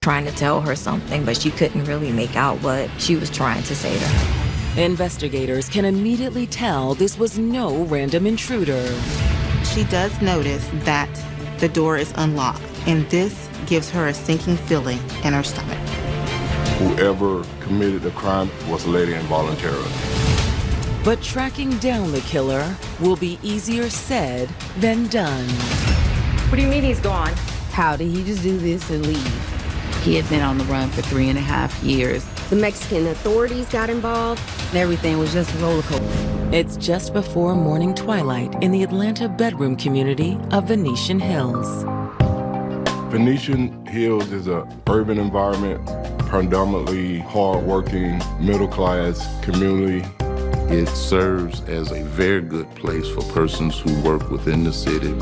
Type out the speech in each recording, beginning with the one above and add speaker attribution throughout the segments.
Speaker 1: trying to tell her something, but she couldn't really make out what she was trying to say to her.
Speaker 2: Investigators can immediately tell this was no random intruder.
Speaker 3: She does notice that the door is unlocked, and this gives her a sinking feeling in her stomach.
Speaker 4: Whoever committed the crime was led in voluntarily.
Speaker 2: But tracking down the killer will be easier said than done.
Speaker 5: What do you mean he's gone?
Speaker 6: How did he just do this and leave? He had been on the run for 3.5 years.
Speaker 5: The Mexican authorities got involved.
Speaker 6: And everything was just a roller coaster.
Speaker 2: It's just before morning twilight in the Atlanta bedroom community of Venetian Hills.
Speaker 4: Venetian Hills is an urban environment, predominantly hard-working, middle-class community.
Speaker 7: It serves as a very good place for persons who work within the city.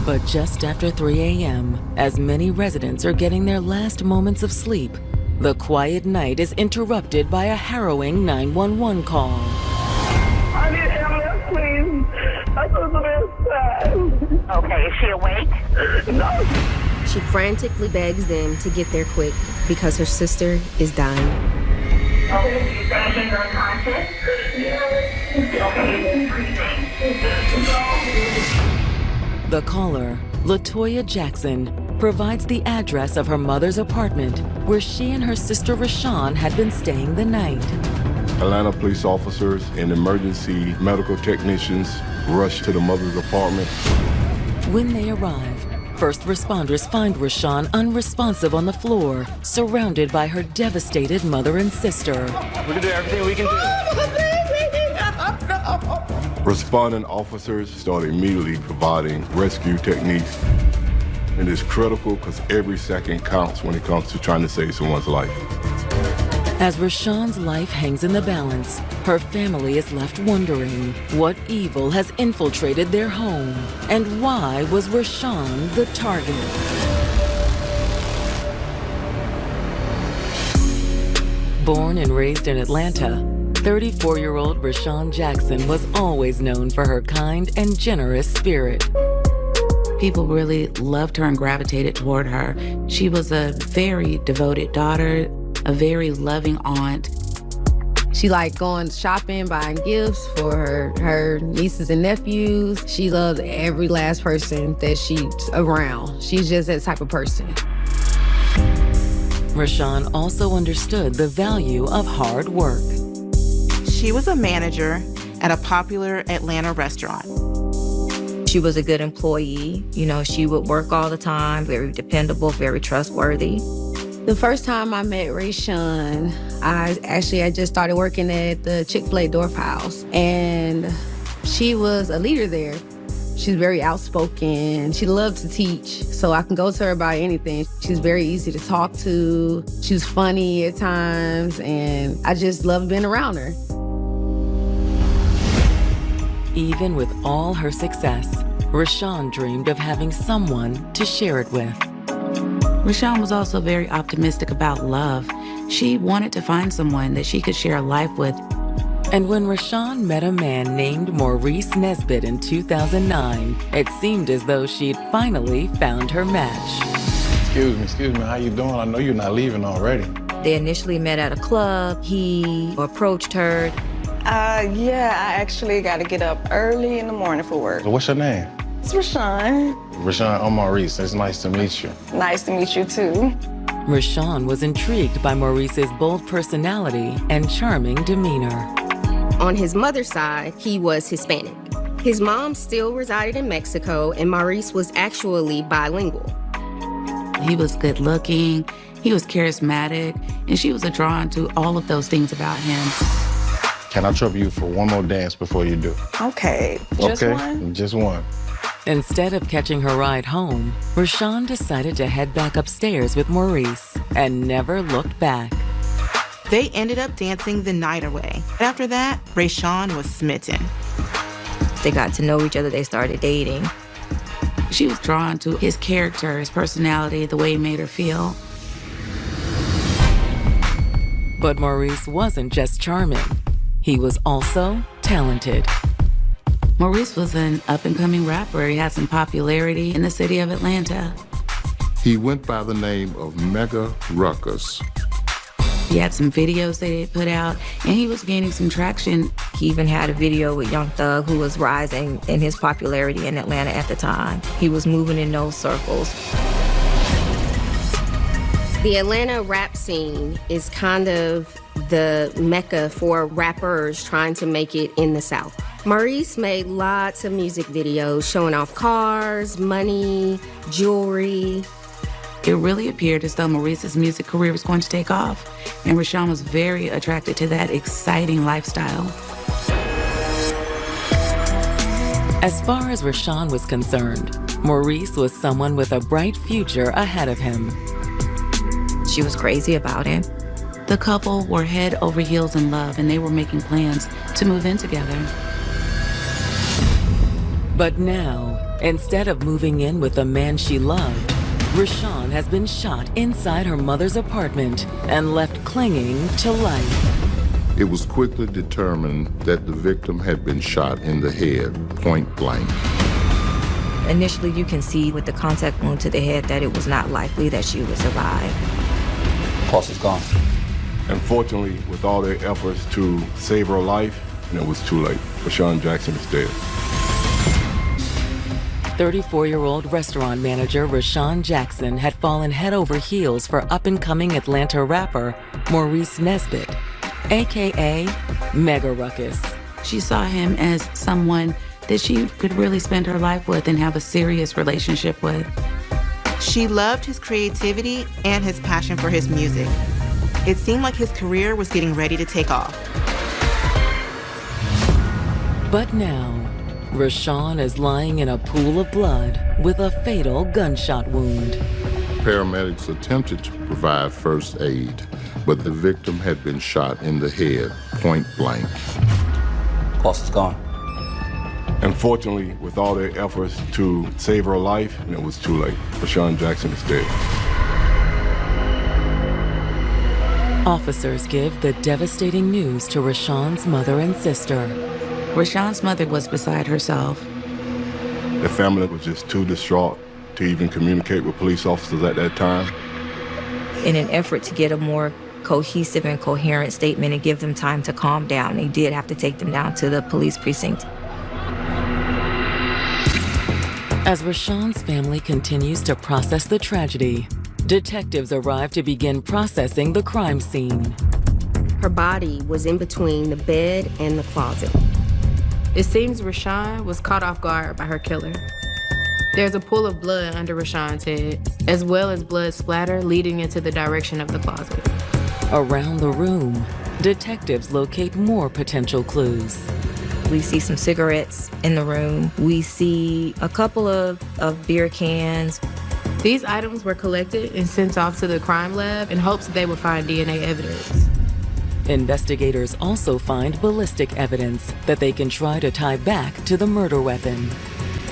Speaker 2: But just after 3 a.m., as many residents are getting their last moments of sleep, the quiet night is interrupted by a harrowing 911 call.
Speaker 8: I need ambulance, please. I'm supposed to be inside.
Speaker 9: Okay, is she awake?
Speaker 8: No.
Speaker 5: She frantically begs them to get there quick because her sister is dying.
Speaker 9: Okay, she's saying she's unconscious? Okay, breathing.
Speaker 2: The caller, LaToya Jackson, provides the address of her mother's apartment where she and her sister Rashawn had been staying the night.
Speaker 4: Atlanta police officers and emergency medical technicians rushed to the mother's apartment.
Speaker 2: When they arrive, first responders find Rashawn unresponsive on the floor, surrounded by her devastated mother and sister.
Speaker 10: We're gonna do everything we can do.
Speaker 4: Responding officers started immediately providing rescue techniques. And it's critical because every second counts when it comes to trying to save someone's life.
Speaker 2: As Rashawn's life hangs in the balance, her family is left wondering what evil has infiltrated their home and why was Rashawn the target. Born and raised in Atlanta, 34-year-old Rashawn Jackson was always known for her kind and generous spirit.
Speaker 6: People really loved her and gravitated toward her. She was a very devoted daughter, a very loving aunt.
Speaker 11: She liked going shopping, buying gifts for her nieces and nephews. She loved every last person that she's around. She's just that type of person.
Speaker 2: Rashawn also understood the value of hard work.
Speaker 3: She was a manager at a popular Atlanta restaurant.
Speaker 1: She was a good employee. You know, she would work all the time, very dependable, very trustworthy.
Speaker 11: The first time I met Rashawn, I just started working at the Chick-fil-A Dorff House, and she was a leader there. She's very outspoken. She loved to teach, so I can go to her about anything. She's very easy to talk to. She was funny at times, and I just loved being around her.
Speaker 2: Even with all her success, Rashawn dreamed of having someone to share it with.
Speaker 6: Rashawn was also very optimistic about love. She wanted to find someone that she could share life with.
Speaker 2: And when Rashawn met a man named Maurice Nesbitt in 2009, it seemed as though she'd finally found her match.
Speaker 10: Excuse me, how you doing? I know you're not leaving already.
Speaker 1: They initially met at a club. He approached her.
Speaker 12: Yeah, I actually got to get up early in the morning for work.
Speaker 10: So what's your name?
Speaker 12: It's Rashawn.
Speaker 10: Rashawn, I'm Maurice. It's nice to meet you.
Speaker 12: Nice to meet you, too.
Speaker 2: Rashawn was intrigued by Maurice's bold personality and charming demeanor.
Speaker 5: On his mother's side, he was Hispanic. His mom still resided in Mexico, and Maurice was actually bilingual.
Speaker 6: He was good looking, he was charismatic, and she was drawn to all of those things about him.
Speaker 10: Can I trouble you for one more dance before you do?
Speaker 12: Okay, just one?
Speaker 10: Just one.
Speaker 2: Instead of catching her ride home, Rashawn decided to head back upstairs with Maurice and never looked back.
Speaker 3: They ended up dancing the night away. After that, Rashawn was smitten.
Speaker 1: They got to know each other. They started dating.
Speaker 6: She was drawn to his character, his personality, the way he made her feel.
Speaker 2: But Maurice wasn't just charming. He was also talented.
Speaker 6: Maurice was an up-and-coming rapper. He had some popularity in the city of Atlanta.
Speaker 7: He went by the name of Mega Ruckus.
Speaker 6: He had some videos they had put out, and he was gaining some traction.
Speaker 1: He even had a video with Young Thug, who was rising in his popularity in Atlanta at the time. He was moving in those circles.
Speaker 5: The Atlanta rap scene is kind of the mecca for rappers trying to make it in the South. Maurice made lots of music videos showing off cars, money, jewelry.
Speaker 6: It really appeared as though Maurice's music career was going to take off, and Rashawn was very attracted to that exciting lifestyle.
Speaker 2: As far as Rashawn was concerned, Maurice was someone with a bright future ahead of him.
Speaker 1: She was crazy about him.
Speaker 6: The couple were head over heels in love, and they were making plans to move in together.
Speaker 2: But now, instead of moving in with the man she loved, Rashawn has been shot inside her mother's apartment and left clinging to life.
Speaker 7: It was quickly determined that the victim had been shot in the head, point blank.
Speaker 1: Initially, you can see with the contact wound to the head that it was not likely that she would survive.
Speaker 13: Pulse is gone.
Speaker 4: Unfortunately, with all their efforts to save her life, it was too late. Rashawn Jackson is dead.
Speaker 2: 34-year-old restaurant manager Rashawn Jackson had fallen head over heels for up-and-coming Atlanta rapper Maurice Nesbitt, a.k.a. Mega Ruckus.
Speaker 6: She saw him as someone that she could really spend her life with and have a serious relationship with.
Speaker 3: She loved his creativity and his passion for his music. It seemed like his career was getting ready to take off.
Speaker 2: But now, Rashawn is lying in a pool of blood with a fatal gunshot wound.
Speaker 7: Paramedics attempted to provide first aid, but the victim had been shot in the head, point blank.
Speaker 13: Pulse is gone.
Speaker 4: Unfortunately, with all their efforts to save her life, it was too late. Rashawn Jackson is dead.
Speaker 2: Officers give the devastating news to Rashawn's mother and sister.
Speaker 6: Rashawn's mother was beside herself.
Speaker 4: The family was just too distraught to even communicate with police officers at that time.
Speaker 1: In an effort to get a more cohesive and coherent statement and give them time to calm down, they did have to take them down to the police precinct.
Speaker 2: As Rashawn's family continues to process the tragedy, detectives arrive to begin processing the crime scene.
Speaker 5: Her body was in between the bed and the closet.
Speaker 14: It seems Rashawn was caught off guard by her killer. There's a pool of blood under Rashawn's head, as well as blood splatter leading into the direction of the closet.
Speaker 2: Around the room, detectives locate more potential clues.
Speaker 1: We see some cigarettes in the room. We see a couple of beer cans.
Speaker 14: These items were collected and sent off to the crime lab in hopes that they would find DNA evidence.
Speaker 2: Investigators also find ballistic evidence that they can try to tie back to the murder weapon.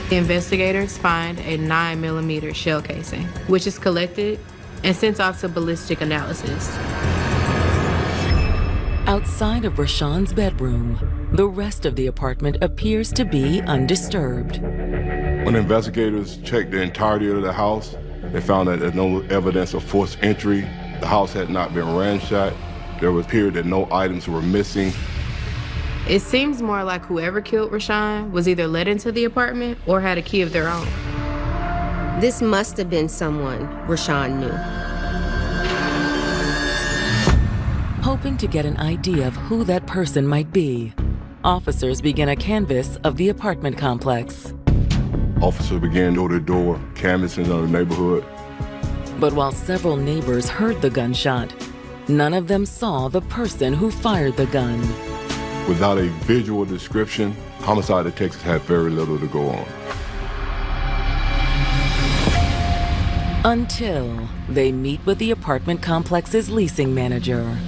Speaker 14: The investigators find a 9mm shell casing, which is collected and sent off to ballistic analysis.
Speaker 2: Outside of Rashawn's bedroom, the rest of the apartment appears to be undisturbed.
Speaker 4: When investigators checked the entirety of the house, they found that there's no evidence of forced entry. The house had not been ransacked. There was a period that no items were missing.
Speaker 14: It seems more like whoever killed Rashawn was either let into the apartment or had a key of their own.
Speaker 5: This must have been someone Rashawn knew.
Speaker 2: Hoping to get an idea of who that person might be, officers begin a canvass of the apartment complex.
Speaker 4: Officers began door to door, canvassing the neighborhood.
Speaker 2: But while several neighbors heard the gunshot, none of them saw the person who fired the gun.
Speaker 4: Without a visual description, homicide detectives had very little to go on.
Speaker 2: Until they meet with the apartment complex's leasing manager.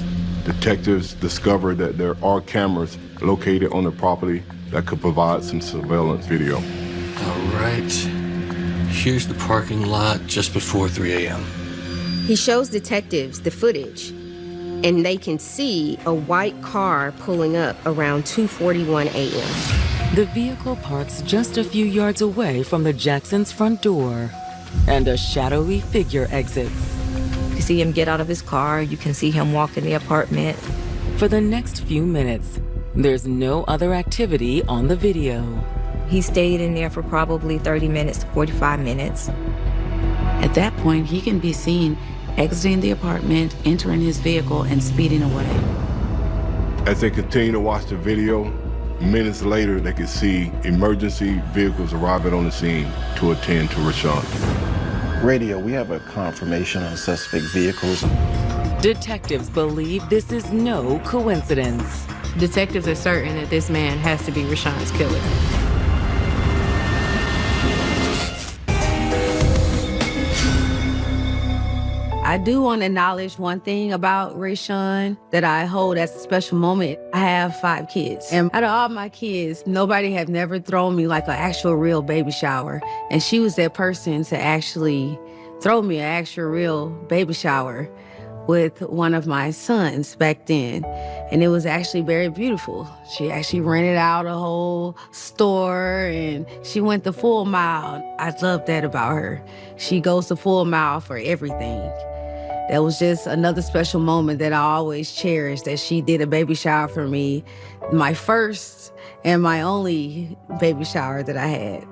Speaker 4: Detectives discovered that there are cameras located on the property that could provide some surveillance video.
Speaker 15: All right. Here's the parking lot just before 3 a.m.
Speaker 5: He shows detectives the footage, and they can see a white car pulling up around 2:41 a.m.
Speaker 2: The vehicle parks just a few yards away from the Jacksons' front door. and a shadowy figure exits.
Speaker 1: You see him get out of his car. You can see him walk in the apartment.
Speaker 2: For the next few minutes, there's no other activity on the video.
Speaker 1: He stayed in there for probably 30 minutes to 45 minutes.
Speaker 6: At that point, he can be seen exiting the apartment, entering his vehicle, and speeding away.
Speaker 4: As they continue to watch the video, minutes later, they could see emergency vehicles arriving on the scene to attend to Rashawn.
Speaker 10: Radio, we have a confirmation on suspect vehicles.
Speaker 2: Detectives believe this is no coincidence.
Speaker 14: Detectives are certain that this man has to be Rashawn's killer.
Speaker 11: I do want to acknowledge one thing about Rayshawn that I hold as a special moment. I have 5 kids. And out of all my kids, nobody have never thrown me like an actual real baby shower. And she was that person to actually throw me an actual real baby shower with one of my sons back then. And it was actually very beautiful. She actually rented out a whole store and she went the full mile. I love that about her. She goes the full mile for everything. That was just another special moment that I always cherish, that she did a baby shower for me, my first and my only baby shower that I had.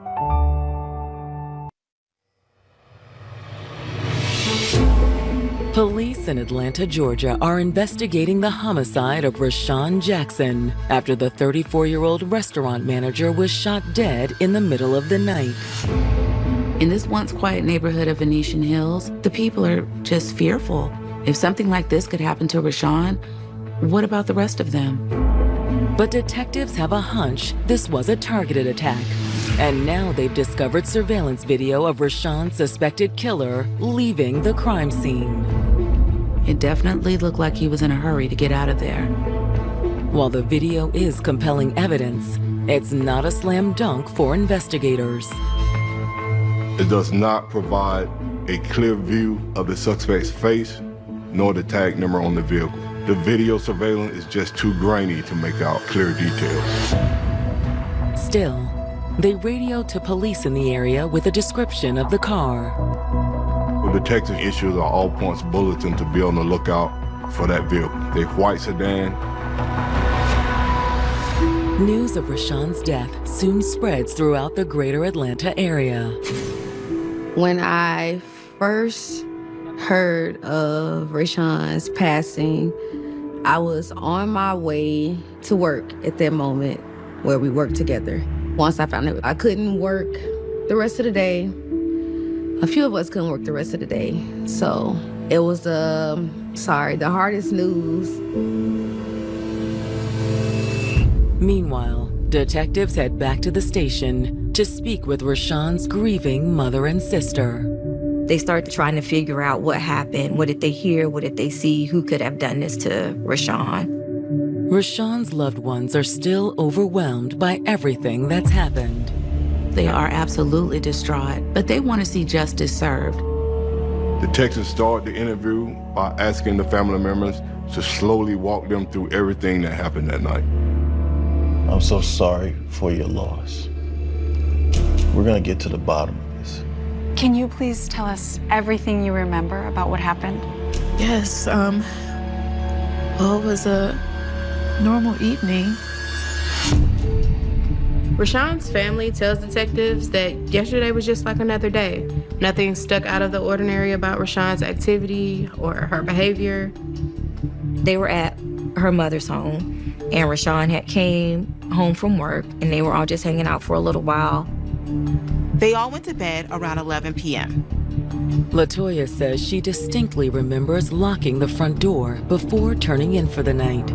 Speaker 2: Police in Atlanta, Georgia are investigating the homicide of Rashawn Jackson after the 34-year-old restaurant manager was shot dead in the middle of the night.
Speaker 6: In this once quiet neighborhood of Venetian Hills, the people are just fearful. If something like this could happen to Rashawn, what about the rest of them?
Speaker 2: But detectives have a hunch this was a targeted attack. And now they've discovered surveillance video of Rashawn's suspected killer leaving the crime scene.
Speaker 6: It definitely looked like he was in a hurry to get out of there.
Speaker 2: While the video is compelling evidence, it's not a slam dunk for investigators.
Speaker 4: It does not provide a clear view of the suspect's face, nor the tag number on the vehicle. The video surveillance is just too grainy to make out clear details.
Speaker 2: Still, they radioed to police in the area with a description of the car.
Speaker 4: The detective issued an all-points bulletin to be on the lookout for that vehicle. The white sedan.
Speaker 2: News of Rashawn's death soon spreads throughout the greater Atlanta area.
Speaker 11: When I first heard of Rashawn's passing, I was on my way to work at that moment where we worked together. Once I found out I couldn't work the rest of the day, a few of us couldn't work the rest of the day. So it was, the hardest news.
Speaker 2: Meanwhile, detectives head back to the station to speak with Rashawn's grieving mother and sister.
Speaker 1: They start trying to figure out what happened. What did they hear? What did they see? Who could have done this to Rashawn?
Speaker 2: Rashawn's loved ones are still overwhelmed by everything that's happened.
Speaker 6: They are absolutely distraught, but they want to see justice served.
Speaker 4: Detectives start the interview by asking the family members to slowly walk them through everything that happened that night.
Speaker 10: I'm so sorry for your loss. We're gonna get to the bottom of this.
Speaker 16: Can you please tell us everything you remember about what happened?
Speaker 17: Yes, well, it was a normal evening.
Speaker 14: Rashawn's family tells detectives that yesterday was just like another day. Nothing stuck out of the ordinary about Rashawn's activity or her behavior.
Speaker 1: They were at her mother's home, and Rashawn had came home from work, and they were all just hanging out for a little while.
Speaker 3: They all went to bed around 11 p.m.
Speaker 2: LaToya says she distinctly remembers locking the front door before turning in for the night.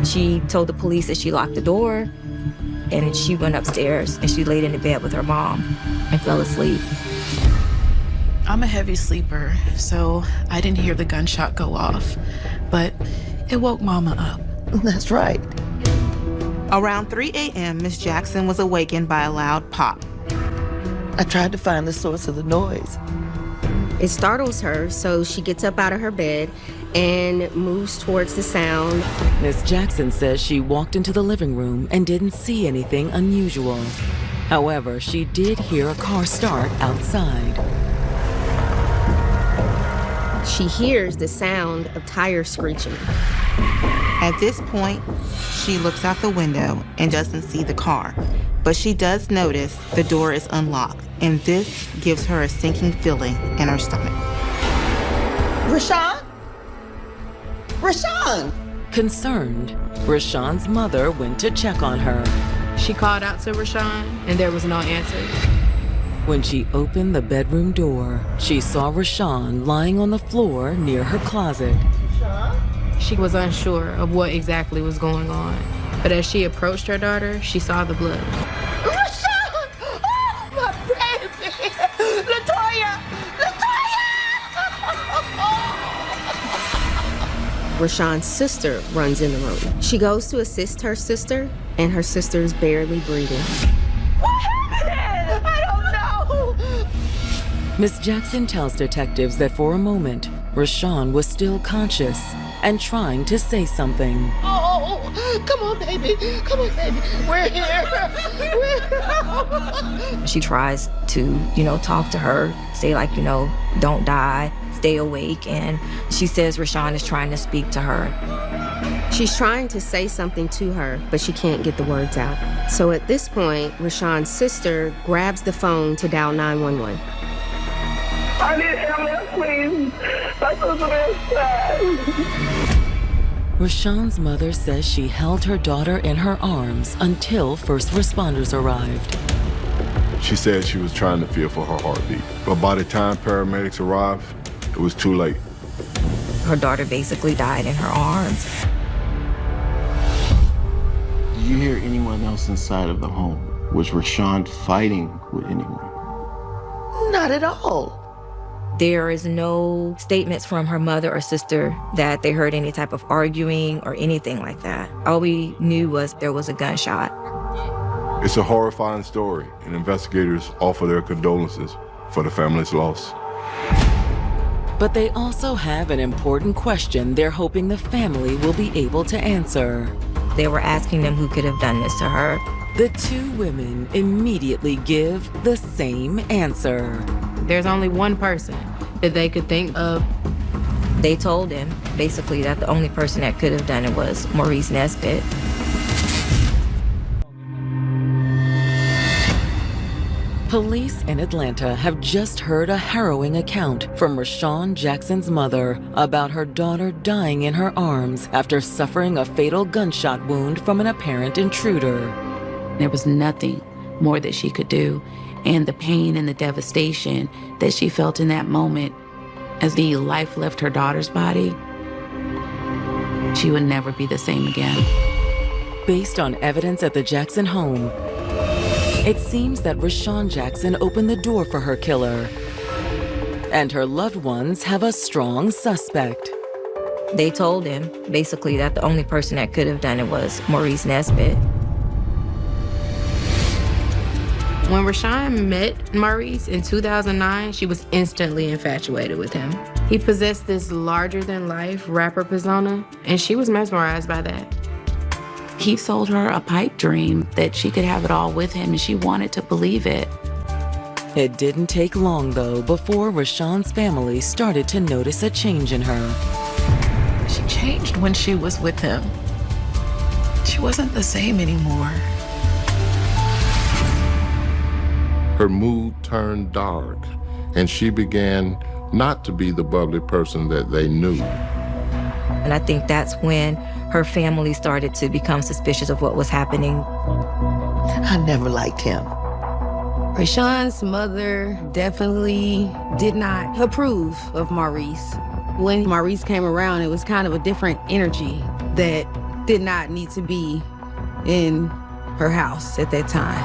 Speaker 1: She told the police that she locked the door, and she went upstairs and she laid in the bed with her mom and fell asleep.
Speaker 17: I'm a heavy sleeper, so I didn't hear the gunshot go off, but it woke Mama up.
Speaker 18: That's right.
Speaker 3: Around 3 a.m., Miss Jackson was awakened by a loud pop.
Speaker 18: I tried to find the source of the noise.
Speaker 5: It startles her, so she gets up out of her bed and moves towards the sound.
Speaker 2: Miss Jackson says she walked into the living room and didn't see anything unusual. However, she did hear a car start outside.
Speaker 5: She hears the sound of tires screeching.
Speaker 3: At this point, she looks out the window and doesn't see the car, but she does notice the door is unlocked, and this gives her a sinking feeling in her stomach.
Speaker 18: Rashawn? Rashawn!
Speaker 2: Concerned, Rashawn's mother went to check on her.
Speaker 14: She called out to Rashawn, and there was no answer.
Speaker 2: When she opened the bedroom door, she saw Rashawn lying on the floor near her closet.
Speaker 14: She was unsure of what exactly was going on, but as she approached her daughter, she saw the blood.
Speaker 18: Rashawn! Oh, my baby! Latoya!
Speaker 5: Rashawn's sister runs in the room. She goes to assist her sister, and her sister's barely breathing.
Speaker 18: What happened? I don't know!
Speaker 2: Miss Jackson tells detectives that for a moment, Rashawn was still conscious and trying to say something.
Speaker 18: Oh, come on, baby. Come on, baby. We're here.
Speaker 1: She tries to, talk to her, say like, don't die, stay awake. And she says Rashawn is trying to speak to her.
Speaker 5: She's trying to say something to her, but she can't get the words out. So at this point, Rashawn's sister grabs the phone to dial 911.
Speaker 8: I need ambulance, please. My sister is sad.
Speaker 2: Rashawn's mother says she held her daughter in her arms until first responders arrived.
Speaker 4: She said she was trying to feel for her heartbeat, but by the time paramedics arrived, it was too late.
Speaker 1: Her daughter basically died in her arms.
Speaker 10: Did you hear anyone else inside of the home? Was Rashawn fighting with anyone?
Speaker 18: Not at all.
Speaker 1: There is no statements from her mother or sister that they heard any type of arguing or anything like that. All we knew was there was a gunshot.
Speaker 4: It's a horrifying story, and investigators offer their condolences for the family's loss.
Speaker 2: But they also have an important question they're hoping the family will be able to answer.
Speaker 1: They were asking them who could have done this to her.
Speaker 2: The two women immediately give the same answer.
Speaker 14: There's only one person that they could think of.
Speaker 1: They told him, basically, that the only person that could have done it was Maurice Nesbitt.
Speaker 2: Police in Atlanta have just heard a harrowing account from Rashawn Jackson's mother about her daughter dying in her arms after suffering a fatal gunshot wound from an apparent intruder.
Speaker 6: There was nothing more that she could do, and the pain and the devastation that she felt in that moment as the life left her daughter's body, she would never be the same again.
Speaker 2: Based on evidence at the Jackson home, it seems that Rashawn Jackson opened the door for her killer, and her loved ones have a strong suspect.
Speaker 1: They told him, basically, that the only person that could have done it was Maurice Nesbitt.
Speaker 14: When Rashawn met Maurice in 2009, she was instantly infatuated with him. He possessed this larger-than-life rapper persona, and she was mesmerized by that.
Speaker 6: He sold her a pipe dream that she could have it all with him, and she wanted to believe it.
Speaker 2: It didn't take long, though, before Rashawn's family started to notice a change in her.
Speaker 17: She changed when she was with him. She wasn't the same anymore.
Speaker 7: Her mood turned dark, and she began not to be the bubbly person that they knew.
Speaker 1: And I think that's when her family started to become suspicious of what was happening.
Speaker 18: I never liked him.
Speaker 11: Rashawn's mother definitely did not approve of Maurice. When Maurice came around, it was kind of a different energy that did not need to be in her house at that time.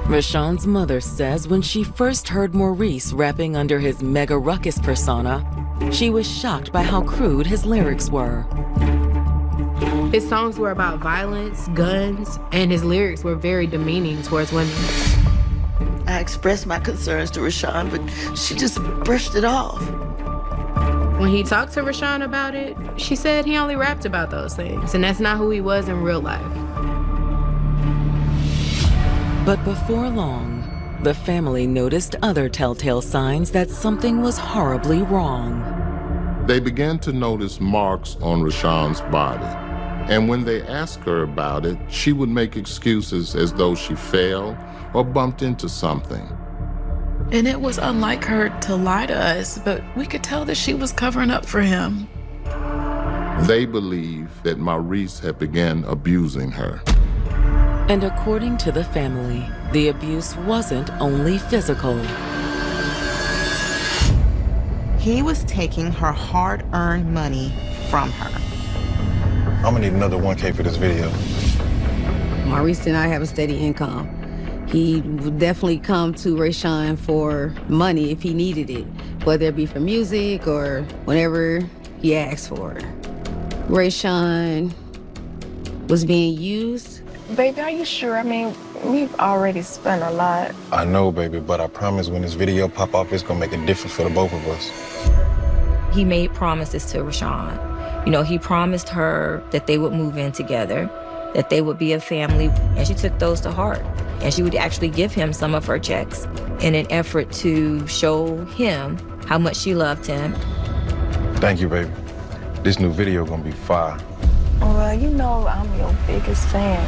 Speaker 2: Rashawn's mother says when she first heard Maurice rapping under his Mega Ruckus persona, she was shocked by how crude his lyrics were.
Speaker 14: His songs were about violence, guns, and his lyrics were very demeaning towards women.
Speaker 18: I expressed my concerns to Rashawn, but she just brushed it off.
Speaker 14: When he talked to Rashawn about it, she said he only rapped about those things, and that's not who he was in real life.
Speaker 2: But before long, the family noticed other telltale signs that something was horribly wrong.
Speaker 7: They began to notice marks on Rashawn's body. And when they asked her about it, she would make excuses as though she fell or bumped into something.
Speaker 17: And it was unlike her to lie to us, but we could tell that she was covering up for him.
Speaker 7: They believed that Maurice had begun abusing her.
Speaker 2: And according to the family, the abuse wasn't only physical.
Speaker 3: He was taking her hard-earned money from her.
Speaker 10: I'm gonna need another 1K for this video.
Speaker 11: Maurice did not have a steady income. He would definitely come to Rayshawn for money if he needed it, whether it be for music or whenever he asked for it. Rayshawn was being used.
Speaker 12: Baby, are you sure? I mean, we've already spent a lot.
Speaker 10: I know, baby, but I promise when this video pop off, it's gonna make a difference for the both of us.
Speaker 1: He made promises to Rashawn. You know, he promised her that they would move in together, that they would be a family, and she took those to heart. And she would actually give him some of her checks in an effort to show him how much she loved him.
Speaker 10: Thank you, baby. This new video gonna be fire.
Speaker 12: Well, you know I'm your biggest fan.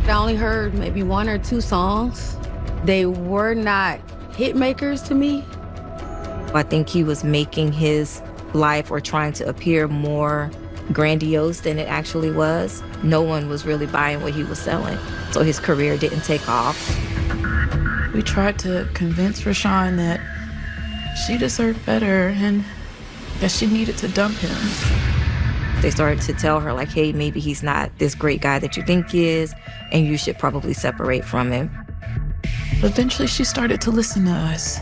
Speaker 11: I only heard maybe 1 or 2 songs. They were not hit makers to me.
Speaker 1: I think he was making his life or trying to appear more grandiose than it actually was. No one was really buying what he was selling, so his career didn't take off.
Speaker 17: We tried to convince Rashawn that she deserved better and that she needed to dump him.
Speaker 1: They started to tell her, like, hey, maybe he's not this great guy that you think he is, and you should probably separate from him.
Speaker 17: Eventually, she started to listen to us.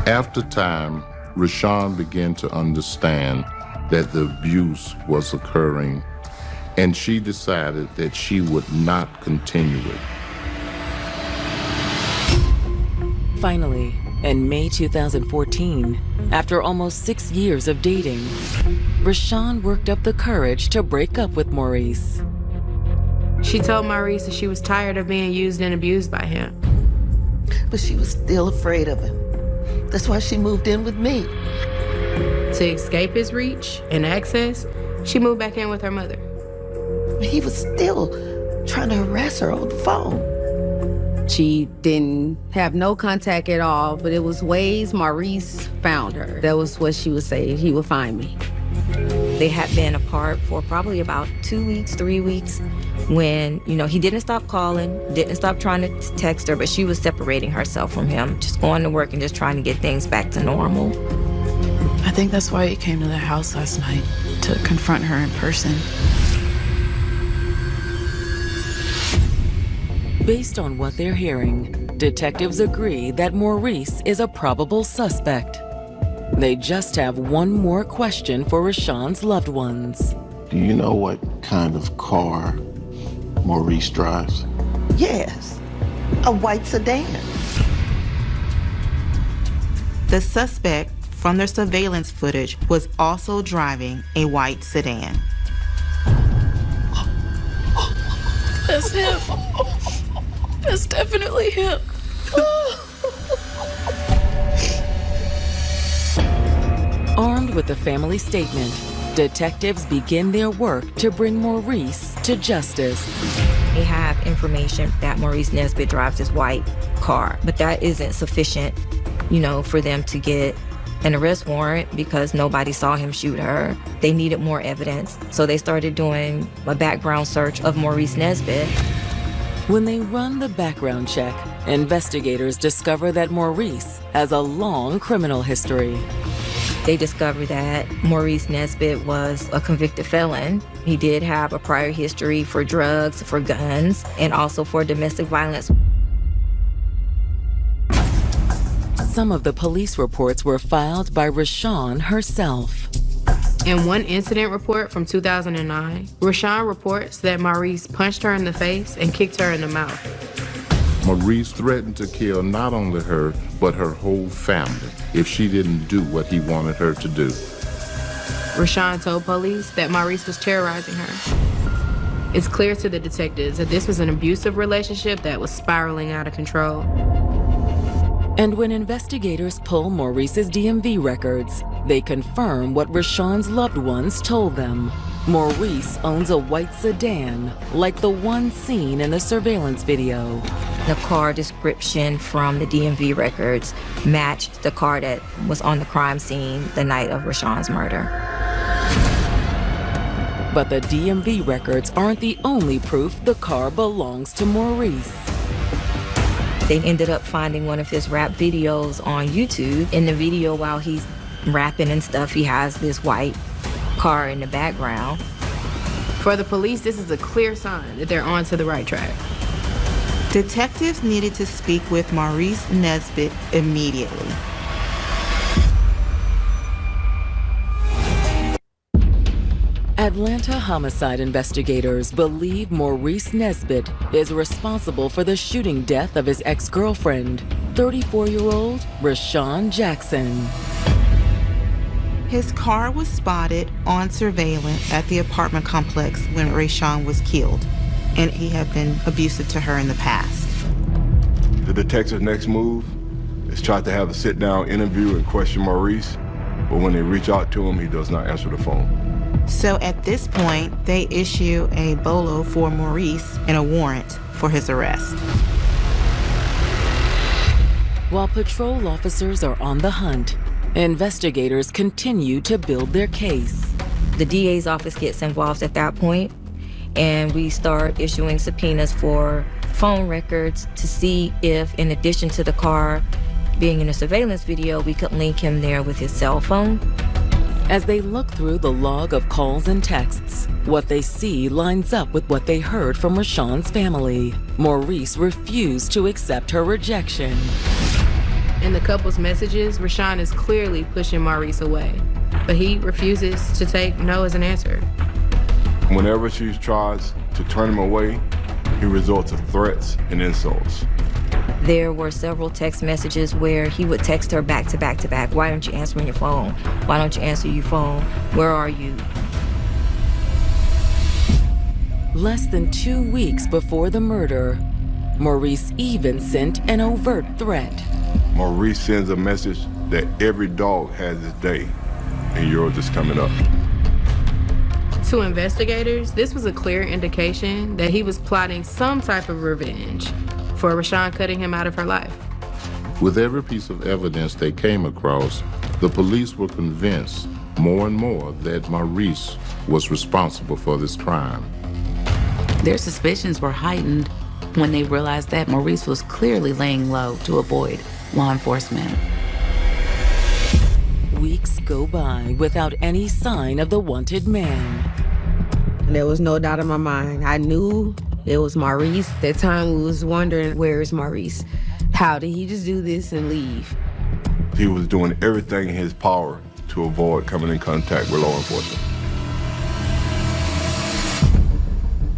Speaker 7: After time, Rashawn began to understand that the abuse was occurring, and she decided that she would not continue it.
Speaker 2: Finally, in May 2014, after almost 6 years of dating, Rashawn worked up the courage to break up with Maurice.
Speaker 14: She told Maurice that she was tired of being used and abused by him.
Speaker 18: But she was still afraid of him. That's why she moved in with me.
Speaker 14: To escape his reach and access, she moved back in with her mother.
Speaker 18: He was still trying to harass her on the phone.
Speaker 11: She didn't have no contact at all, but it was ways Maurice found her. That was what she would say, he would find me.
Speaker 1: They had been apart for probably about 2 weeks, 3 weeks, when, you know, he didn't stop calling, didn't stop trying to text her, but she was separating herself from him, just going to work and just trying to get things back to normal.
Speaker 17: I think that's why he came to the house last night, to confront her in person.
Speaker 2: Based on what they're hearing, detectives agree that Maurice is a probable suspect. They just have one more question for Rashawn's loved ones.
Speaker 10: Do you know what kind of car Maurice drives?
Speaker 18: Yes, a white sedan.
Speaker 3: The suspect from their surveillance footage was also driving a white sedan.
Speaker 17: That's him. That's definitely him.
Speaker 2: Armed with the family statement, detectives begin their work to bring Maurice to justice.
Speaker 1: They have information that Maurice Nesbitt drives his white car, but that isn't sufficient, you know, for them to get an arrest warrant because nobody saw him shoot her. They needed more evidence, so they started doing a background search of Maurice Nesbitt.
Speaker 2: When they run the background check, investigators discover that Maurice has a long criminal history.
Speaker 1: They discovered that Maurice Nesbitt was a convicted felon. He did have a prior history for drugs, for guns, and also for domestic violence.
Speaker 2: Some of the police reports were filed by Rashawn herself.
Speaker 14: In one incident report from 2009, Rashawn reports that Maurice punched her in the face and kicked her in the mouth.
Speaker 7: Maurice threatened to kill not only her, but her whole family if she didn't do what he wanted her to do.
Speaker 14: Rashawn told police that Maurice was terrorizing her. It's clear to the detectives that this was an abusive relationship that was spiraling out of control.
Speaker 2: And when investigators pull Maurice's DMV records, they confirm what Rashawn's loved ones told them. Maurice owns a white sedan, like the one seen in the surveillance video.
Speaker 1: The car description from the DMV records matched the car that was on the crime scene the night of Rashawn's murder.
Speaker 2: But the DMV records aren't the only proof the car belongs to Maurice.
Speaker 1: They ended up finding one of his rap videos on YouTube. In the video, while he's rapping and stuff, he has this white car in the background.
Speaker 14: For the police, this is a clear sign that they're on to the right track.
Speaker 3: Detectives needed to speak with Maurice Nesbitt immediately.
Speaker 2: Atlanta homicide investigators believe Maurice Nesbitt is responsible for the shooting death of his ex-girlfriend, 34-year-old Rashawn Jackson.
Speaker 3: His car was spotted on surveillance at the apartment complex when Rashawn was killed, and he had been abusive to her in the past.
Speaker 4: The detective's next move is try to have a sit-down interview and question Maurice, but when they reach out to him, he does not answer the phone.
Speaker 3: So at this point, they issue a BOLO for Maurice and a warrant for his arrest.
Speaker 2: While patrol officers are on the hunt, investigators continue to build their case.
Speaker 1: The DA's office gets involved at that point, and we start issuing subpoenas for phone records to see if, in addition to the car being in a surveillance video, we could link him there with his cell phone.
Speaker 2: As they look through the log of calls and texts, what they see lines up with what they heard from Rashawn's family. Maurice refused to accept her rejection.
Speaker 14: In the couple's messages, Rashawn is clearly pushing Maurice away, but he refuses to take no as an answer.
Speaker 4: Whenever she tries to turn him away, he resorts to threats and insults.
Speaker 1: There were several text messages where he would text her back to back to back. Why don't you answer your phone? Why don't you answer your phone? Where are you?
Speaker 2: Less than 2 weeks before the murder, Maurice even sent an overt threat.
Speaker 4: Maurice sends a message that every dog has its day, and yours is coming up.
Speaker 14: To investigators, this was a clear indication that he was plotting some type of revenge for Rashawn cutting him out of her life.
Speaker 7: With every piece of evidence they came across, the police were convinced more and more that Maurice was responsible for this crime.
Speaker 6: Their suspicions were heightened when they realized that Maurice was clearly laying low to avoid law enforcement.
Speaker 2: Weeks go by without any sign of the wanted man.
Speaker 11: There was no doubt in my mind. I knew it was Maurice. At that time, we was wondering, where is Maurice? How did he just do this and leave?
Speaker 4: He was doing everything in his power to avoid coming in contact with law enforcement.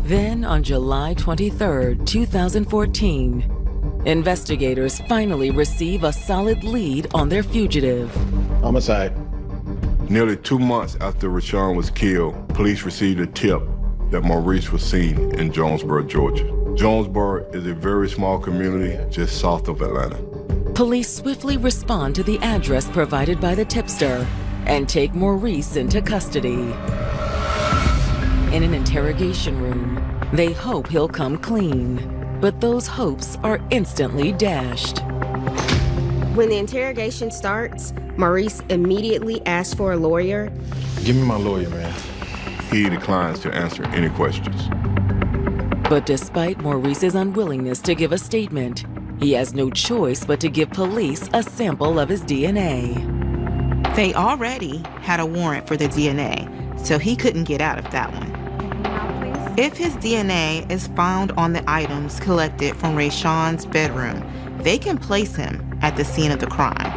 Speaker 2: Then, on July 23rd, 2014, investigators finally receive a solid lead on their fugitive.
Speaker 10: Homicide.
Speaker 4: Nearly 2 months after Rashawn was killed, police received a tip that Maurice was seen in Jonesboro, Georgia. Jonesboro is a very small community just south of Atlanta.
Speaker 2: Police swiftly respond to the address provided by the tipster and take Maurice into custody. In an interrogation room, they hope he'll come clean, but those hopes are instantly dashed.
Speaker 5: When the interrogation starts, Maurice immediately asks for a lawyer.
Speaker 10: Give me my lawyer, man.
Speaker 4: He declines to answer any questions.
Speaker 2: But despite Maurice's unwillingness to give a statement, he has no choice but to give police a sample of his DNA.
Speaker 3: They already had a warrant for the DNA, so he couldn't get out of that one. If his DNA is found on the items collected from Rashawn's bedroom, they can place him at the scene of the crime.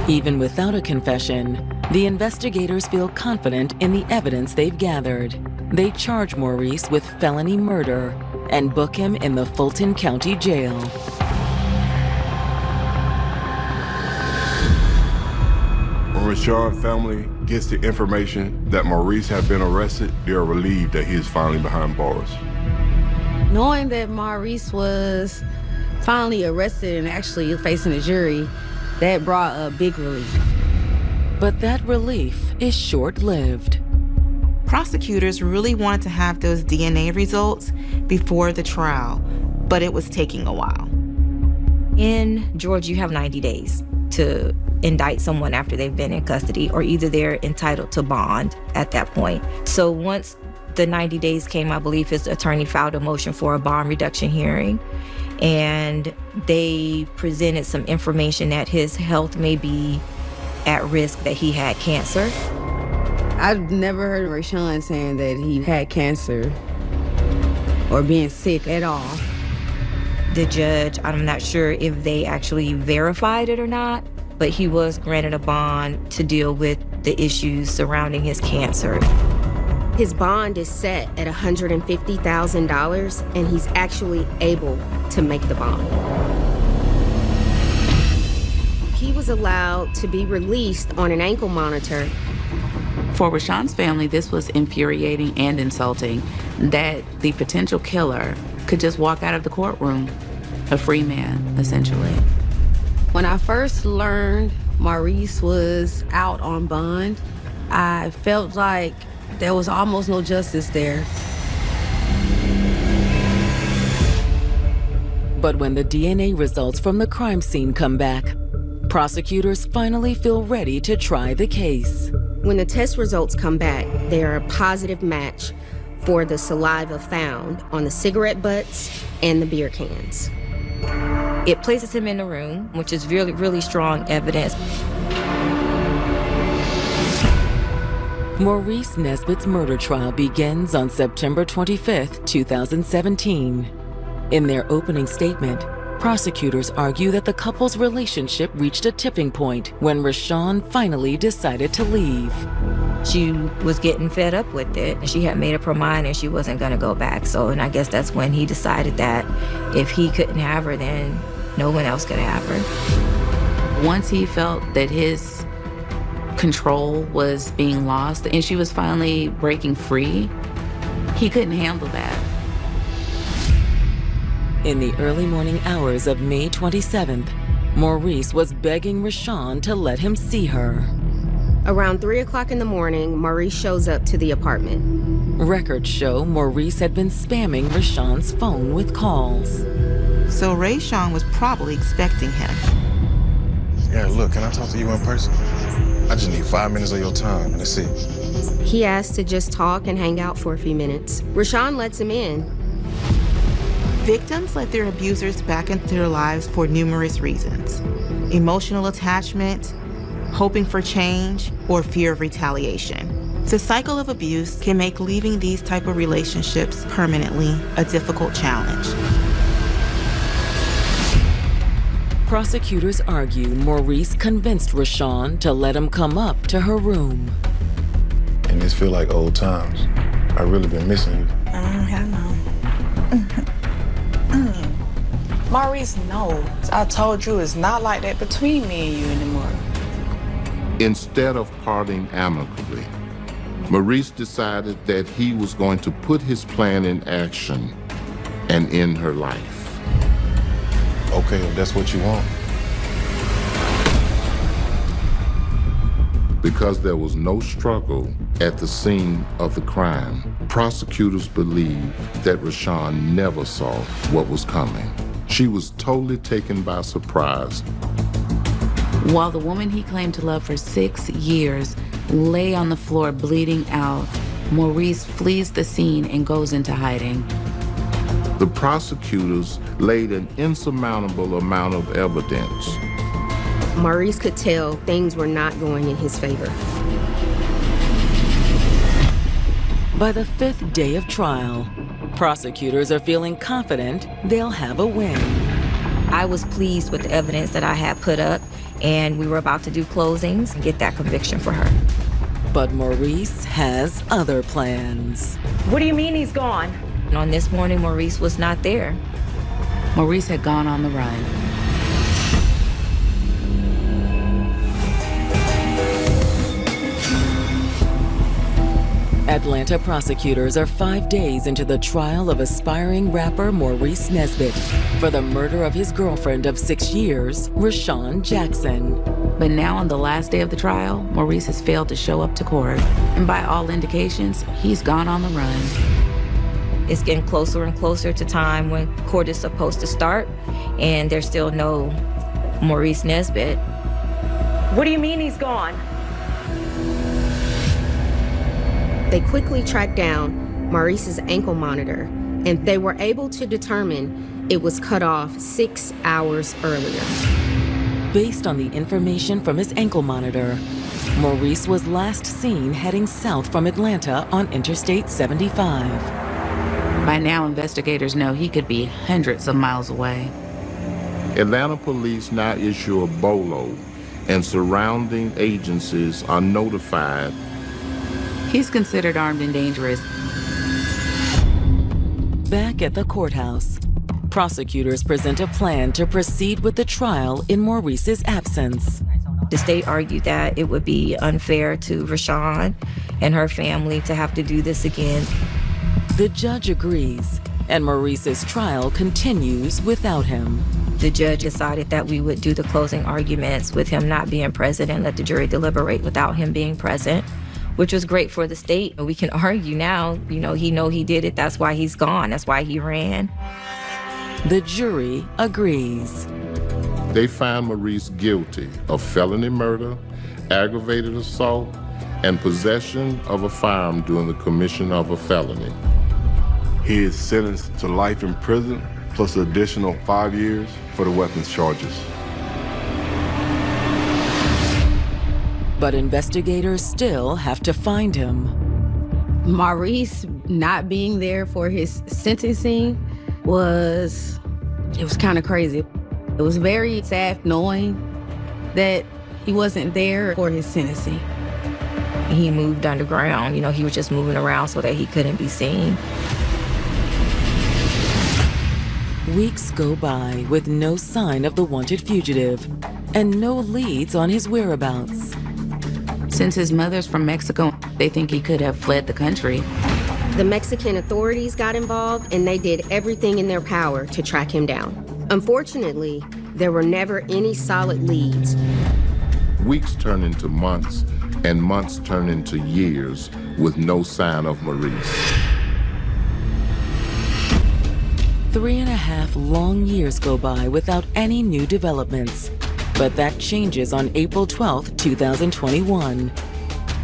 Speaker 2: Even without a confession, the investigators feel confident in the evidence they've gathered. They charge Maurice with felony murder and book him in the Fulton County Jail.
Speaker 4: When Rashawn's family gets the information that Maurice had been arrested, they are relieved that he is finally behind bars.
Speaker 11: Knowing that Maurice was finally arrested and actually facing a jury, that brought a big relief.
Speaker 2: But that relief is short-lived.
Speaker 3: Prosecutors really wanted to have those DNA results before the trial, but it was taking a while.
Speaker 1: In Georgia, you have 90 days to indict someone after they've been in custody, or either they're entitled to bond at that point. So once the 90 days came, I believe his attorney filed a motion for a bond reduction hearing, and they presented some information that his health may be at risk, that he had cancer.
Speaker 11: I've never heard of Rashawn saying that he had cancer or being sick at all.
Speaker 1: The judge, I'm not sure if they actually verified it or not, but he was granted a bond to deal with the issues surrounding his cancer.
Speaker 5: His bond is set at $150,000, and he's actually able to make the bond. He was allowed to be released on an ankle monitor.
Speaker 6: For Rashawn's family, this was infuriating and insulting, that the potential killer could just walk out of the courtroom, a free man, essentially.
Speaker 11: When I first learned Maurice was out on bond, I felt like there was almost no justice there.
Speaker 2: But when the DNA results from the crime scene come back, prosecutors finally feel ready to try the case.
Speaker 5: When the test results come back, they are a positive match for the saliva found on the cigarette butts and the beer cans.
Speaker 1: It places him in the room, which is really, really strong evidence.
Speaker 2: Maurice Nesbitt's murder trial begins on September 25th, 2017. In their opening statement, prosecutors argue that the couple's relationship reached a tipping point when Rashawn finally decided to leave.
Speaker 1: She was getting fed up with it, and she had made up her mind and she wasn't gonna go back. And I guess that's when he decided that if he couldn't have her, then no one else could have her.
Speaker 6: Once he felt that his control was being lost and she was finally breaking free, he couldn't handle that.
Speaker 2: In the early morning hours of May 27th, Maurice was begging Rashawn to let him see her.
Speaker 5: Around 3 o'clock in the morning, Maurice shows up to the apartment.
Speaker 2: Records show Maurice had been spamming Rashawn's phone with calls.
Speaker 3: So Rashawn was probably expecting him.
Speaker 19: Yeah, look, can I talk to you in person? I just need 5 minutes of your time, and that's it.
Speaker 5: He asked to just talk and hang out for a few minutes. Rashawn lets him in.
Speaker 3: Victims let their abusers back into their lives for numerous reasons: emotional attachment, hoping for change, or fear of retaliation. The cycle of abuse can make leaving these type of relationships permanently a difficult challenge.
Speaker 2: Prosecutors argue Maurice convinced Rashawn to let him come up to her room.
Speaker 19: And this feel like old times. I really been missing you.
Speaker 12: Hell no. Maurice knows. I told you it's not like that between me and you anymore.
Speaker 7: Instead of parting amicably, Maurice decided that he was going to put his plan in action and end her life.
Speaker 19: Okay, if that's what you want.
Speaker 7: Because there was no struggle at the scene of the crime, prosecutors believe that Rashawn never saw what was coming. She was totally taken by surprise.
Speaker 6: While the woman he claimed to love for 6 years lay on the floor bleeding out, Maurice flees the scene and goes into hiding.
Speaker 7: The prosecutors laid an insurmountable amount of evidence.
Speaker 5: Maurice could tell things were not going in his favor.
Speaker 2: By the 5th day of trial, prosecutors are feeling confident they'll have a win.
Speaker 1: I was pleased with the evidence that I had put up, and we were about to do closings and get that conviction for her.
Speaker 2: But Maurice has other plans.
Speaker 20: What do you mean he's gone?
Speaker 1: And on this morning, Maurice was not there.
Speaker 6: Maurice had gone on the run.
Speaker 2: Atlanta prosecutors are 5 days into the trial of aspiring rapper Maurice Nesbitt for the murder of his girlfriend of 6 years, Rashawn Jackson.
Speaker 6: But now on the last day of the trial, Maurice has failed to show up to court. And by all indications, he's gone on the run.
Speaker 1: It's getting closer and closer to time when court is supposed to start, and there's still no Maurice Nesbitt.
Speaker 20: What do you mean he's gone?
Speaker 5: They quickly tracked down Maurice's ankle monitor, and they were able to determine it was cut off 6 hours earlier.
Speaker 2: Based on the information from his ankle monitor, Maurice was last seen heading south from Atlanta on Interstate 75.
Speaker 6: By now, investigators know he could be hundreds of miles away.
Speaker 7: Atlanta police now issue a BOLO, and surrounding agencies are notified.
Speaker 6: He's considered armed and dangerous.
Speaker 2: Back at the courthouse, prosecutors present a plan to proceed with the trial in Maurice's absence.
Speaker 1: The state argued that it would be unfair to Rashawn and her family to have to do this again.
Speaker 2: The judge agrees, and Maurice's trial continues without him.
Speaker 1: The judge decided that we would do the closing arguments with him not being present and let the jury deliberate without him being present, which was great for the state. We can argue now, he did it, that's why he's gone, that's why he ran.
Speaker 2: The jury agrees.
Speaker 7: They find Maurice guilty of felony murder, aggravated assault, and possession of a firearm during the commission of a felony.
Speaker 4: He is sentenced to life in prison, plus an additional 5 years for the weapons charges.
Speaker 2: But investigators still have to find him.
Speaker 11: Maurice not being there for his sentencing was kind of crazy. It was very sad knowing that he wasn't there for his sentencing.
Speaker 1: He moved underground, he was just moving around so that he couldn't be seen.
Speaker 2: Weeks go by with no sign of the wanted fugitive and no leads on his whereabouts.
Speaker 6: Since his mother's from Mexico, they think he could have fled the country.
Speaker 5: The Mexican authorities got involved, and they did everything in their power to track him down. Unfortunately, there were never any solid leads.
Speaker 7: Weeks turn into months, and months turn into years with no sign of Maurice.
Speaker 2: 3.5 long years go by without any new developments. But that changes on April 12, 2021,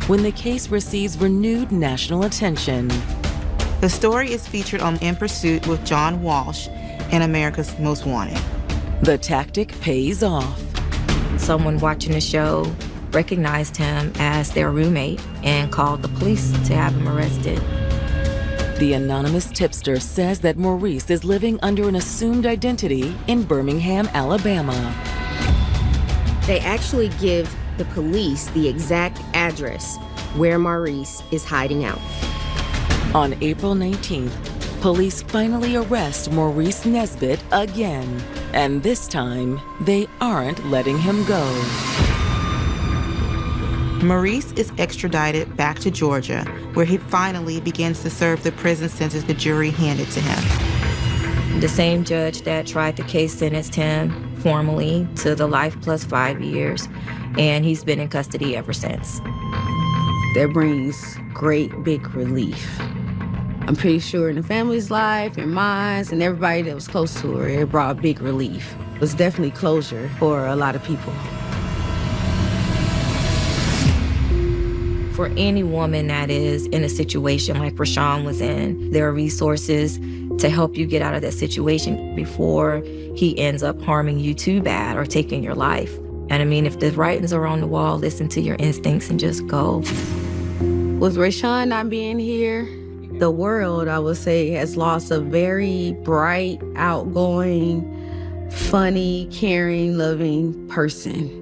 Speaker 2: when the case receives renewed national attention.
Speaker 3: The story is featured on In Pursuit with John Walsh and America's Most Wanted.
Speaker 2: The tactic pays off.
Speaker 1: Someone watching the show recognized him as their roommate and called the police to have him arrested.
Speaker 2: The anonymous tipster says that Maurice is living under an assumed identity in Birmingham, Alabama.
Speaker 5: They actually give the police the exact address where Maurice is hiding out.
Speaker 2: On April 19th, police finally arrest Maurice Nesbitt again. And this time, they aren't letting him go.
Speaker 3: Maurice is extradited back to Georgia, where he finally begins to serve the prison sentence the jury handed to him.
Speaker 1: The same judge that tried the case sentenced him formally to the life plus 5 years, and he's been in custody ever since.
Speaker 11: That brings great big relief. I'm pretty sure in the family's life and mine and everybody that was close to her, it brought big relief. It was definitely closure for a lot of people.
Speaker 1: For any woman that is in a situation like Rashawn was in, there are resources to help you get out of that situation before he ends up harming you too bad or taking your life. And I mean, if the writings are on the wall, listen to your instincts and just go.
Speaker 11: With Rashawn not being here, the world, I would say, has lost a very bright, outgoing, funny, caring, loving person.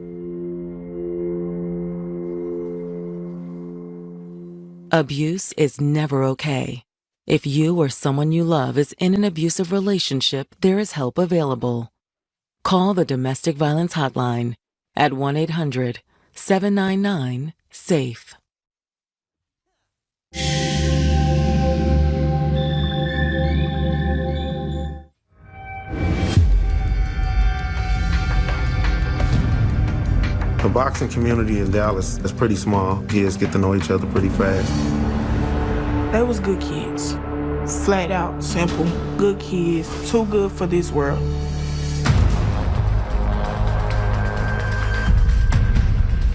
Speaker 2: Abuse is never okay. If you or someone you love is in an abusive relationship, there is help available. Call the Domestic Violence Hotline at 1-800-799-SAFE.
Speaker 21: The boxing community in Dallas is pretty small. Kids get to know each other pretty fast.
Speaker 22: They was good kids. Flat out, simple, good kids, too good for this world.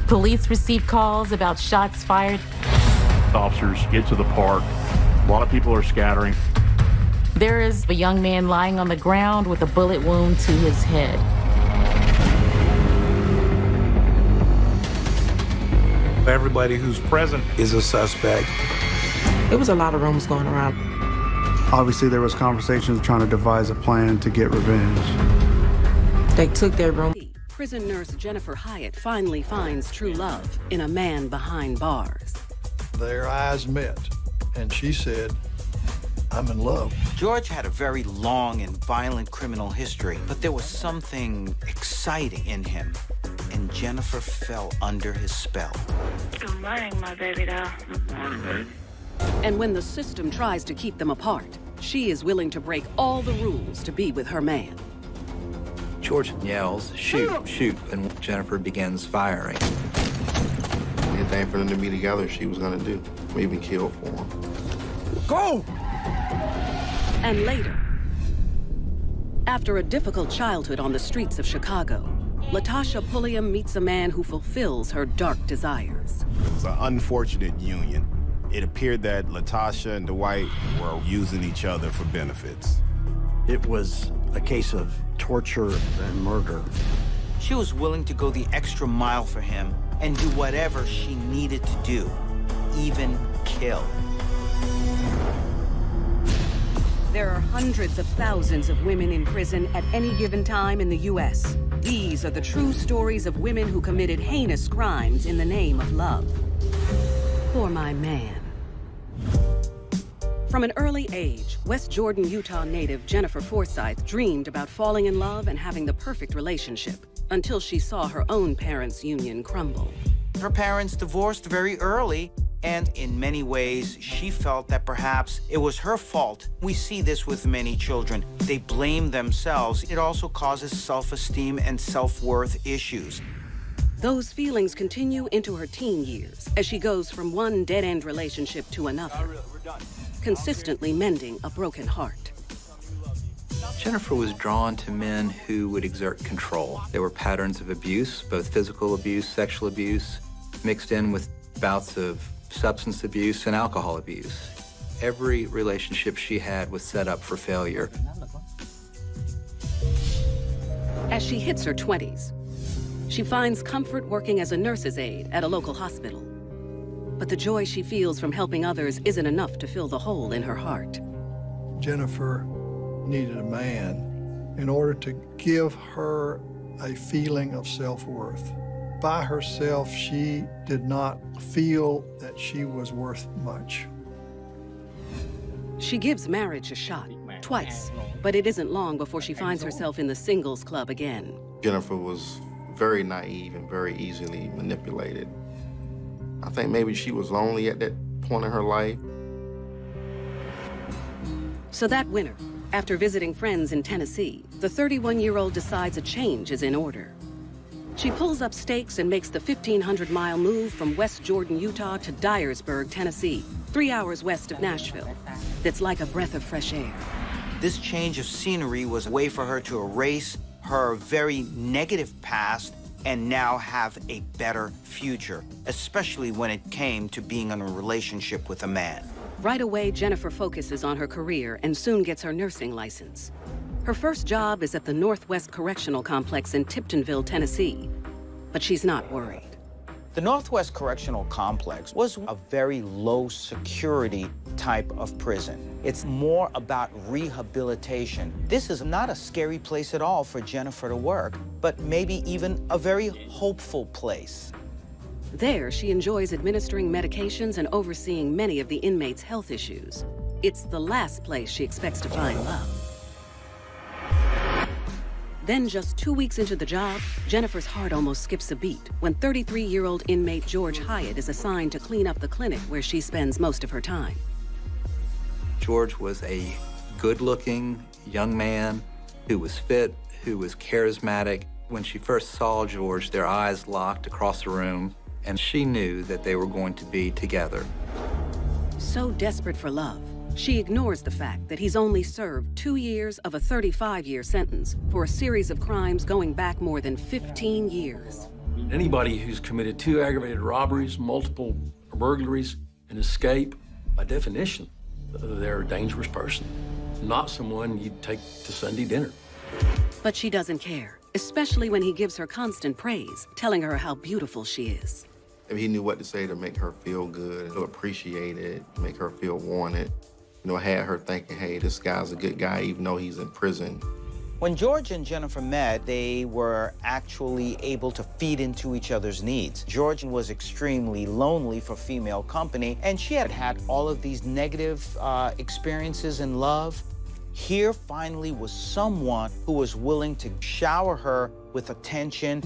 Speaker 23: Police received calls about shots fired.
Speaker 24: Officers get to the park. A lot of people are scattering.
Speaker 23: There is a young man lying on the ground with a bullet wound to his head.
Speaker 25: Everybody who's present is a suspect.
Speaker 22: There was a lot of rumors going around.
Speaker 26: Obviously, there was conversations trying to devise a plan to get revenge.
Speaker 22: They took their room.
Speaker 27: Prison nurse Jennifer Hyatt finally finds true love in a man behind bars.
Speaker 28: Their eyes met, and she said, "I'm in love."
Speaker 29: George had a very long and violent criminal history, but there was something exciting in him, and Jennifer fell under his spell.
Speaker 9: Good morning, my baby doll. Good morning, baby.
Speaker 27: And when the system tries to keep them apart, she is willing to break all the rules to be with her man.
Speaker 30: George yells, "Shoot, shoot," and Jennifer begins firing.
Speaker 21: Anything for them to be together, she was gonna do. Even kill for him.
Speaker 28: Go!
Speaker 27: And later, after a difficult childhood on the streets of Chicago, Latasha Pulliam meets a man who fulfills her dark desires.
Speaker 31: It's an unfortunate union. It appeared that Latasha and Dwight were using each other for benefits.
Speaker 32: It was a case of torture and murder.
Speaker 29: She was willing to go the extra mile for him and do whatever she needed to do, even kill.
Speaker 27: There are hundreds of thousands of women in prison at any given time in the U.S. These are the true stories of women who committed heinous crimes in the name of love. For my man. From an early age, West Jordan, Utah native Jennifer Forsythe dreamed about falling in love and having the perfect relationship until she saw her own parents' union crumble.
Speaker 29: Her parents divorced very early, and in many ways, she felt that perhaps it was her fault. We see this with many children. They blame themselves. It also causes self-esteem and self-worth issues.
Speaker 27: Those feelings continue into her teen years as she goes from one dead-end relationship to another, consistently mending a broken heart.
Speaker 30: Jennifer was drawn to men who would exert control. There were patterns of abuse, both physical abuse, sexual abuse, mixed in with bouts of substance abuse and alcohol abuse. Every relationship she had was set up for failure.
Speaker 27: As she hits her 20s, she finds comfort working as a nurse's aide at a local hospital. But the joy she feels from helping others isn't enough to fill the hole in her heart.
Speaker 28: Jennifer needed a man in order to give her a feeling of self-worth. By herself, she did not feel that she was worth much.
Speaker 27: She gives marriage a shot, twice, but it isn't long before she finds herself in the singles club again.
Speaker 21: Jennifer was very naive and very easily manipulated. I think maybe she was lonely at that point in her life.
Speaker 27: So that winter, after visiting friends in Tennessee, the 31-year-old decides a change is in order. She pulls up stakes and makes the 1,500-mile move from West Jordan, Utah to Dyersburg, Tennessee, 3 hours west of Nashville. That's like a breath of fresh air.
Speaker 29: This change of scenery was a way for her to erase her very negative past and now have a better future, especially when it came to being in a relationship with a man.
Speaker 27: Right away, Jennifer focuses on her career and soon gets her nursing license. Her first job is at the Northwest Correctional Complex in Tiptonville, Tennessee, but she's not worried.
Speaker 29: The Northwest Correctional Complex was a very low security type of prison. It's more about rehabilitation. This is not a scary place at all for Jennifer to work, but maybe even a very hopeful place.
Speaker 27: There, she enjoys administering medications and overseeing many of the inmates' health issues. It's the last place she expects to find love. Then, just 2 weeks into the job, Jennifer's heart almost skips a beat when 33-year-old inmate George Hyatt is assigned to clean up the clinic where she spends most of her time.
Speaker 30: George was a good-looking young man who was fit, who was charismatic, When she first saw George, their eyes locked across the room, and she knew that they were going to be together.
Speaker 27: So desperate for love, she ignores the fact that he's only served 2 years of a 35-year sentence for a series of crimes going back more than 15 years.
Speaker 4: Anybody who's committed 2 aggravated robberies, multiple burglaries, and escape, by definition, they're a dangerous person, not someone you'd take to Sunday dinner.
Speaker 27: But she doesn't care, especially when he gives her constant praise, telling her how beautiful she is.
Speaker 21: He knew what to say to make her feel good, to appreciate it, make her feel wanted. You know, had her thinking, hey, this guy's a good guy, even though he's in prison.
Speaker 29: When George and Jennifer met, they were actually able to feed into each other's needs. George was extremely lonely for female company, and she had had all of these negative experiences in love. Here finally was someone who was willing to shower her with attention.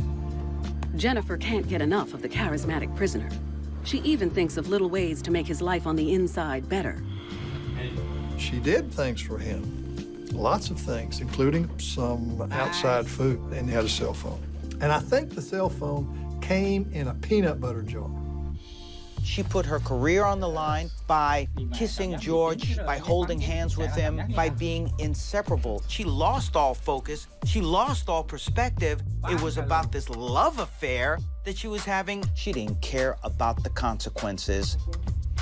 Speaker 27: Jennifer can't get enough of the charismatic prisoner. She even thinks of little ways to make his life on the inside better.
Speaker 28: She did things for him. Lots of things, including some outside food, and he had a cell phone. And I think the cell phone came in a peanut butter jar.
Speaker 29: She put her career on the line by kissing George, by holding hands with him, by being inseparable. She lost all focus. She lost all perspective. It was about this love affair that she was having. She didn't care about the consequences.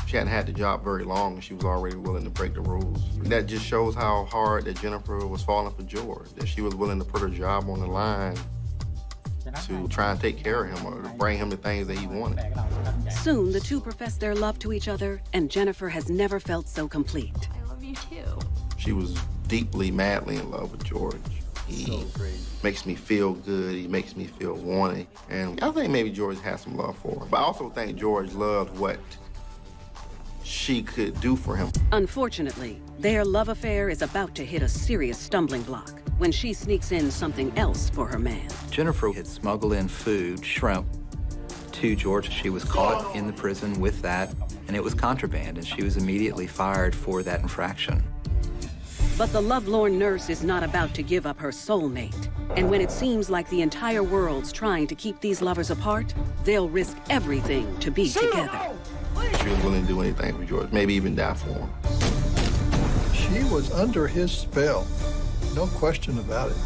Speaker 21: She hadn't had the job very long, and she was already willing to break the rules. That just shows how hard that Jennifer was falling for George, that she was willing to put her job on the line to try and take care of him or to bring him the things that he wanted.
Speaker 27: Soon, the two profess their love to each other, and Jennifer has never felt so complete.
Speaker 23: I love you too.
Speaker 21: She was deeply, madly in love with George. He makes me feel good. He makes me feel wanted. And I think maybe George had some love for her. But I also think George loved what she could do for him.
Speaker 27: Unfortunately, their love affair is about to hit a serious stumbling block when she sneaks in something else for her man.
Speaker 30: Jennifer had smuggled in food, shrimp, to George. She was caught in the prison with that, and it was contraband, and she was immediately fired for that infraction.
Speaker 27: But the lovelorn nurse is not about to give up her soulmate. And when it seems like the entire world's trying to keep these lovers apart, they'll risk everything to be together.
Speaker 21: She was willing to do anything for George, maybe even die for him.
Speaker 28: She was under his spell, no question about it.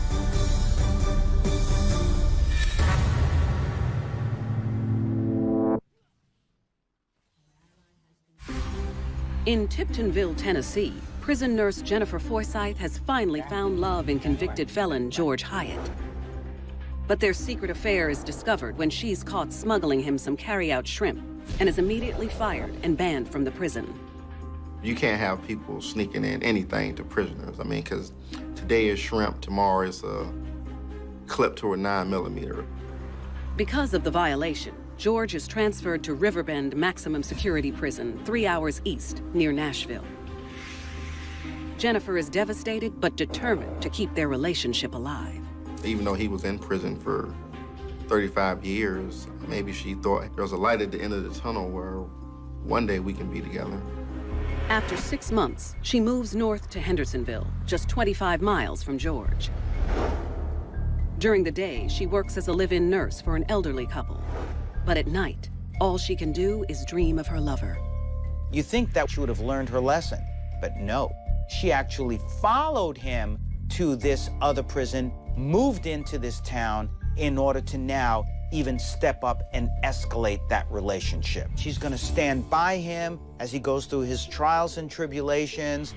Speaker 27: In Tiptonville, Tennessee, prison nurse Jennifer Forsythe has finally found love in convicted felon George Hyatt. But their secret affair is discovered when she's caught smuggling him some carry-out shrimp and is immediately fired and banned from the prison.
Speaker 21: You can't have people sneaking in anything to prisoners. I mean, because today is shrimp, tomorrow is a clip to a 9mm.
Speaker 27: Because of the violation, George is transferred to Riverbend Maximum Security Prison, 3 hours east, near Nashville. Jennifer is devastated, but determined to keep their relationship alive.
Speaker 21: Even though he was in prison for 35 years, maybe she thought there was a light at the end of the tunnel where one day we can be together.
Speaker 27: After 6 months, she moves north to Hendersonville, just 25 miles from George. During the day, she works as a live-in nurse for an elderly couple. But at night, all she can do is dream of her lover.
Speaker 29: You think that she would have learned her lesson, but no. She actually followed him to this other prison, moved into this town in order to now even step up and escalate that relationship. She's gonna stand by him as he goes through his trials and tribulations.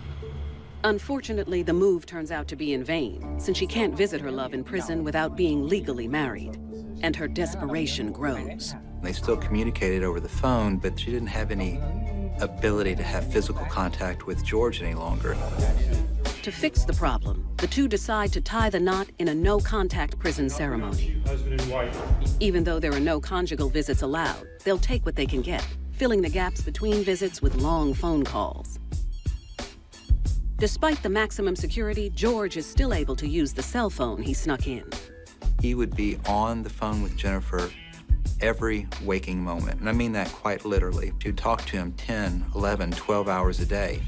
Speaker 27: Unfortunately, the move turns out to be in vain, since she can't visit her love in prison without being legally married, and her desperation grows.
Speaker 30: They still communicated over the phone, but she didn't have any ability to have physical contact with George any longer.
Speaker 27: To fix the problem, the two decide to tie the knot in a no-contact prison ceremony.
Speaker 24: Husband and wife.
Speaker 27: Even though there are no conjugal visits allowed, they'll take what they can get, filling the gaps between visits with long phone calls. Despite the maximum security, George is still able to use the cell phone he snuck in.
Speaker 30: He would be on the phone with Jennifer every waking moment, and I mean that quite literally. She'd talk to him 10, 11, 12 hours a day.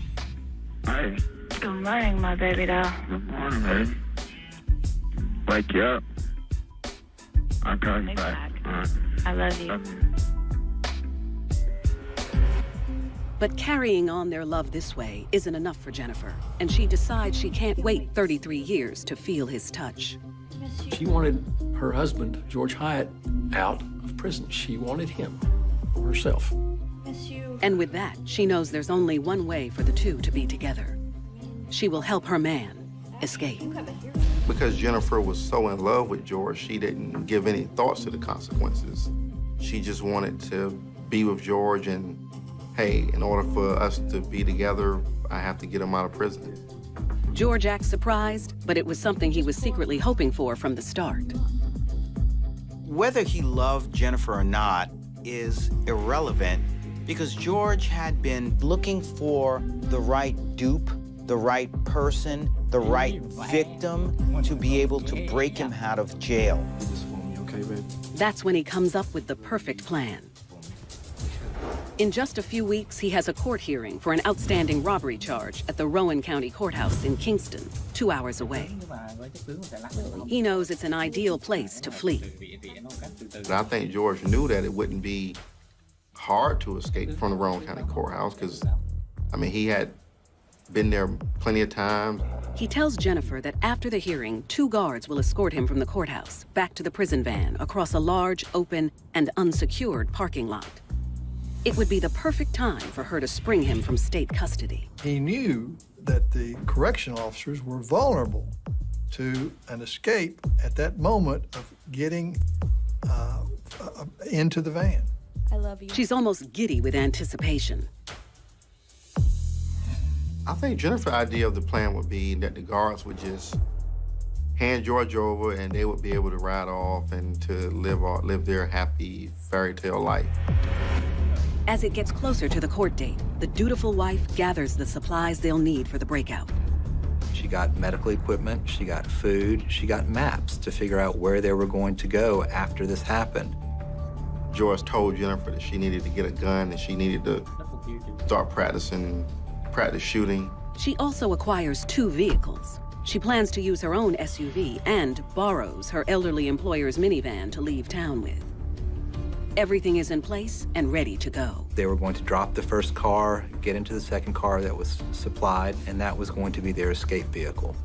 Speaker 9: Hey. Good morning, my baby doll.
Speaker 8: Good morning, baby. Wake you up.
Speaker 9: I'll call you back. I love you.
Speaker 27: But carrying on their love this way isn't enough for Jennifer, and she decides she can't wait 33 years to feel his touch.
Speaker 4: She wanted her husband, George Hyatt, out of prison. She wanted him for herself.
Speaker 27: And with that, she knows there's only one way for the two to be together. She will help her man escape.
Speaker 21: Because Jennifer was so in love with George, she didn't give any thoughts to the consequences. She just wanted to be with George, and hey, in order for us to be together, I have to get him out of prison.
Speaker 27: George acts surprised, but it was something he was secretly hoping for from the start.
Speaker 29: Whether he loved Jennifer or not is irrelevant because George had been looking for the right dupe, the right person, the right victim to be able to break him out of jail.
Speaker 27: That's when he comes up with the perfect plan. In just a few weeks, he has a court hearing for an outstanding robbery charge at the Rowan County Courthouse in Kingston, 2 hours away. He knows it's an ideal place to flee.
Speaker 21: And I think George knew that it wouldn't be hard to escape from the Rowan County Courthouse because, I mean, he had been there plenty of times.
Speaker 27: He tells Jennifer that after the hearing, 2 guards will escort him from the courthouse back to the prison van across a large, open, and unsecured parking lot. It would be the perfect time for her to spring him from state custody.
Speaker 28: He knew that the correctional officers were vulnerable to an escape at that moment of getting into the van.
Speaker 27: I love you. She's almost giddy with anticipation.
Speaker 21: I think Jennifer's idea of the plan would be that the guards would just hand George over and they would be able to ride off and to live their happy fairy tale life.
Speaker 27: As it gets closer to the court date, the dutiful wife gathers the supplies they'll need for the breakout.
Speaker 30: She got medical equipment, she got food, she got maps to figure out where they were going to go after this happened.
Speaker 21: George told Jennifer that she needed to get a gun and she needed to start practice shooting.
Speaker 27: She also acquires 2 vehicles. She plans to use her own SUV and borrows her elderly employer's minivan to leave town with. Everything is in place and ready to go.
Speaker 30: They were going to drop the first car, get into the second car that was supplied, and that was going to be their escape vehicle.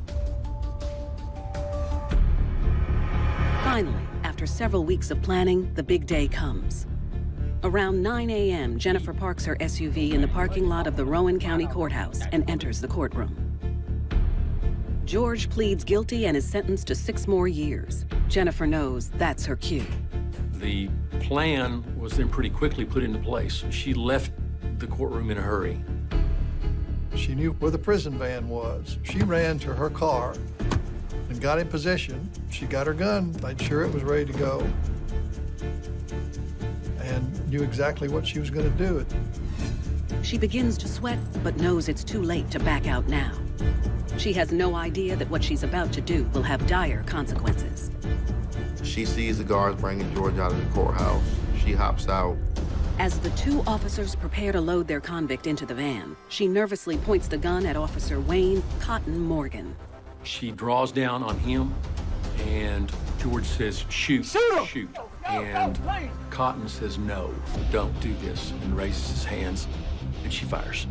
Speaker 27: Finally, after several weeks of planning, the big day comes. Around 9 a.m., Jennifer parks her SUV in the parking lot of the Rowan County Courthouse and enters the courtroom. George pleads guilty and is sentenced to 6 more years. Jennifer knows that's her cue.
Speaker 4: The plan was then pretty quickly put into place. She left the courtroom in a hurry.
Speaker 28: She knew where the prison van was. She ran to her car and got in position. She got her gun, made sure it was ready to go, and knew exactly what she was going to do.
Speaker 27: She begins to sweat, but knows it's too late to back out now. She has no idea that what she's about to do will have dire consequences.
Speaker 21: She sees the guards bringing George out of the courthouse. She hops out.
Speaker 27: As the 2 officers prepare to load their convict into the van, she nervously points the gun at Officer Wayne Cotton Morgan.
Speaker 4: She draws down on him, and George says, shoot, shoot. And Cotton says, no, don't do this, and raises his hands, and she fires.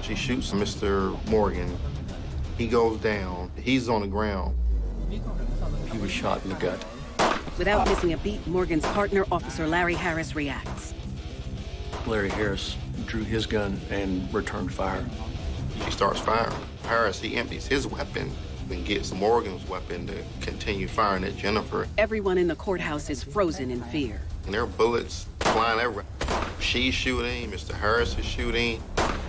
Speaker 21: She shoots Mr. Morgan. He goes down. He's on the ground.
Speaker 4: He was shot in the gut.
Speaker 27: Without missing a beat, Morgan's partner, Officer Larry Harris, reacts.
Speaker 4: Larry Harris drew his gun and returned fire.
Speaker 21: She starts firing. Harris, he empties his weapon and gets Morgan's weapon to continue firing at Jennifer.
Speaker 27: Everyone in the courthouse is frozen in fear.
Speaker 21: And there are bullets flying everywhere. She's shooting, Mr. Harris is shooting.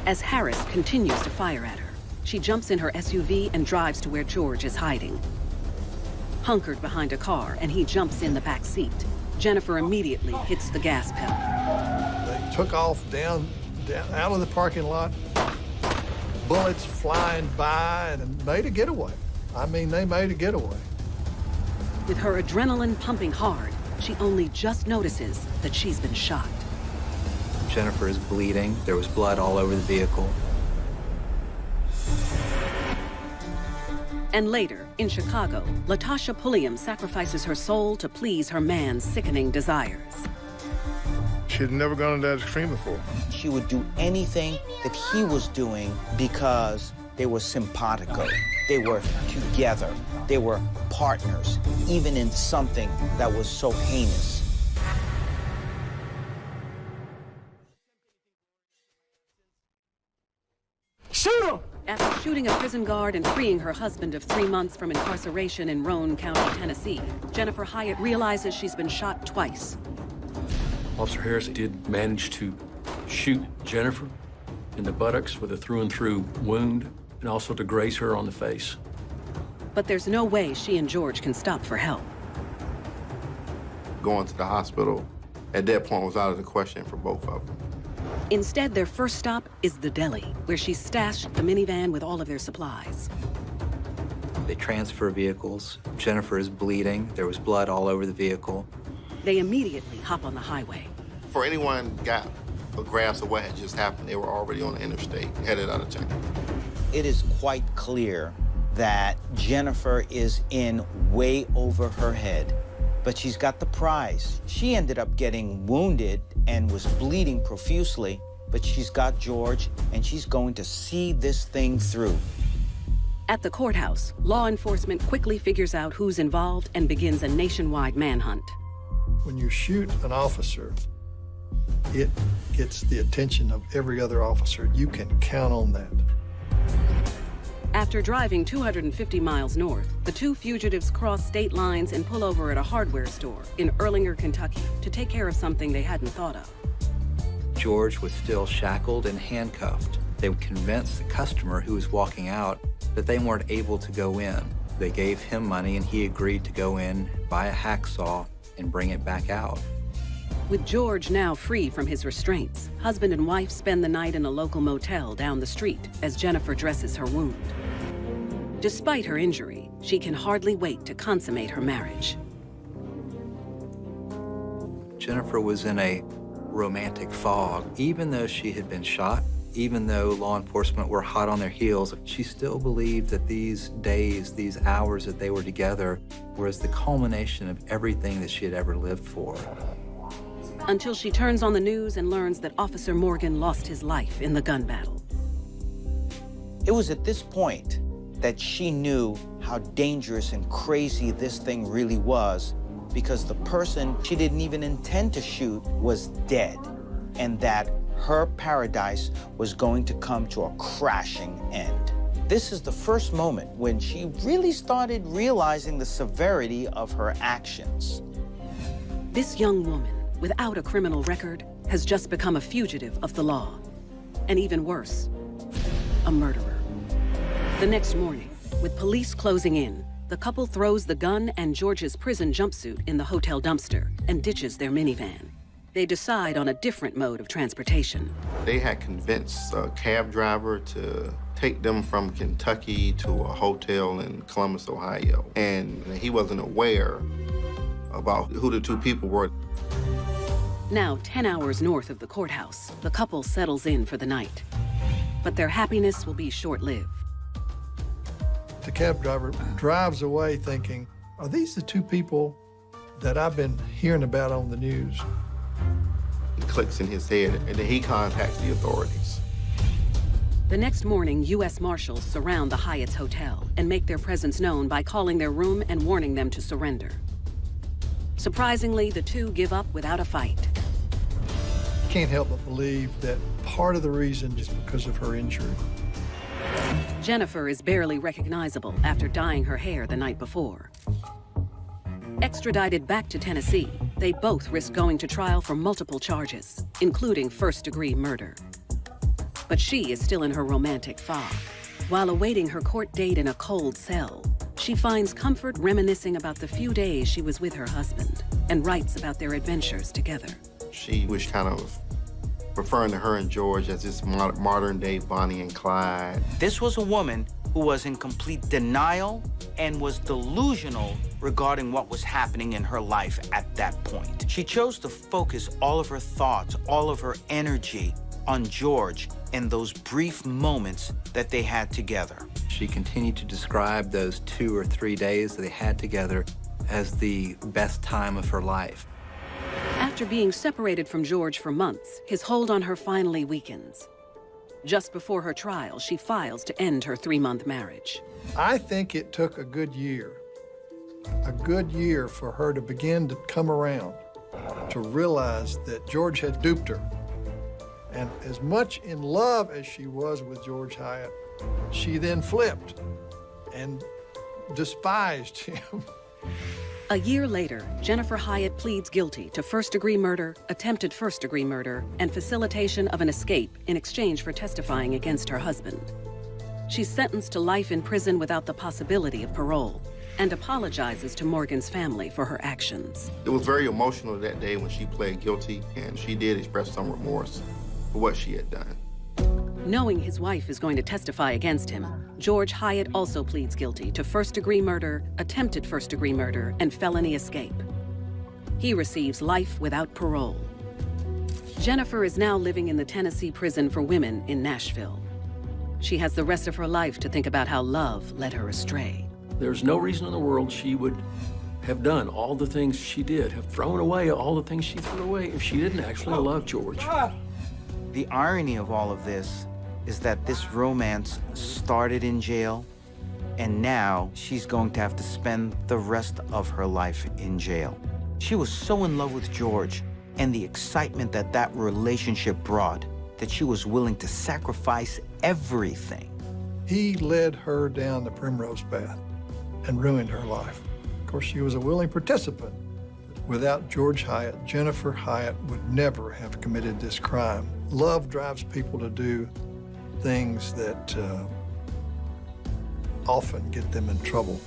Speaker 27: As Harris continues to fire at her, she jumps in her SUV and drives to where George is hiding. Hunkered behind a car, and he jumps in the back seat. Jennifer immediately hits the gas pedal.
Speaker 28: They took off down out of the parking lot, bullets flying by, and made a getaway. I mean, they made a getaway.
Speaker 27: With her adrenaline pumping hard, she only just notices that she's been shot.
Speaker 30: Jennifer is bleeding. There was blood all over the vehicle.
Speaker 27: And later, in Chicago, Latasha Pulliam sacrifices her soul to please her man's sickening desires.
Speaker 6: She'd never gone to that extreme before.
Speaker 29: She would do anything that he was doing because they were simpatico. They were together. They were partners, even in something that was so heinous.
Speaker 27: Shoot him! After shooting a prison guard and freeing her husband of 3 months from incarceration in Roane County, Tennessee, Jennifer Hyatt realizes she's been shot twice.
Speaker 4: Officer Harris did manage to shoot Jennifer in the buttocks with a through-and-through wound, and also to graze her on the face.
Speaker 27: But there's no way she and George can stop for help.
Speaker 21: Going to the hospital at that point was out of the question for both of them.
Speaker 27: Instead, their first stop is the deli, where she stashed the minivan with all of their supplies.
Speaker 30: They transfer vehicles. Jennifer is bleeding. There was blood all over the vehicle.
Speaker 27: They immediately hop on the highway.
Speaker 21: For anyone got a grasp of what had just happened, they were already on the interstate, headed out of town.
Speaker 29: It is quite clear that Jennifer is in way over her head, but she's got the prize. She ended up getting wounded and was bleeding profusely, but she's got George, and she's going to see this thing through.
Speaker 27: At the courthouse, law enforcement quickly figures out who's involved and begins a nationwide manhunt.
Speaker 28: When you shoot an officer, it gets the attention of every other officer. You can count on that.
Speaker 27: After driving 250 miles north, the two fugitives cross state lines and pull over at a hardware store in Erlanger, Kentucky, to take care of something they hadn't thought of.
Speaker 30: George was still shackled and handcuffed. They convinced the customer who was walking out that they weren't able to go in. They gave him money, and he agreed to go in, buy a hacksaw, and bring it back out.
Speaker 27: With George now free from his restraints, husband and wife spend the night in a local motel down the street as Jennifer dresses her wound. Despite her injury, she can hardly wait to consummate her marriage.
Speaker 30: Jennifer was in a romantic fog. Even though she had been shot, even though law enforcement were hot on their heels, she still believed that these days, these hours that they were together was the culmination of everything that she had ever lived for.
Speaker 27: Until she turns on the news and learns that Officer Morgan lost his life in the gun battle.
Speaker 29: It was at this point that she knew how dangerous and crazy this thing really was, because the person she didn't even intend to shoot was dead, and that her paradise was going to come to a crashing end. This is the first moment when she really started realizing the severity of her actions.
Speaker 27: This young woman, without a criminal record, has just become a fugitive of the law. And even worse, a murderer. The next morning, with police closing in, the couple throws the gun and George's prison jumpsuit in the hotel dumpster and ditches their minivan. They decide on a different mode of transportation.
Speaker 21: They had convinced a cab driver to take them from Kentucky to a hotel in Columbus, Ohio. And he wasn't aware about who the two people were.
Speaker 27: Now 10 hours north of the courthouse, the couple settles in for the night. But their happiness will be short-lived.
Speaker 28: The cab driver drives away thinking, are these the two people that I've been hearing about on the news?
Speaker 21: It clicks in his head, and then he contacts the authorities.
Speaker 27: The next morning, U.S. Marshals surround the Hyatt's hotel and make their presence known by calling their room and warning them to surrender. Surprisingly, the two give up without a fight.
Speaker 28: I can't help but believe that part of the reason is because of her injury.
Speaker 27: Jennifer is barely recognizable after dyeing her hair the night before. Extradited back to Tennessee, they both risk going to trial for multiple charges, including first-degree murder. But she is still in her romantic fog. While awaiting her court date in a cold cell, she finds comfort reminiscing about the few days she was with her husband and writes about their adventures together.
Speaker 21: She was kind of referring to her and George as this modern-day Bonnie and Clyde.
Speaker 29: This was a woman who was in complete denial and was delusional regarding what was happening in her life at that point. She chose to focus all of her thoughts, all of her energy on George in those brief moments that they had together.
Speaker 30: She continued to describe those 2 or 3 days that they had together as the best time of her life.
Speaker 27: After being separated from George for months, his hold on her finally weakens. Just before her trial, she files to end her 3-month marriage.
Speaker 28: I think it took a good year for her to begin to come around, to realize that George had duped her. And as much in love as she was with George Hyatt, she then flipped and despised him.
Speaker 27: A year later, Jennifer Hyatt pleads guilty to first-degree murder, attempted first-degree murder, and facilitation of an escape in exchange for testifying against her husband. She's sentenced to life in prison without the possibility of parole and apologizes to Morgan's family for her actions.
Speaker 21: It was very emotional that day when she pled guilty, and she did express some remorse for what she had done.
Speaker 27: Knowing his wife is going to testify against him, George Hyatt also pleads guilty to first-degree murder, attempted first-degree murder, and felony escape. He receives life without parole. Jennifer is now living in the Tennessee Prison for Women in Nashville. She has the rest of her life to think about how love led her astray.
Speaker 4: There's no reason in the world she would have done all the things she did, have thrown away all the things she threw away if she didn't actually love George.
Speaker 29: The irony of all of this is that this romance started in jail, and now she's going to have to spend the rest of her life in jail. She was so in love with George and the excitement that that relationship brought that she was willing to sacrifice everything.
Speaker 28: He led her down the primrose path and ruined her life. Of course, she was a willing participant. Without George Hyatt, Jennifer Hyatt would never have committed this crime. Love drives people to do things that often get them in trouble.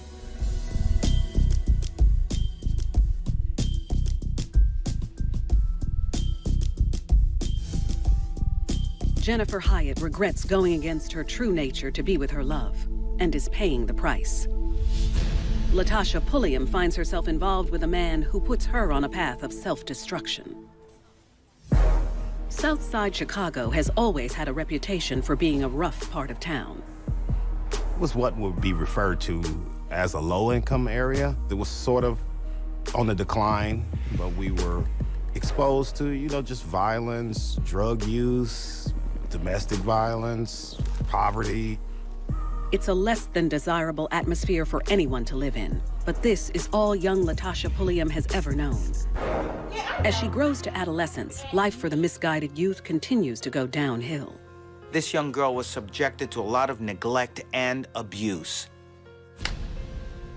Speaker 27: Jennifer Hyatt regrets going against her true nature to be with her love and is paying the price. Latasha Pulliam finds herself involved with a man who puts her on a path of self-destruction. Southside Chicago has always had a reputation for being a rough part of town.
Speaker 31: It was what would be referred to as a low-income area. It was sort of on the decline, but we were exposed to, you know, just violence, drug use, domestic violence, poverty.
Speaker 27: It's a less than desirable atmosphere for anyone to live in, but this is all young Latasha Pulliam has ever known. As she grows to adolescence, life for the misguided youth continues to go downhill.
Speaker 29: This young girl was subjected to a lot of neglect and abuse.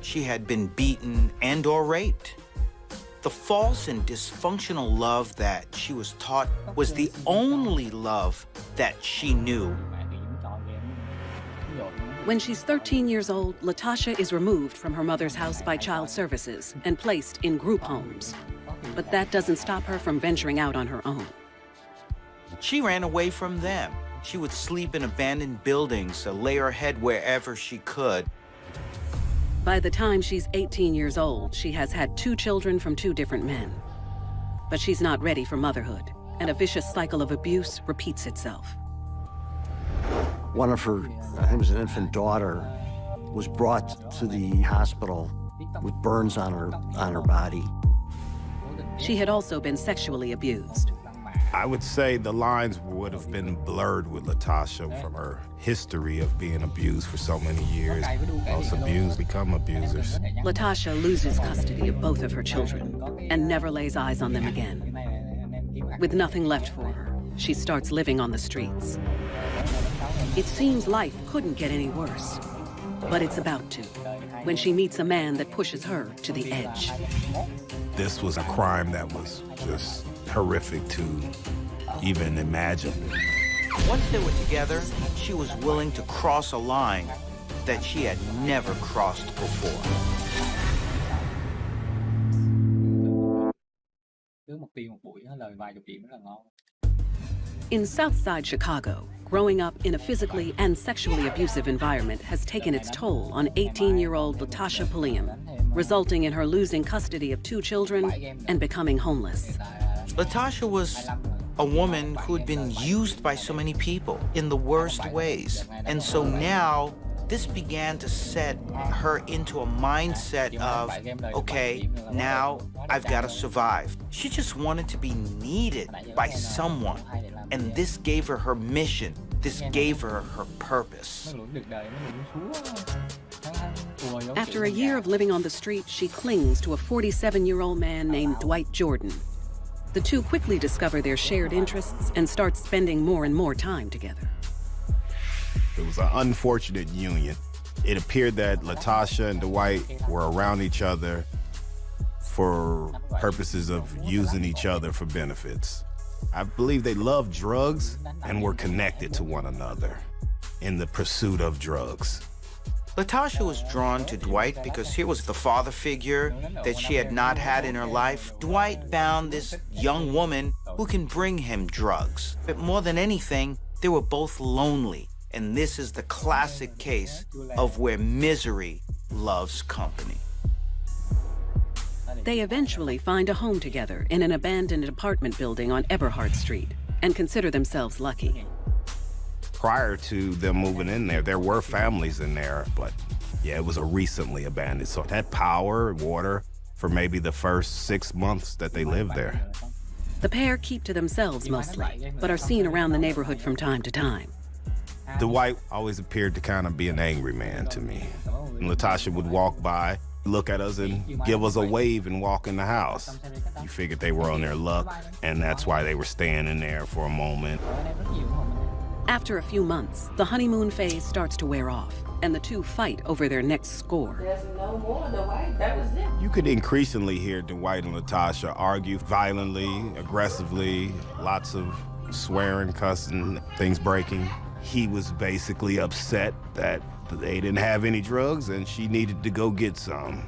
Speaker 29: She had been beaten and/or raped. The false and dysfunctional love that she was taught was the only love that she knew.
Speaker 27: When she's 13 years old, Latasha is removed from her mother's house by Child Services and placed in group homes. But that doesn't stop her from venturing out on her own.
Speaker 29: She ran away from them. She would sleep in abandoned buildings, lay her head wherever she could.
Speaker 27: By the time she's 18 years old, she has had 2 children from 2 different men. But she's not ready for motherhood, and a vicious cycle of abuse repeats itself.
Speaker 32: One of her, I think it was an infant daughter, was brought to the hospital with burns on her body.
Speaker 27: She had also been sexually abused.
Speaker 31: I would say the lines would have been blurred with Latasha from her history of being abused for so many years. Most abused become abusers.
Speaker 27: Latasha loses custody of both of her children and never lays eyes on them again. With nothing left for her, she starts living on the streets. It seems life couldn't get any worse, but it's about to, when she meets a man that pushes her to the edge.
Speaker 31: This was a crime that was just horrific to even imagine.
Speaker 29: Once they were together, she was willing to cross a line that she had never crossed before. In Southside Chicago, growing up in a physically and sexually abusive environment has taken its toll on 18-year-old Latasha Pulliam, resulting in her losing custody of 2 children and becoming homeless. Latasha was a woman who had been used by so many people in the worst ways. And so now, this began to set her into a mindset of, okay, now I've got to survive. She just wanted to be needed by someone, and this gave her her mission. This gave her her purpose.
Speaker 27: After a year of living on the street, she clings to a 47-year-old man named Dwight Jordan. The two quickly discover their shared interests and start spending more and more time together.
Speaker 31: It was an unfortunate union. It appeared that Latasha and Dwight were around each other for purposes of using each other for benefits. I believe they loved drugs and were connected to one another in the pursuit of drugs.
Speaker 29: Latasha was drawn to Dwight because he was the father figure that she had not had in her life. Dwight found this young woman who can bring him drugs. But more than anything, they were both lonely. And this is the classic case of where misery loves company.
Speaker 27: They eventually find a home together in an abandoned apartment building on Eberhard Street and consider themselves lucky.
Speaker 31: Prior to them moving in there were families in there, but yeah, it was a recently abandoned. So it had power, water for maybe the first 6 months that they lived there.
Speaker 27: The pair keep to themselves mostly, but are seen around the neighborhood from time to time.
Speaker 31: Dwight always appeared to kind of be an angry man to me. And Latasha would walk by, look at us and give us a wave and walk in the house. You figured they were on their luck, and that's why they were staying in there for a moment.
Speaker 27: After a few months, the honeymoon phase starts to wear off, and the two fight over their next score.
Speaker 11: There's no more, Dwight. That was it.
Speaker 31: You could increasingly hear Dwight and Latasha argue violently, aggressively, lots of swearing, cussing, things breaking. He was basically upset that they didn't have any drugs and she needed to go get some.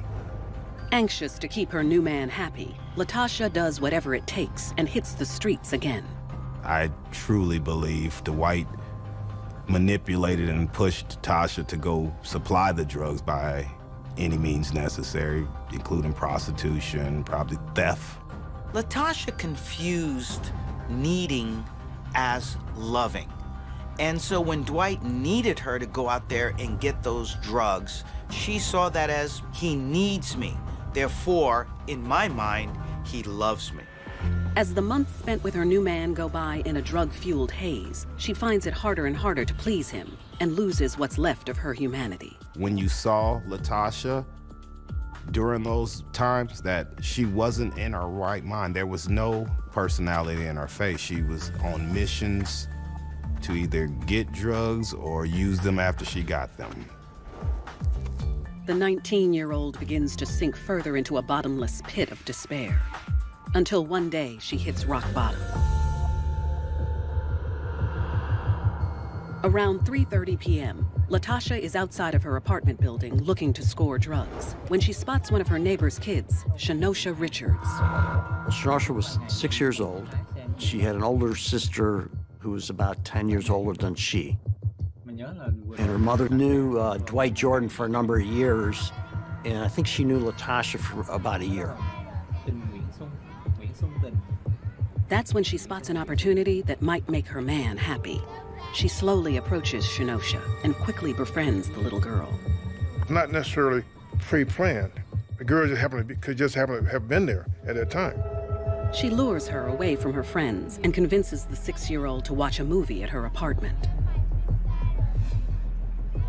Speaker 27: Anxious to keep her new man happy, Latasha does whatever it takes and hits the streets again.
Speaker 31: I truly believe Dwight manipulated and pushed Tasha to go supply the drugs by any means necessary, including prostitution, probably theft.
Speaker 29: Latasha confused needing as loving. And so when Dwight needed her to go out there and get those drugs, she saw that as, he needs me. Therefore, in my mind, he loves me.
Speaker 27: As the months spent with her new man go by in a drug-fueled haze, she finds it harder and harder to please him and loses what's left of her humanity.
Speaker 31: When you saw Latasha during those times that she wasn't in her right mind, there was no personality in her face. She was on missions to either get drugs or use them after she got them.
Speaker 27: The 19-year-old begins to sink further into a bottomless pit of despair, until one day she hits rock bottom. Around 3:30 p.m., Latasha is outside of her apartment building looking to score drugs when she spots one of her neighbor's kids, Shenosha Richards.
Speaker 32: Shenosha was 6 years old. She had an older sister who was about 10 years older than she. And her mother knew Dwight Jordan for a number of years, and I think she knew Latasha for about a year.
Speaker 27: That's when she spots an opportunity that might make her man happy. She slowly approaches Shenosha and quickly befriends the little girl.
Speaker 6: Not necessarily pre-planned. The girl could just happen to have been there at that time.
Speaker 27: She lures her away from her friends and convinces the 6-year-old to watch a movie at her apartment.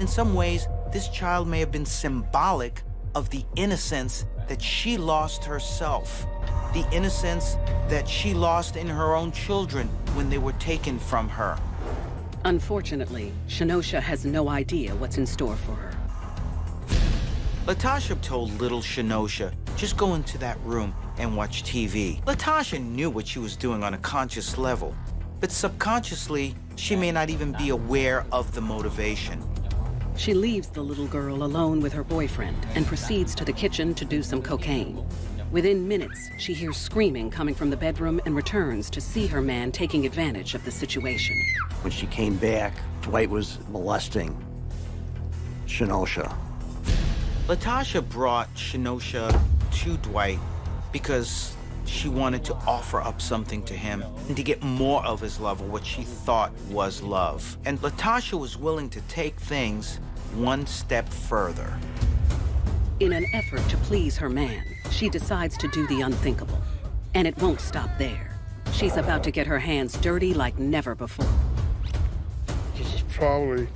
Speaker 29: In some ways, this child may have been symbolic of the innocence that she lost herself, the innocence that she lost in her own children when they were taken from her.
Speaker 27: Unfortunately, Shenosha has no idea what's in store for her.
Speaker 29: Latasha told little Shenosha, just go into that room and watch TV. Latasha knew what she was doing on a conscious level, but subconsciously, she may not even be aware of the motivation.
Speaker 27: She leaves the little girl alone with her boyfriend and proceeds to the kitchen to do some cocaine. Within minutes, she hears screaming coming from the bedroom and returns to see her man taking advantage of the situation.
Speaker 32: When she came back, Dwight was molesting Shenosha.
Speaker 29: Latasha brought Shenosha to Dwight because she wanted to offer up something to him and to get more of his love, or what she thought was love. And Latasha was willing to take things one step further.
Speaker 27: In an effort to please her man, she decides to do the unthinkable. And it won't stop there. She's about to get her hands dirty like never before.
Speaker 6: This is probably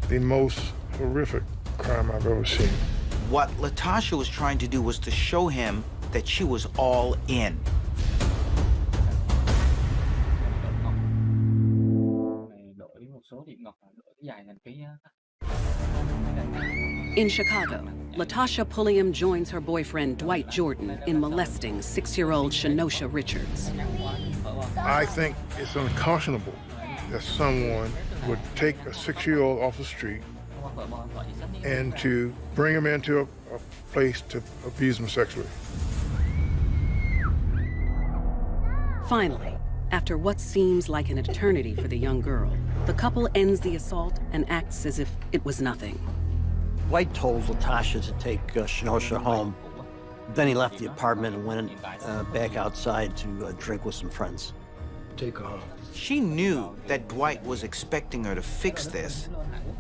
Speaker 6: the most horrific crime I've ever seen.
Speaker 29: What Latasha was trying to do was to show him that she was all in. In Chicago, Latasha Pulliam joins her boyfriend Dwight Jordan in molesting 6-year-old Shenosha Richards.
Speaker 6: I think it's unconscionable that someone would take a 6-year-old off the street and to bring him into a place to abuse him sexually.
Speaker 27: Finally, after what seems like an eternity for the young girl, the couple ends the assault and acts as if it was nothing.
Speaker 32: Dwight told Latasha to take Shenosha home. Then he left the apartment and went back outside to drink with some friends.
Speaker 28: Take her home.
Speaker 29: She knew that Dwight was expecting her to fix this.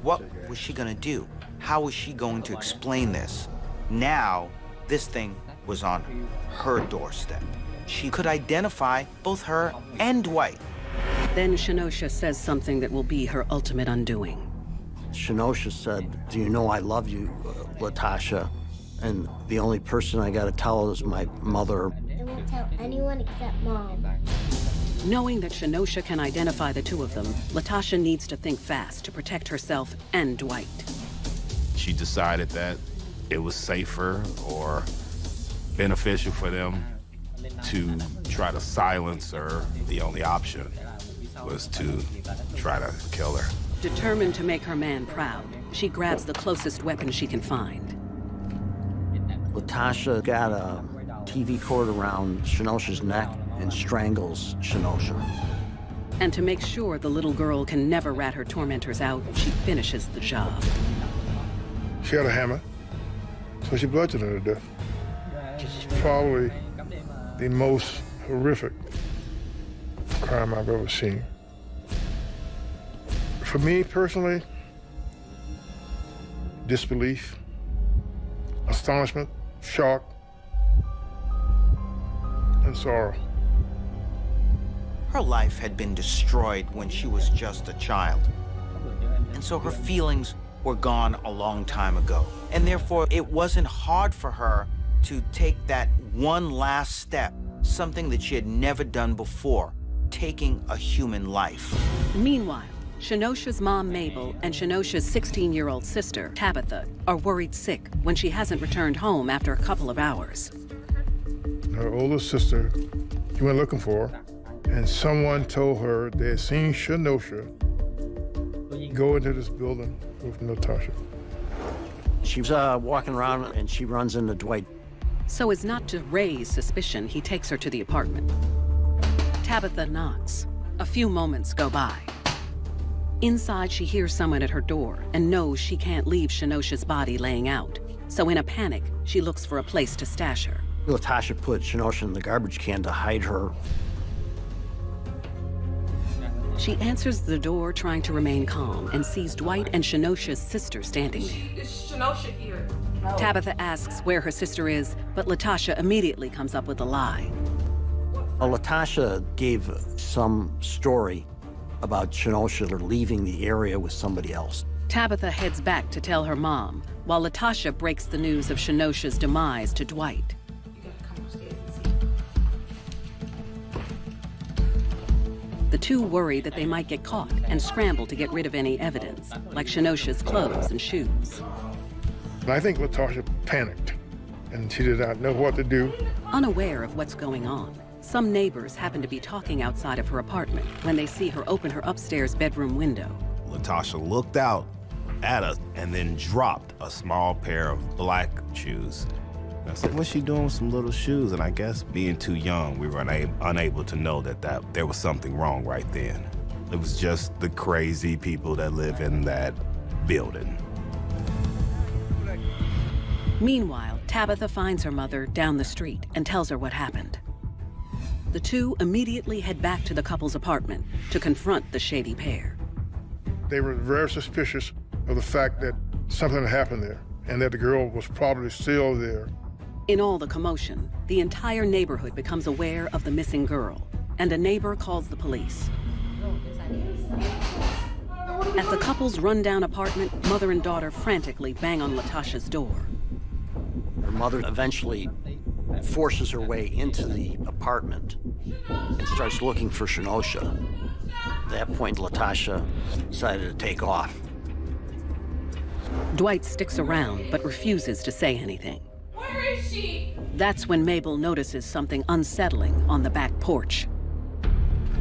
Speaker 29: What was she gonna do? How was she going to explain this? Now, this thing was on her doorstep. She could identify both her and Dwight.
Speaker 27: Then Shenosha says something that will be her ultimate undoing.
Speaker 32: Shenosha said, "Do you know I love you, Latasha? And the only person I gotta tell is my mother."
Speaker 7: I won't tell anyone except Mom.
Speaker 27: Knowing that Shenosha can identify the two of them, Latasha needs to think fast to protect herself and Dwight.
Speaker 31: She decided that it was safer or beneficial for them to try to silence her. The only option was to try to kill her.
Speaker 27: Determined to make her man proud, she grabs the closest weapon she can find.
Speaker 32: Latasha got a TV cord around Shenosha's neck and strangles Shenosha.
Speaker 27: And to make sure the little girl can never rat her tormentors out, she finishes the job.
Speaker 6: She had a hammer, so she bludgeoned her to death. It's probably the most horrific crime I've ever seen. For me personally, disbelief, astonishment, shock, and sorrow.
Speaker 29: Her life had been destroyed when she was just a child. And so her feelings were gone a long time ago. And therefore, it wasn't hard for her to take that one last step, something that she had never done before, taking a human life.
Speaker 27: Meanwhile, Shenosha's mom, Mabel, and Shenosha's 16-year-old sister, Tabitha, are worried sick when she hasn't returned home after a couple of hours.
Speaker 6: Her older sister, she went looking for her, and someone told her they had seen Shenosha go into this building with Natasha.
Speaker 32: She was walking around and she runs into Dwight.
Speaker 27: So as not to raise suspicion, he takes her to the apartment. Tabitha knocks. A few moments go by. Inside, she hears someone at her door and knows she can't leave Shenosha's body laying out. So in a panic, she looks for a place to stash her.
Speaker 32: Latasha put Shenosha in the garbage can to hide her.
Speaker 27: She answers the door, trying to remain calm, and sees Dwight and Shenosha's sister standing there.
Speaker 8: Is Shenosha here? No.
Speaker 27: Tabitha asks where her sister is, but Latasha immediately comes up with a lie.
Speaker 32: Latasha gave some story about Shenosha leaving the area with somebody else.
Speaker 27: Tabitha heads back to tell her mom, while Latasha breaks the news of Shenosha's demise to Dwight. The two worry that they might get caught and scramble to get rid of any evidence, like Shenosha's clothes and shoes.
Speaker 6: I think Latasha panicked, and she did not know what to do.
Speaker 27: Unaware of what's going on, some neighbors happen to be talking outside of her apartment when they see her open her upstairs bedroom window.
Speaker 31: Latasha looked out at us and then dropped a small pair of black shoes. I said, what's she doing with some little shoes? And I guess being too young, we were unable to know that there was something wrong right then. It was just the crazy people that live in that building.
Speaker 27: Meanwhile, Tabitha finds her mother down the street and tells her what happened. The two immediately head back to the couple's apartment to confront the shady pair.
Speaker 6: They were very suspicious of the fact that something happened there and that the girl was probably still there.
Speaker 27: In all the commotion, the entire neighborhood becomes aware of the missing girl, and a neighbor calls the police. At the couple's rundown apartment, mother and daughter frantically bang on Latasha's door.
Speaker 32: Her mother eventually forces her way into the apartment and starts looking for Shenosha. At that point, Latasha decided to take off.
Speaker 27: Dwight sticks around but refuses to say anything.
Speaker 8: Where is she?
Speaker 27: That's when Mabel notices something unsettling on the back porch.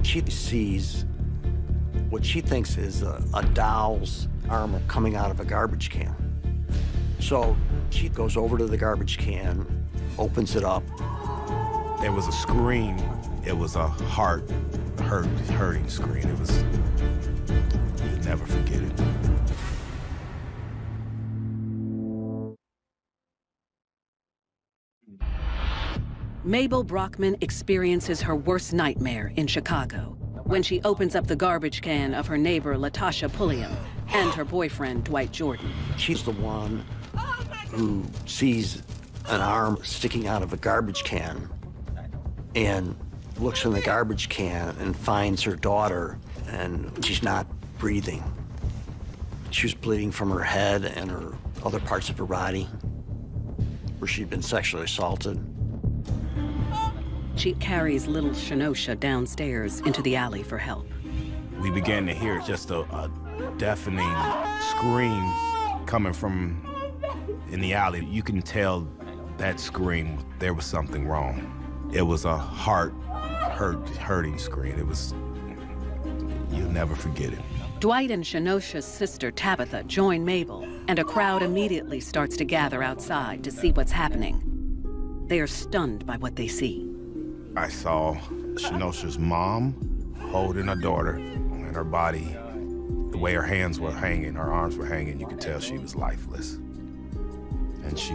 Speaker 32: She sees what she thinks is a doll's arm coming out of a garbage can. So she goes over to the garbage can, opens it up.
Speaker 31: There was a scream. It was a hurting scream. It was, you'd never forget it.
Speaker 27: Mabel Brockman experiences her worst nightmare in Chicago when she opens up the garbage can of her neighbor Latasha Pulliam and her boyfriend Dwight Jordan.
Speaker 32: She's the one who sees an arm sticking out of a garbage can and looks in the garbage can and finds her daughter, and she's not breathing. She was bleeding from her head and her other parts of her body where she'd been sexually assaulted.
Speaker 27: She carries little Shenosha downstairs into the alley for help.
Speaker 31: We began to hear just a deafening scream coming from in the alley. You can tell that scream, there was something wrong. It was a hurting scream. It was, you'll never forget it.
Speaker 27: Dwight and Shenosha's sister Tabitha join Mabel, and a crowd immediately starts to gather outside to see what's happening. They are stunned by what they see.
Speaker 31: I saw Shenosha's mom holding her daughter, and her body, the way her hands were hanging, her arms were hanging, you could tell she was lifeless. And she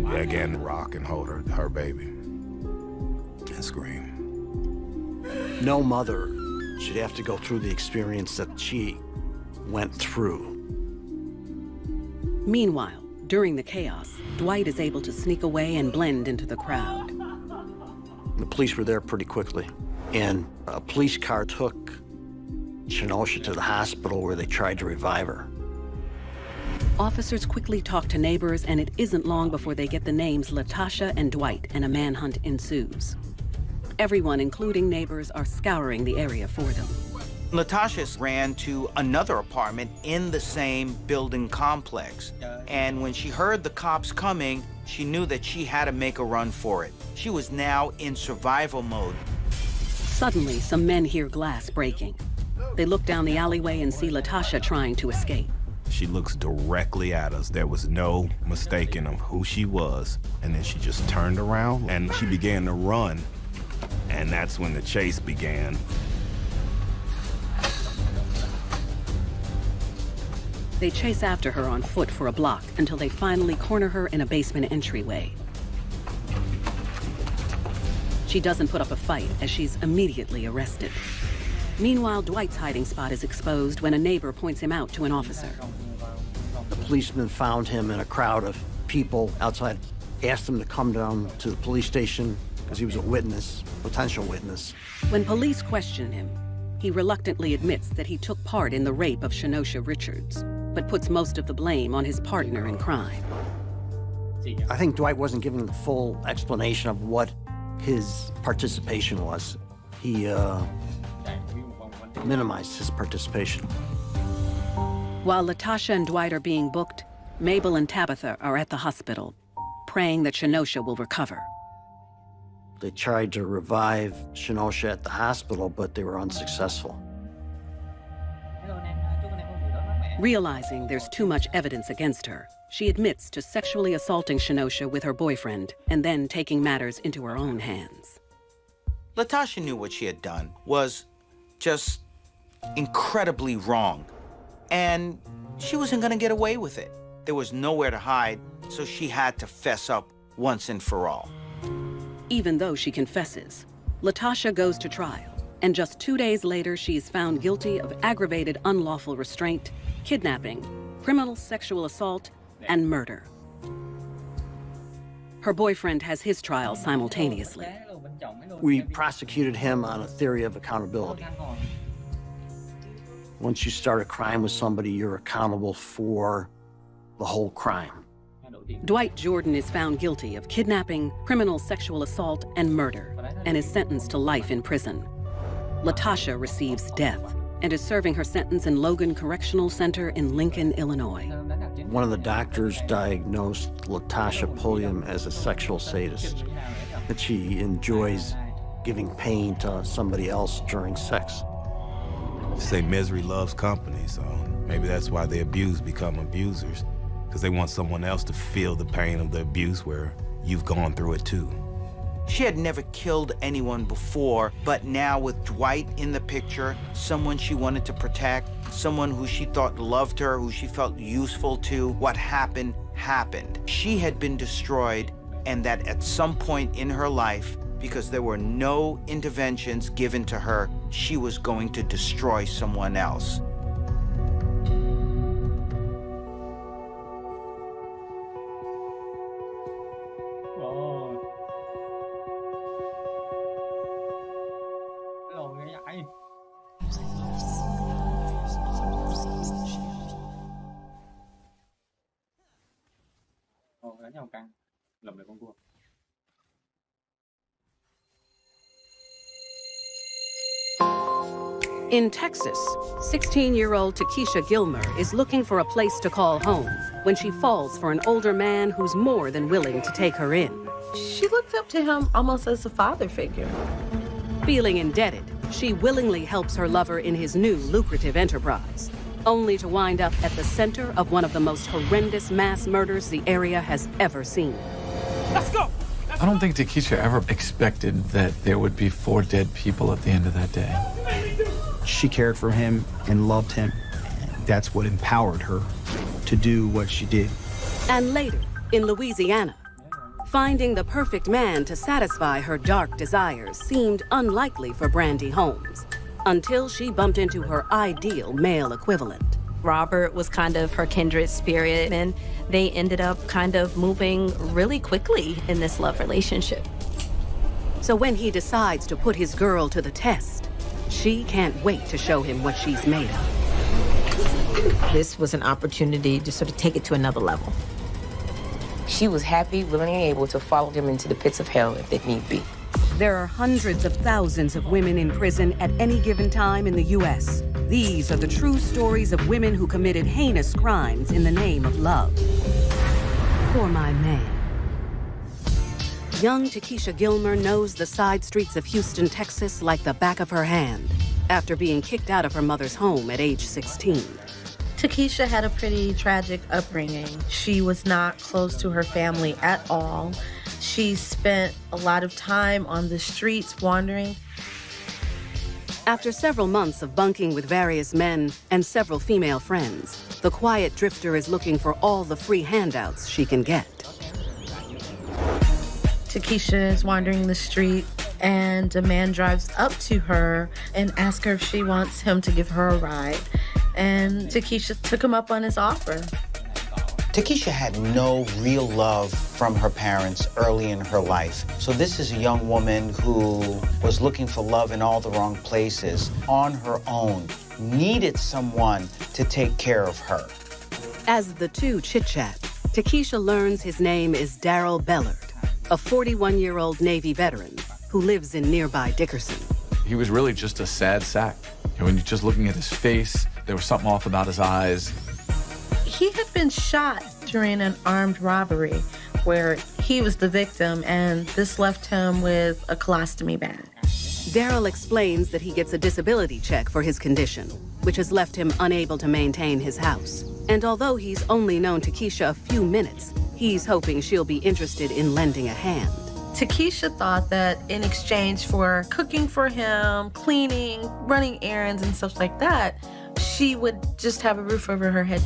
Speaker 31: began to rock and hold her baby and scream.
Speaker 32: No mother should have to go through the experience that she went through.
Speaker 27: Meanwhile, during the chaos, Dwight is able to sneak away and blend into the crowd.
Speaker 32: The police were there pretty quickly, and a police car took Shenosha to the hospital where they tried to revive her.
Speaker 27: Officers quickly talk to neighbors, and it isn't long before they get the names Latasha and Dwight, and a manhunt ensues. Everyone, including neighbors, are scouring the area for them.
Speaker 29: Latasha ran to another apartment in the same building complex. And when she heard the cops coming, she knew that she had to make a run for it. She was now in survival mode.
Speaker 27: Suddenly, some men hear glass breaking. They look down the alleyway and see Latasha trying to escape.
Speaker 31: She looks directly at us. There was no mistaking of who she was. And then she just turned around and she began to run. And that's when the chase began.
Speaker 27: They chase after her on foot for a block until they finally corner her in a basement entryway. She doesn't put up a fight as she's immediately arrested. Meanwhile, Dwight's hiding spot is exposed when a neighbor points him out to an officer.
Speaker 32: The policeman found him in a crowd of people outside, asked him to come down to the police station because he was a witness, potential witness.
Speaker 27: When police question him, he reluctantly admits that he took part in the rape of Shenosha Richards, but puts most of the blame on his partner in crime.
Speaker 32: I think Dwight wasn't given the full explanation of what his participation was. He minimized his participation.
Speaker 27: While Latasha and Dwight are being booked, Mabel and Tabitha are at the hospital, praying that Shenosha will recover.
Speaker 32: They tried to revive Shenosha at the hospital, but they were unsuccessful.
Speaker 27: Realizing there's too much evidence against her, she admits to sexually assaulting Shenosha with her boyfriend and then taking matters into her own hands.
Speaker 29: Latasha knew what she had done was just incredibly wrong. And she wasn't gonna get away with it. There was nowhere to hide, so she had to fess up once and for all.
Speaker 27: Even though she confesses, Latasha goes to trial, And just 2 days later, she is found guilty of aggravated unlawful restraint, kidnapping, criminal sexual assault, and murder. Her boyfriend has his trial simultaneously.
Speaker 32: We prosecuted him on a theory of accountability. Once you start a crime with somebody, you're accountable for the whole crime.
Speaker 27: Dwight Jordan is found guilty of kidnapping, criminal sexual assault, and murder, and is sentenced to life in prison. Latasha receives death and is serving her sentence in Logan Correctional Center in Lincoln, Illinois.
Speaker 32: One of the doctors diagnosed Latasha Pulliam as a sexual sadist, that she enjoys giving pain to somebody else during sex.
Speaker 31: They say misery loves company, so maybe that's why the abused become abusers, because they want someone else to feel the pain of the abuse where you've gone through it too.
Speaker 29: She had never killed anyone before, but now with Dwight in the picture, someone she wanted to protect, someone who she thought loved her, who she felt useful to, what happened, happened. She had been destroyed, and that at some point in her life, because there were no interventions given to her, she was going to destroy someone else.
Speaker 27: In Texas, 16-year-old Takesha Gilmer is looking for a place to call home when she falls for an older man who's more than willing to take her in.
Speaker 8: She looked up to him almost as a father figure.
Speaker 27: Feeling indebted, she willingly helps her lover in his new lucrative enterprise, only to wind up at the center of one of the most horrendous mass murders the area has ever seen.
Speaker 3: Let's go! I don't think Takesha ever expected that there would be 4 dead people at the end of that day.
Speaker 5: She cared for him and loved him. That's what empowered her to do what she did.
Speaker 27: And later, in Louisiana, finding the perfect man to satisfy her dark desires seemed unlikely for Brandy Holmes, until she bumped into her ideal male equivalent.
Speaker 10: Robert was kind of her kindred spirit, and they ended up kind of moving really quickly in this love relationship.
Speaker 27: So when he decides to put his girl to the test, she can't wait to show him what she's made of.
Speaker 1: This was an opportunity to sort of take it to another level. She was happy, willing, and able to follow them into the pits of hell if it need be.
Speaker 27: There are hundreds of thousands of women in prison at any given time in the U.S. These are the true stories of women who committed heinous crimes in the name of love. For my man. Young Takesha Gilmer knows the side streets of Houston, Texas like the back of her hand after being kicked out of her mother's home at age 16.
Speaker 8: Takesha had a pretty tragic upbringing. She was not close to her family at all. She spent a lot of time on the streets wandering.
Speaker 27: After several months of bunking with various men and several female friends, the quiet drifter is looking for all the free handouts she can get.
Speaker 8: Takesha is wandering the street, and a man drives up to her and asks her if she wants him to give her a ride. And Takesha took him up on his offer.
Speaker 29: Takesha had no real love from her parents early in her life. So this is a young woman who was looking for love in all the wrong places, on her own, needed someone to take care of her.
Speaker 27: As the two chit-chat, Takesha learns his name is Darrell Bellard, a 41-year-old Navy veteran who lives in nearby Dickerson.
Speaker 3: He was really just a sad sack. When you're just looking at his face, there was something off about his eyes.
Speaker 8: He had been shot during an armed robbery where he was the victim, and this left him with a colostomy bag.
Speaker 27: Darrell explains that he gets a disability check for his condition, which has left him unable to maintain his house. And although he's only known Takesha a few minutes, he's hoping she'll be interested in lending a hand.
Speaker 8: Takesha thought that in exchange for cooking for him, cleaning, running errands, and stuff like that, she would just have a roof over her head.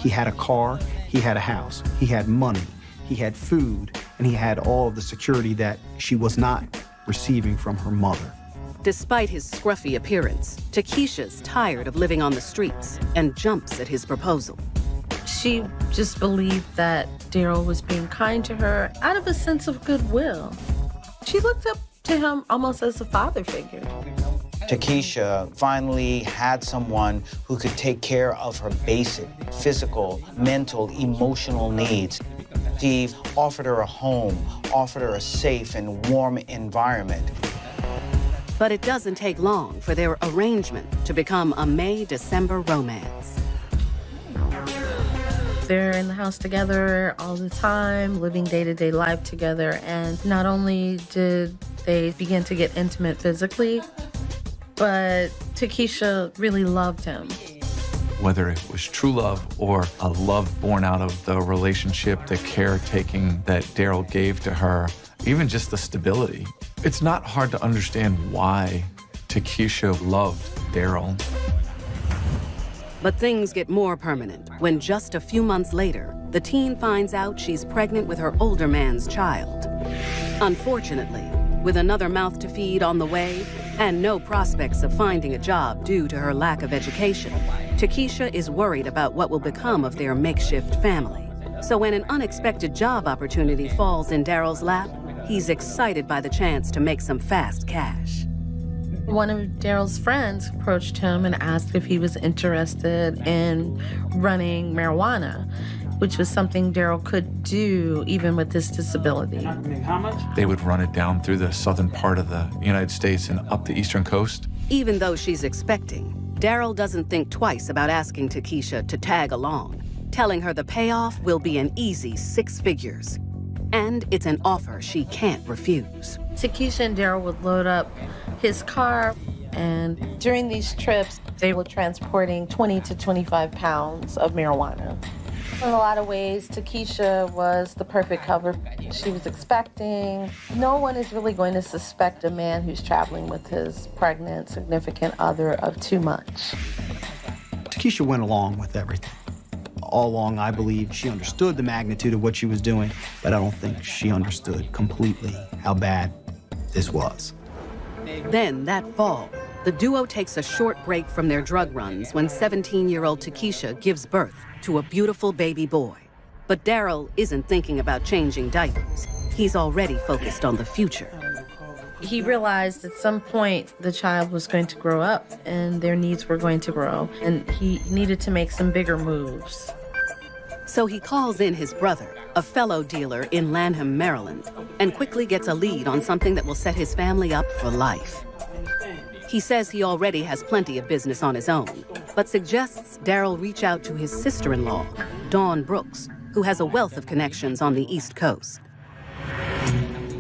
Speaker 5: He had a car, he had a house, he had money, he had food, and he had all of the security that she was not receiving from her mother.
Speaker 27: Despite his scruffy appearance, Takesha's tired of living on the streets and jumps at his proposal.
Speaker 8: She just believed that Daryl was being kind to her out of a sense of goodwill. She looked up to him almost as a father figure.
Speaker 29: Takesha finally had someone who could take care of her basic physical, mental, emotional needs. He offered her a home, offered her a safe and warm environment.
Speaker 27: But it doesn't take long for their arrangement to become a May-December romance.
Speaker 8: They're in the house together all the time, living day-to-day life together, and not only did they begin to get intimate physically, but Takesha really loved him.
Speaker 3: Whether it was true love or a love born out of the relationship, the caretaking that Daryl gave to her, even just the stability. It's not hard to understand why Takesha loved Daryl.
Speaker 27: But things get more permanent when just a few months later, the teen finds out she's pregnant with her older man's child. Unfortunately, with another mouth to feed on the way and no prospects of finding a job due to her lack of education, Takesha is worried about what will become of their makeshift family. So when an unexpected job opportunity falls in Daryl's lap, he's excited by the chance to make some fast cash.
Speaker 8: One of Daryl's friends approached him and asked if he was interested in running marijuana, which was something Daryl could do even with his disability.
Speaker 3: How much? They would run it down through the southern part of the United States and up the eastern coast.
Speaker 27: Even though she's expecting, Daryl doesn't think twice about asking Takesha to tag along, telling her the payoff will be an easy 6 figures. And it's an offer she can't refuse.
Speaker 8: Takesha and Daryl would load up his car, and during these trips, they were transporting 20 to 25 pounds of marijuana. In a lot of ways, Takesha was the perfect cover. She was expecting. No one is really going to suspect a man who's traveling with his pregnant significant other of too much.
Speaker 5: Takesha went along with everything. All along, I believe she understood the magnitude of what she was doing, but I don't think she understood completely how bad this was.
Speaker 27: Then, that fall, the duo takes a short break from their drug runs when 17-year-old Takesha gives birth to a beautiful baby boy. But Daryl isn't thinking about changing diapers. He's already focused on the future.
Speaker 8: He realized at some point the child was going to grow up and their needs were going to grow, and he needed to make some bigger moves.
Speaker 27: So he calls in his brother, a fellow dealer in Lanham, Maryland, and quickly gets a lead on something that will set his family up for life. He says he already has plenty of business on his own, but suggests Daryl reach out to his sister-in-law, Dawn Brooks, who has a wealth of connections on the East Coast.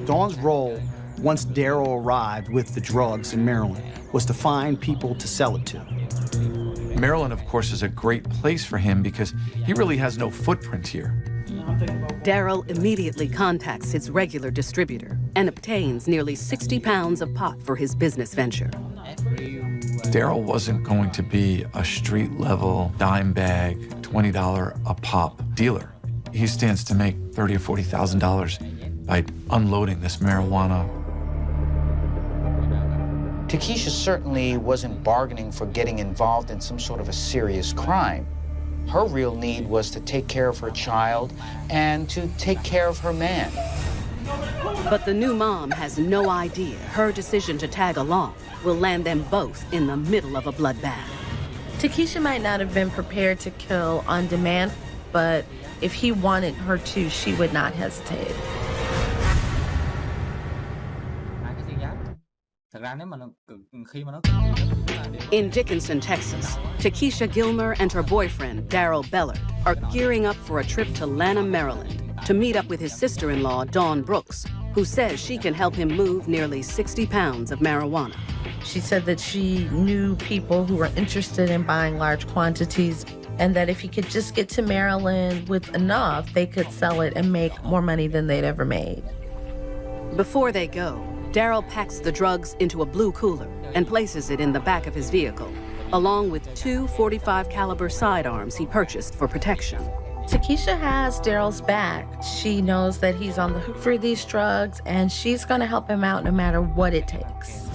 Speaker 5: Dawn's role, once Daryl arrived with the drugs in Maryland, was to find people to sell it to.
Speaker 3: Maryland, of course, is a great place for him because he really has no footprint here.
Speaker 27: Daryl immediately contacts his regular distributor and obtains nearly 60 pounds of pot for his business venture.
Speaker 3: Daryl wasn't going to be a street-level, dime bag, $20 a pop dealer. He stands to make $30,000 or $40,000 by unloading this marijuana.
Speaker 29: Takesha certainly wasn't bargaining for getting involved in some sort of a serious crime. Her real need was to take care of her child and to take care of her man.
Speaker 27: But the new mom has no idea her decision to tag along will land them both in the middle of a bloodbath.
Speaker 8: Takesha might not have been prepared to kill on demand, but if he wanted her to, she would not hesitate.
Speaker 27: In Dickinson, Texas, Takesha Gilmer and her boyfriend, Daryl Bellard, are gearing up for a trip to Lanham, Maryland, to meet up with his sister-in-law, Dawn Brooks, who says she can help him move nearly 60 pounds of marijuana.
Speaker 8: She said that she knew people who were interested in buying large quantities, and that if he could just get to Maryland with enough, they could sell it and make more money than they'd ever made.
Speaker 27: Before they go, Daryl packs the drugs into a blue cooler and places it in the back of his vehicle, along with 2 .45 caliber sidearms he purchased for protection.
Speaker 8: Takesha has Daryl's back. She knows that he's on the hook for these drugs, and she's gonna help him out no matter what it takes.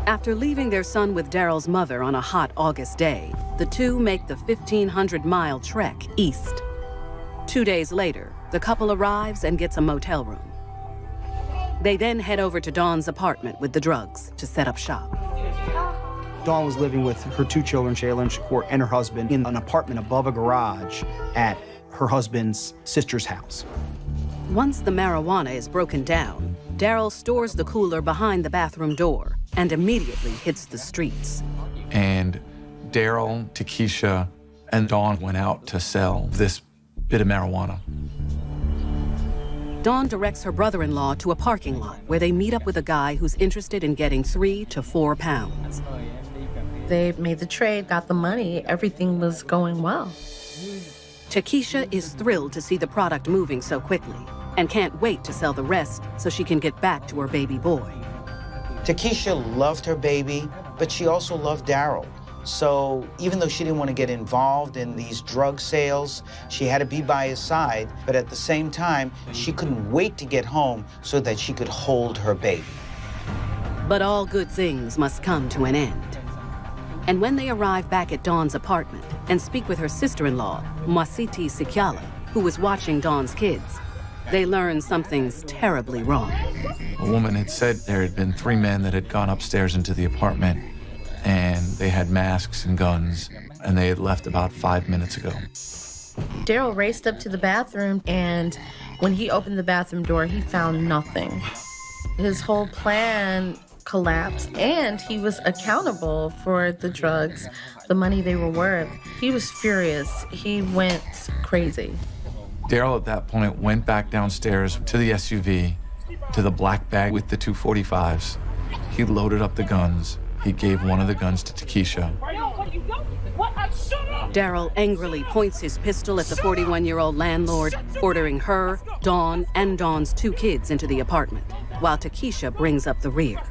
Speaker 27: After leaving their son with Daryl's mother on a hot August day, the two make the 1,500-mile trek east. 2 days later, the couple arrives and gets a motel room. They then head over to Dawn's apartment with the drugs to set up shop.
Speaker 5: Dawn was living with her 2 children, Shayla and Shakur, and her husband in an apartment above a garage at her husband's sister's house.
Speaker 27: Once the marijuana is broken down, Daryl stores the cooler behind the bathroom door and immediately hits the streets.
Speaker 3: And Daryl, Takesha, and Dawn went out to sell this bit of marijuana.
Speaker 27: Dawn directs her brother-in-law to a parking lot where they meet up with a guy who's interested in getting 3 to 4 pounds.
Speaker 8: They made the trade, got the money, everything was going well.
Speaker 27: Takesha is thrilled to see the product moving so quickly and can't wait to sell the rest so she can get back to her baby boy.
Speaker 29: Takesha loved her baby, but she also loved Daryl. So even though she didn't want to get involved in these drug sales, she had to be by his side, but at the same time, she couldn't wait to get home so that she could hold her baby.
Speaker 27: But all good things must come to an end. And when they arrive back at Dawn's apartment and speak with her sister-in-law, Mwasiti Sikyala, who was watching Dawn's kids, they learn something's terribly wrong.
Speaker 3: A woman had said there had been 3 men that had gone upstairs into the apartment, and they had masks and guns, and they had left about 5 minutes ago.
Speaker 8: Daryl raced up to the bathroom, and when he opened the bathroom door, he found nothing. His whole plan collapsed, and he was accountable for the drugs, the money they were worth. He was furious. He went crazy.
Speaker 3: Daryl at that point went back downstairs to the SUV, to the black bag with the 245s. He loaded up the guns. He gave one of the guns to Takesha.
Speaker 27: Daryl angrily points his pistol at the 41-year-old landlord, ordering her, Dawn, and Dawn's 2 kids into the apartment, while Takesha brings up the rear.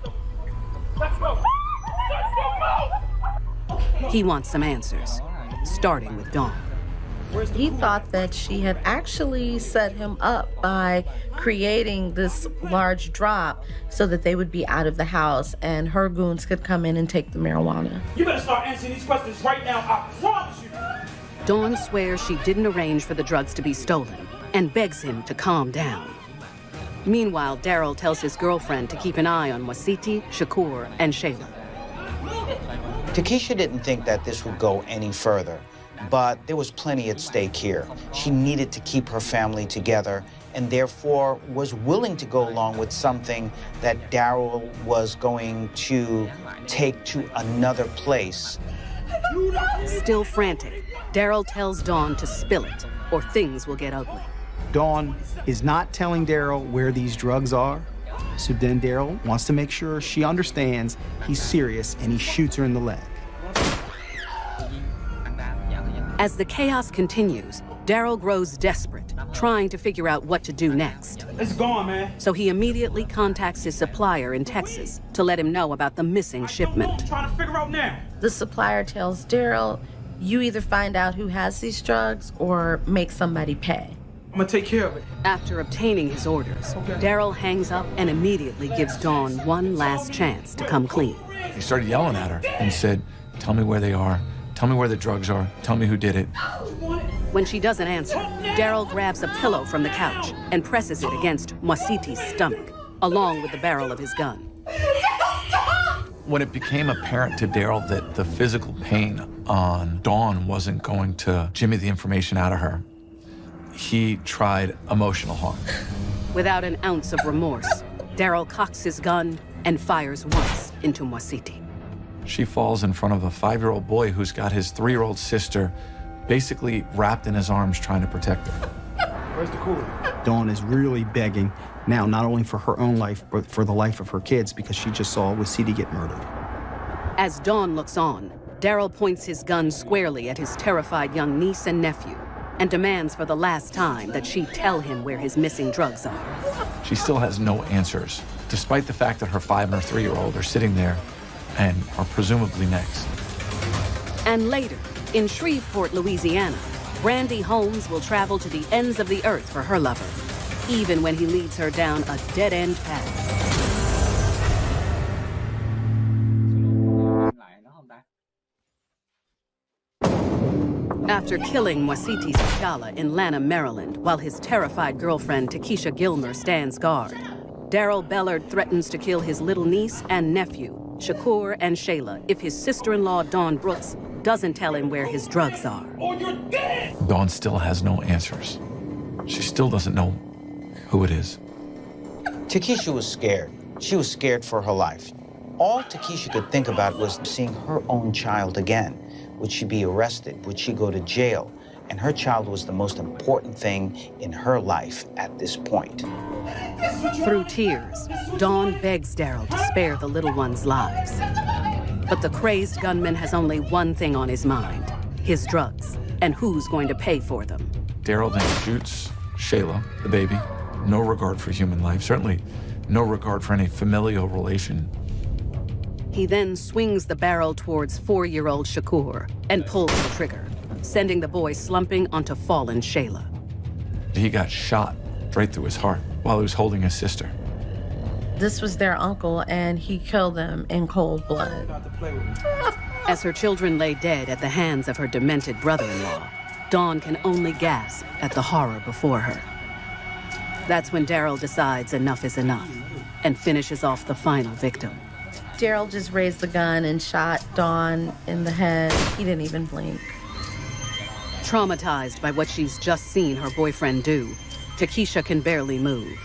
Speaker 27: He wants some answers, starting with Dawn.
Speaker 8: He thought that she had actually set him up by creating this large drop so that they would be out of the house and her goons could come in and take the marijuana.
Speaker 2: You better start answering these questions right now, I promise you.
Speaker 27: Dawn swears she didn't arrange for the drugs to be stolen and begs him to calm down. Meanwhile, Daryl tells his girlfriend to keep an eye on Mwasiti, Shakur, and Shayla.
Speaker 29: Takesha didn't think that this would go any further, but there was plenty at stake here. She needed to keep her family together and therefore was willing to go along with something that Daryl was going to take to another place.
Speaker 27: Still frantic, Daryl tells Dawn to spill it or things will get ugly.
Speaker 5: Dawn is not telling Daryl where these drugs are, so then Daryl wants to make sure she understands he's serious and he shoots her in the leg.
Speaker 27: As the chaos continues, Daryl grows desperate, trying to figure out what to do next.
Speaker 2: It's gone, man.
Speaker 27: So he immediately contacts his supplier in Texas to let him know about the missing shipment.
Speaker 2: I'm trying to figure out now.
Speaker 8: The supplier tells Daryl, you either find out who has these drugs or make somebody pay.
Speaker 2: I'm gonna take care of it.
Speaker 27: After obtaining his orders, Daryl hangs up and immediately gives Dawn one last chance to come clean.
Speaker 3: He started yelling at her and said, "Tell me where they are. Tell me where the drugs are. Tell me who did it."
Speaker 27: When she doesn't answer, Daryl grabs a pillow from the couch and presses it against Mwasiti's stomach, along with the barrel of his gun.
Speaker 3: When it became apparent to Daryl that the physical pain on Dawn wasn't going to jimmy the information out of her, he tried emotional harm.
Speaker 27: Without an ounce of remorse, Daryl cocks his gun and fires once into Mwasiti.
Speaker 3: She falls in front of a 5-year-old boy who's got his 3-year-old sister basically wrapped in his arms trying to protect her.
Speaker 2: Where's the cooler?
Speaker 5: Dawn is really begging now, not only for her own life, but for the life of her kids, because she just saw Mwasiti get murdered.
Speaker 27: As Dawn looks on, Daryl points his gun squarely at his terrified young niece and nephew and demands for the last time that she tell him where his missing drugs are.
Speaker 3: She still has no answers, despite the fact that her 5 and her 3-year-old are sitting there and are presumably next.
Speaker 27: And later, in Shreveport, Louisiana, Brandy Holmes will travel to the ends of the earth for her lover, even when he leads her down a dead-end path. After killing Mwasiti Sichala in Lanham, Maryland, while his terrified girlfriend Takesha Gilmer stands guard, Daryl Bellard threatens to kill his little niece and nephew, Shakur and Shayla, if his sister-in-law, Dawn Brooks, doesn't tell him where his drugs are.
Speaker 3: Dawn still has no answers. She still doesn't know who it is.
Speaker 29: Takesha was scared. She was scared for her life. All Takesha could think about was seeing her own child again. Would she be arrested? Would she go to jail? And her child was the most important thing in her life at this point.
Speaker 27: Through tears, Dawn begs Daryl to spare the little ones' lives. But the crazed gunman has only one thing on his mind, his drugs, and who's going to pay for them.
Speaker 3: Daryl then shoots Shayla, the baby. No regard for human life, certainly no regard for any familial relation.
Speaker 27: He then swings the barrel towards 4-year-old Shakur and pulls the trigger, sending the boy slumping onto fallen Shayla.
Speaker 3: He got shot right through his heart while he was holding his sister.
Speaker 8: This was their uncle, and he killed them in cold blood.
Speaker 27: As her children lay dead at the hands of her demented brother-in-law, Dawn can only gasp at the horror before her. That's when Daryl decides enough is enough and finishes off the final victim.
Speaker 8: Daryl just raised the gun and shot Dawn in the head. He didn't even blink.
Speaker 27: Traumatized by what she's just seen her boyfriend do, Takesha can barely move.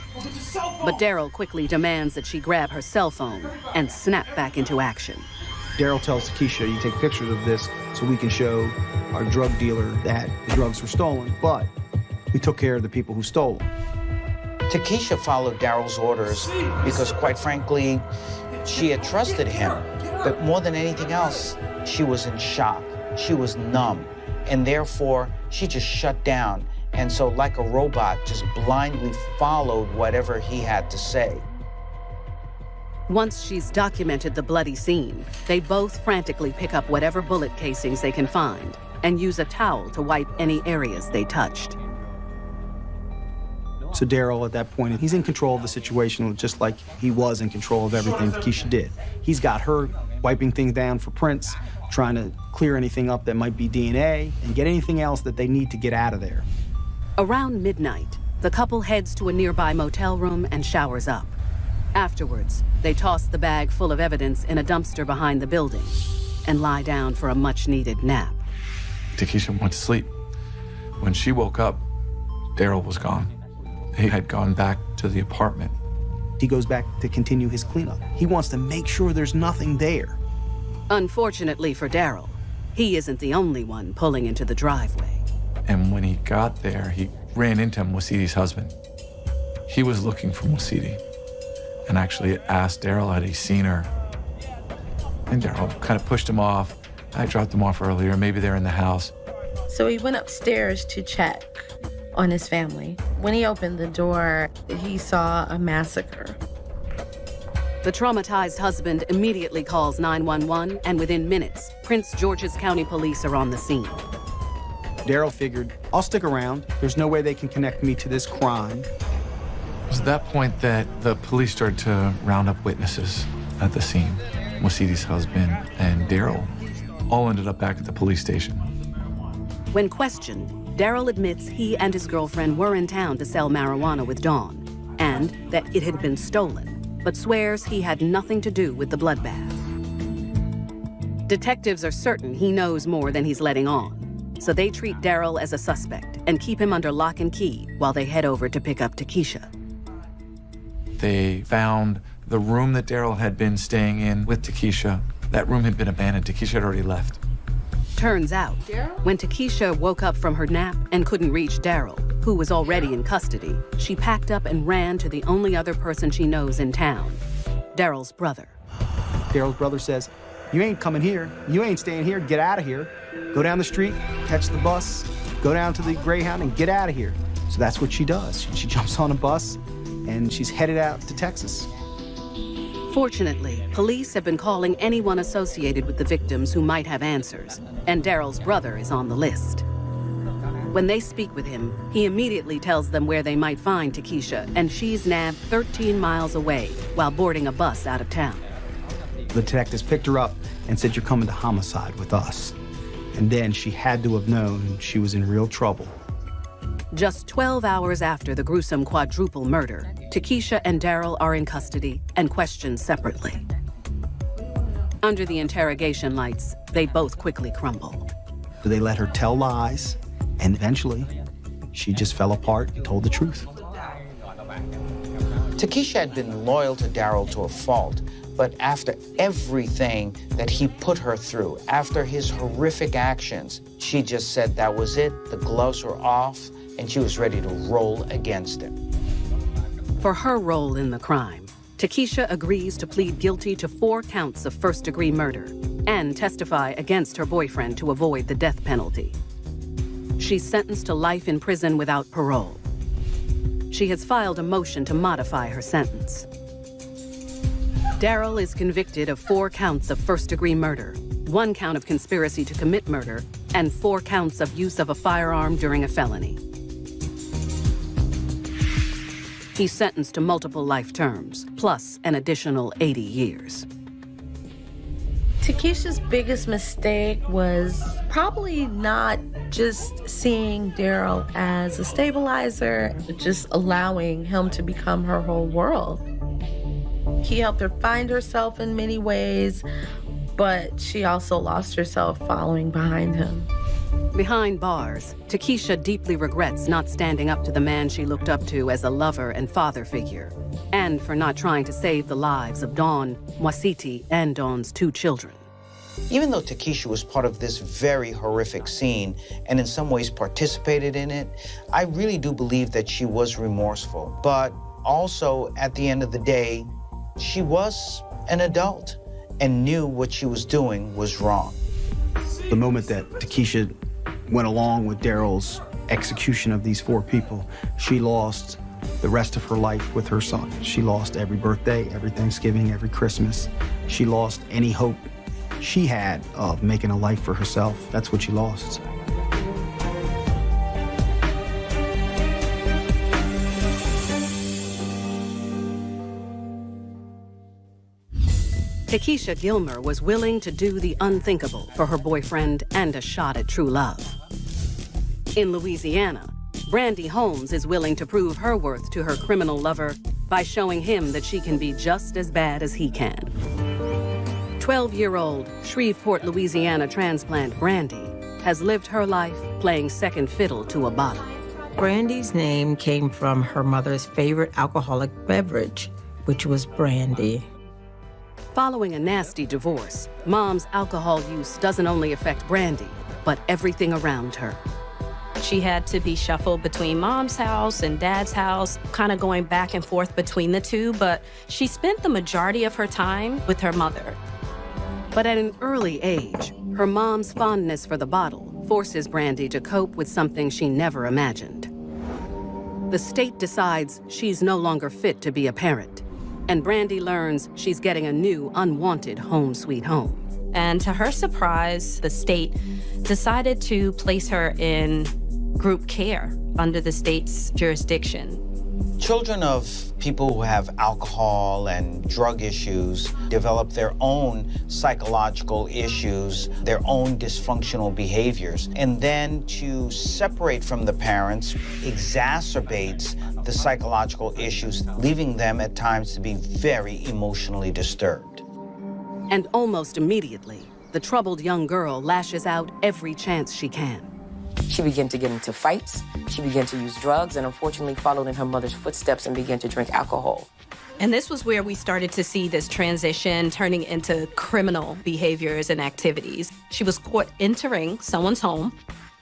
Speaker 27: But Daryl quickly demands that she grab her cell phone and snap back into action.
Speaker 5: Daryl tells Takesha, you take pictures of this so we can show our drug dealer that the drugs were stolen, but we took care of the people who stole them.
Speaker 29: Takesha followed Daryl's orders because, quite frankly, she had trusted him. But more than anything else, she was in shock. She was numb. And therefore, she just shut down. And so, like a robot, just blindly followed whatever he had to say.
Speaker 27: Once she's documented the bloody scene, they both frantically pick up whatever bullet casings they can find and use a towel to wipe any areas they touched.
Speaker 5: So Daryl, at that point, he's in control of the situation, just like he was in control of everything Takesha did. He's got her wiping things down for prints, trying to clear anything up that might be DNA, and get anything else that they need to get out of there.
Speaker 27: Around midnight, the couple heads to a nearby motel room and showers up. Afterwards, they toss the bag full of evidence in a dumpster behind the building and lie down for a much-needed nap.
Speaker 3: Takesha went to sleep. When she woke up, Daryl was gone. He had gone back to the apartment.
Speaker 5: He goes back to continue his cleanup. He wants to make sure there's nothing there.
Speaker 27: Unfortunately for Daryl, he isn't the only one pulling into the driveway.
Speaker 3: And when he got there, he ran into Mwasiti's husband. He was looking for Mwasiti and actually asked Daryl had he seen her. And Daryl kind of pushed him off. I dropped them off earlier. Maybe they're in the house.
Speaker 8: So he went upstairs to check on his family. When he opened the door, he saw a massacre.
Speaker 27: The traumatized husband immediately calls 911, and within minutes, Prince George's County Police are on the scene.
Speaker 5: Daryl figured, I'll stick around. There's no way they can connect me to this crime.
Speaker 3: It was at that point that the police started to round up witnesses at the scene. Mwasiti's husband and Daryl all ended up back at the police station.
Speaker 27: When questioned, Daryl admits he and his girlfriend were in town to sell marijuana with Dawn, and that it had been stolen, but swears he had nothing to do with the bloodbath. Detectives are certain he knows more than he's letting on, so they treat Daryl as a suspect and keep him under lock and key while they head over to pick up Takesha.
Speaker 3: They found the room that Daryl had been staying in with Takesha. That room had been abandoned. Takesha had already left.
Speaker 27: Turns out, when Takesha woke up from her nap and couldn't reach Daryl, who was already in custody, she packed up and ran to the only other person she knows in town, Daryl's brother.
Speaker 5: Daryl's brother says, you ain't coming here. You ain't staying here. Get out of here. Go down the street, catch the bus, go down to the Greyhound and get out of here. So that's what she does. She jumps on a bus and she's headed out to Texas.
Speaker 27: Fortunately, police have been calling anyone associated with the victims who might have answers, and Daryl's brother is on the list. When they speak with him, he immediately tells them where they might find Takesha, and she's nabbed 13 miles away while boarding a bus out of town.
Speaker 5: The detectives picked her up and said, you're coming to homicide with us. And then she had to have known she was in real trouble.
Speaker 27: Just 12 hours after the gruesome quadruple murder, Takesha and Daryl are in custody and questioned separately. Under the interrogation lights, they both quickly crumble.
Speaker 5: They let her tell lies, and eventually, she just fell apart and told the truth.
Speaker 29: Takesha had been loyal to Daryl to a fault, but after everything that he put her through, after his horrific actions, she just said that was it, the gloves were off, and she was ready to roll against him.
Speaker 27: For her role in the crime, Takesha agrees to plead guilty to 4 counts of first-degree murder and testify against her boyfriend to avoid the death penalty. She's sentenced to life in prison without parole. She has filed a motion to modify her sentence. Daryl is convicted of 4 counts of first-degree murder, 1 count of conspiracy to commit murder, and 4 counts of use of a firearm during a felony. He's sentenced to multiple life terms, plus an additional 80 years.
Speaker 8: Takesha's biggest mistake was probably not just seeing Daryl as a stabilizer, but just allowing him to become her whole world. He helped her find herself in many ways, but she also lost herself following behind him.
Speaker 27: Behind bars, Takesha deeply regrets not standing up to the man she looked up to as a lover and father figure, and for not trying to save the lives of Dawn, Mwasiti, and Dawn's 2 children.
Speaker 29: Even though Takesha was part of this very horrific scene and in some ways participated in it, I really do believe that she was remorseful. But also, at the end of the day, she was an adult and knew what she was doing was wrong.
Speaker 5: The moment that Takesha went along with Daryl's execution of these 4 people, she lost the rest of her life with her son. She lost every birthday, every Thanksgiving, every Christmas. She lost any hope she had of making a life for herself. That's what she lost.
Speaker 27: Takesha Gilmer was willing to do the unthinkable for her boyfriend and a shot at true love. In Louisiana, Brandy Holmes is willing to prove her worth to her criminal lover by showing him that she can be just as bad as he can. 12-year-old Shreveport, Louisiana transplant Brandy has lived her life playing second fiddle to a bottle.
Speaker 12: Brandy's name came from her mother's favorite alcoholic beverage, which was brandy.
Speaker 27: Following a nasty divorce, Mom's alcohol use doesn't only affect Brandy, but everything around her.
Speaker 10: She had to be shuffled between Mom's house and Dad's house, kind of going back and forth between the two, but she spent the majority of her time with her mother.
Speaker 27: But at an early age, her mom's fondness for the bottle forces Brandy to cope with something she never imagined. The state decides she's no longer fit to be a parent, and Brandy learns she's getting a new, unwanted home sweet home.
Speaker 10: And to her surprise, the state decided to place her in group care under the state's jurisdiction.
Speaker 29: Children of people who have alcohol and drug issues develop their own psychological issues, their own dysfunctional behaviors. And then to separate from the parents exacerbates the psychological issues, leaving them at times to be very emotionally disturbed.
Speaker 27: And almost immediately, the troubled young girl lashes out every chance she can.
Speaker 13: She began to get into fights. She began to use drugs and unfortunately followed in her mother's footsteps and began to drink alcohol.
Speaker 10: And this was where we started to see this transition turning into criminal behaviors and activities. She was caught entering someone's home,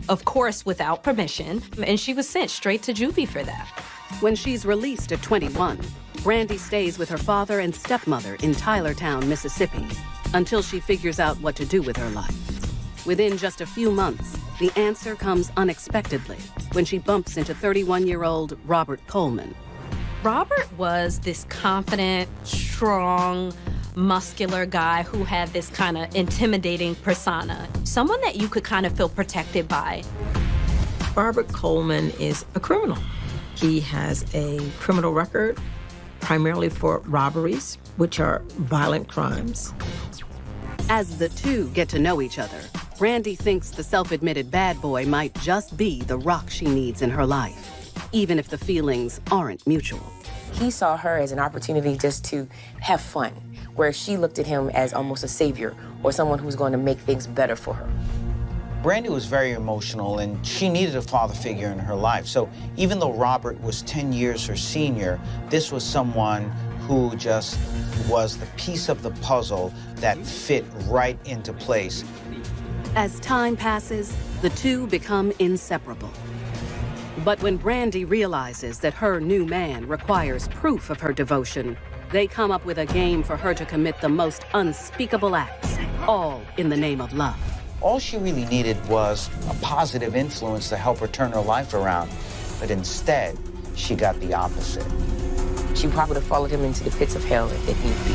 Speaker 10: of course without permission, and she was sent straight to juvie for that.
Speaker 27: When she's released at 21, Brandy stays with her father and stepmother in Tylertown, Mississippi, until she figures out what to do with her life. Within just a few months, the answer comes unexpectedly when she bumps into 31-year-old Robert Coleman.
Speaker 10: Robert was this confident, strong, muscular guy who had this kind of intimidating persona, someone that you could kind of feel protected by.
Speaker 12: Robert Coleman is a criminal. He has a criminal record, primarily for robberies, which are violent crimes.
Speaker 27: As the two get to know each other, Brandy thinks the self-admitted bad boy might just be the rock she needs in her life, even if the feelings aren't mutual.
Speaker 13: He saw her as an opportunity just to have fun, where she looked at him as almost a savior or someone who's going to make things better for her.
Speaker 29: Brandy was very emotional, and she needed a father figure in her life. So even though Robert was 10 years her senior, this was someone who just was the piece of the puzzle that fit right into place.
Speaker 27: As time passes, the two become inseparable. But when Brandy realizes that her new man requires proof of her devotion, they come up with a game for her to commit the most unspeakable acts, all in the name of love.
Speaker 29: All she really needed was a positive influence to help her turn her life around. But instead, she got the opposite.
Speaker 13: She probably would have followed him into the pits of hell if need be.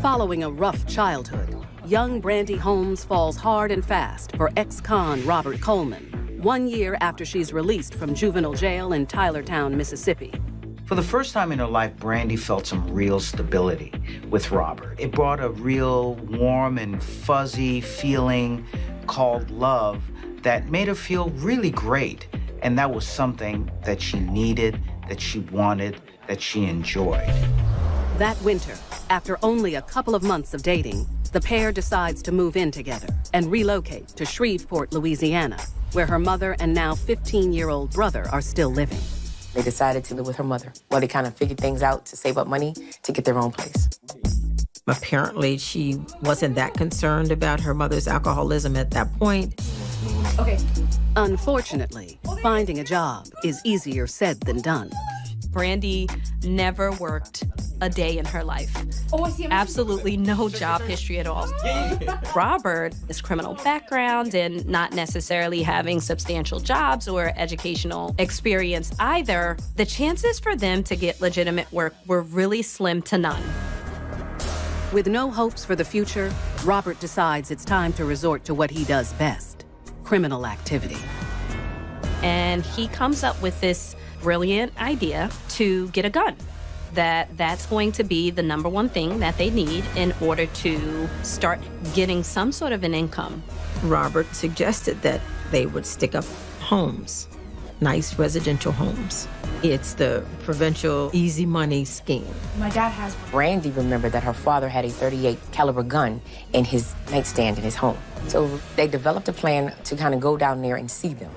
Speaker 27: Following a rough childhood, young Brandy Holmes falls hard and fast for ex-con Robert Coleman, 1 year after she's released from juvenile jail in Tylertown, Mississippi.
Speaker 29: For the first time in her life, Brandy felt some real stability with Robert. It brought a real warm and fuzzy feeling called love that made her feel really great. And that was something that she needed, that she wanted, that she enjoyed.
Speaker 27: That winter, after only a couple of months of dating, the pair decides to move in together and relocate to Shreveport, Louisiana, where her mother and now 15-year-old brother are still living.
Speaker 13: They decided to live with her mother while they kind of figured things out to save up money to get their own place.
Speaker 12: Apparently, she wasn't that concerned about her mother's alcoholism at that point.
Speaker 27: Okay. Unfortunately, finding a job is easier said than done.
Speaker 10: Brandy never worked a day in her life. Absolutely no job history at all. Robert, his criminal background and not necessarily having substantial jobs or educational experience either, the chances for them to get legitimate work were really slim to none.
Speaker 27: With no hopes for the future, Robert decides it's time to resort to what he does best, criminal activity.
Speaker 10: And he comes up with this brilliant idea to get a gun. That's going to be the number one thing that they need in order to start getting some sort of an income.
Speaker 12: Robert suggested that they would stick up homes, nice residential homes. It's the provincial easy money scheme.
Speaker 13: My dad has one. Brandy remembered that her father had a .38 caliber gun in his nightstand in his home. So they developed a plan to kind of go down there and see them.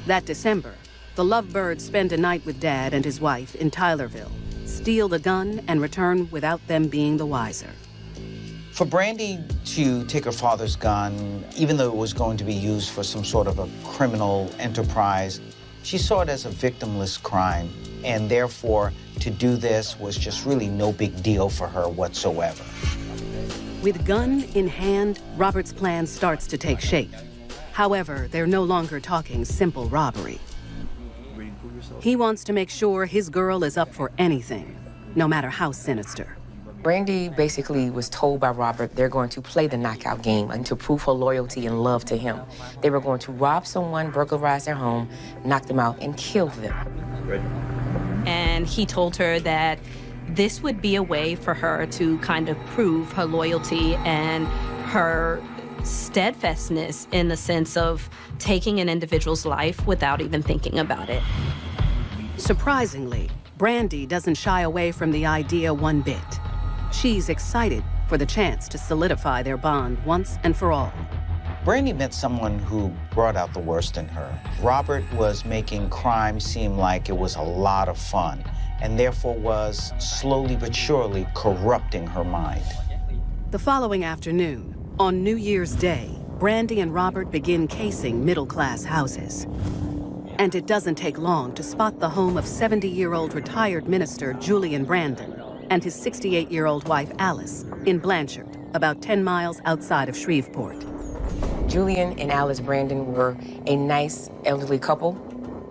Speaker 27: That December, the Lovebirds spend a night with Dad and his wife in Tylerville, steal the gun, and return without them being the wiser.
Speaker 29: For Brandy to take her father's gun, even though it was going to be used for some sort of a criminal enterprise, she saw it as a victimless crime, and therefore to do this was just really no big deal for her whatsoever.
Speaker 27: With gun in hand, Robert's plan starts to take shape. However, they're no longer talking simple robbery. He wants to make sure his girl is up for anything, no matter how sinister.
Speaker 13: Brandy basically was told by Robert they're going to play the knockout game and to prove her loyalty and love to him. They were going to rob someone, burglarize their home, knock them out, and kill them.
Speaker 10: And he told her that this would be a way for her to kind of prove her loyalty and her steadfastness in the sense of taking an individual's life without even thinking about it.
Speaker 27: Surprisingly, Brandy doesn't shy away from the idea one bit. She's excited for the chance to solidify their bond once and for all.
Speaker 29: Brandy met someone who brought out the worst in her. Robert was making crime seem like it was a lot of fun, and therefore was slowly but surely corrupting her mind.
Speaker 27: The following afternoon, on New Year's Day, Brandy and Robert begin casing middle-class houses. And it doesn't take long to spot the home of 70-year-old retired minister Julian Brandon and his 68-year-old wife Alice in Blanchard, about 10 miles outside of Shreveport.
Speaker 13: Julian and Alice Brandon were a nice elderly couple.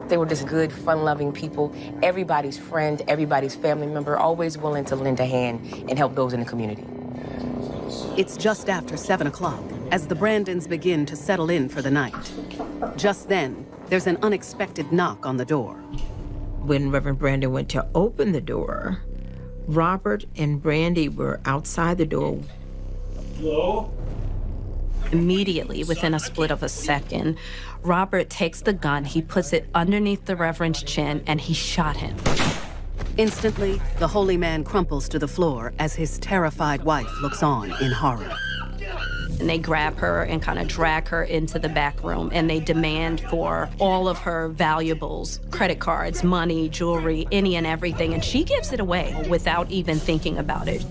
Speaker 13: They were just good, fun-loving people, everybody's friend, everybody's family member, always willing to lend a hand and help those in the community.
Speaker 27: It's just after 7 o'clock as the Brandons begin to settle in for the night. Just then, there's an unexpected knock on the door.
Speaker 12: When Reverend Brandon went to open the door, Robert and Brandy were outside the door.
Speaker 2: Hello?
Speaker 10: Immediately, within a split of a second, Robert takes the gun, he puts it underneath the Reverend's chin, and he shot him.
Speaker 27: Instantly, the holy man crumples to the floor as his terrified wife looks on in horror.
Speaker 10: And they grab her and kind of drag her into the back room, and they demand for all of her valuables, credit cards, money, jewelry, any and everything, and she gives it away without even thinking about it.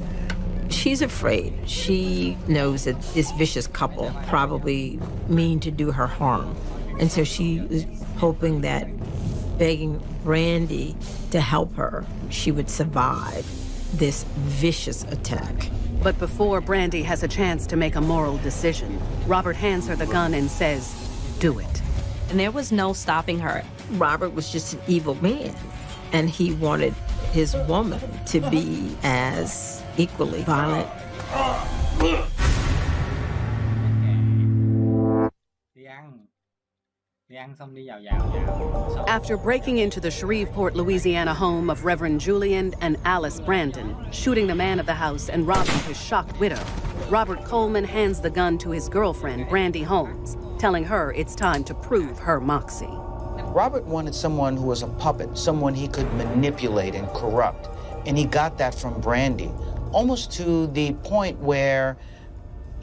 Speaker 12: She's afraid. She knows that this vicious couple probably mean to do her harm. And so she is hoping that begging Brandy to help her, she would survive this vicious attack.
Speaker 27: But before Brandy has a chance to make a moral decision, Robert hands her the gun and says, "Do it."
Speaker 10: And there was no stopping her.
Speaker 12: Robert was just an evil man, and he wanted his woman to be as equally violent.
Speaker 27: After breaking into the Shreveport, Louisiana home of Reverend Julian and Alice Brandon, shooting the man of the house and robbing his shocked widow, Robert Coleman hands the gun to his girlfriend, Brandy Holmes, telling her it's time to prove her moxie.
Speaker 29: Robert wanted someone who was a puppet, someone he could manipulate and corrupt. And he got that from Brandy, almost to the point where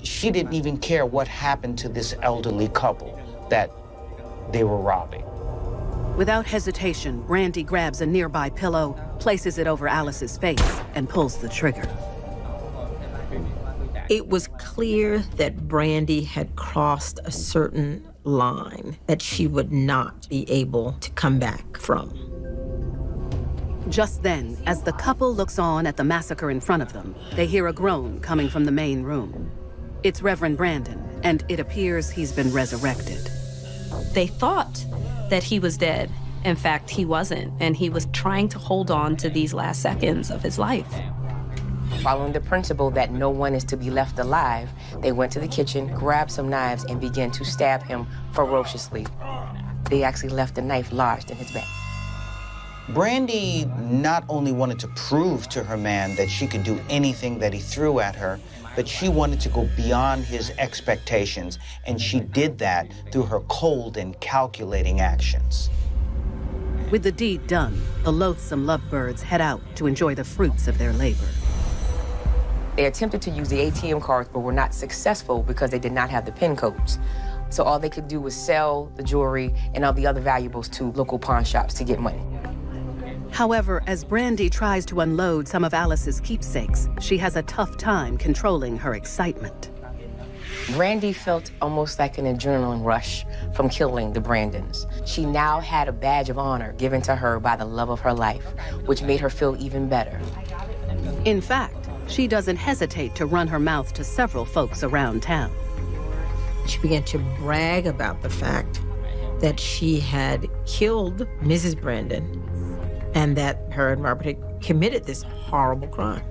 Speaker 29: she didn't even care what happened to this elderly couple that they were robbing.
Speaker 27: Without hesitation, Brandy grabs a nearby pillow, places it over Alice's face, and pulls the trigger.
Speaker 12: It was clear that Brandy had crossed a certain line that she would not be able to come back from.
Speaker 27: Just then, as the couple looks on at the massacre in front of them, they hear a groan coming from the main room. It's Reverend Brandon, and it appears he's been resurrected.
Speaker 10: They thought that he was dead. In fact, he wasn't, and he was trying to hold on to these last seconds of his life.
Speaker 13: Following the principle that no one is to be left alive, they went to the kitchen, grabbed some knives, and began to stab him ferociously. They actually left the knife lodged in his back.
Speaker 29: Brandy not only wanted to prove to her man that she could do anything that he threw at her, but she wanted to go beyond his expectations, and she did that through her cold and calculating actions.
Speaker 27: With the deed done, the loathsome lovebirds head out to enjoy the fruits of their labor.
Speaker 13: They attempted to use the ATM cards, but were not successful because they did not have the PIN codes. So all they could do was sell the jewelry and all the other valuables to local pawn shops to get money.
Speaker 27: However, as Brandy tries to unload some of Alice's keepsakes, she has a tough time controlling her excitement.
Speaker 13: Brandy felt almost like an adrenaline rush from killing the Brandons. She now had a badge of honor given to her by the love of her life, which made her feel even better.
Speaker 27: In fact, she doesn't hesitate to run her mouth to several folks around town.
Speaker 12: She began to brag about the fact that she had killed Mrs. Brandon and that her and Robert had committed this horrible crime.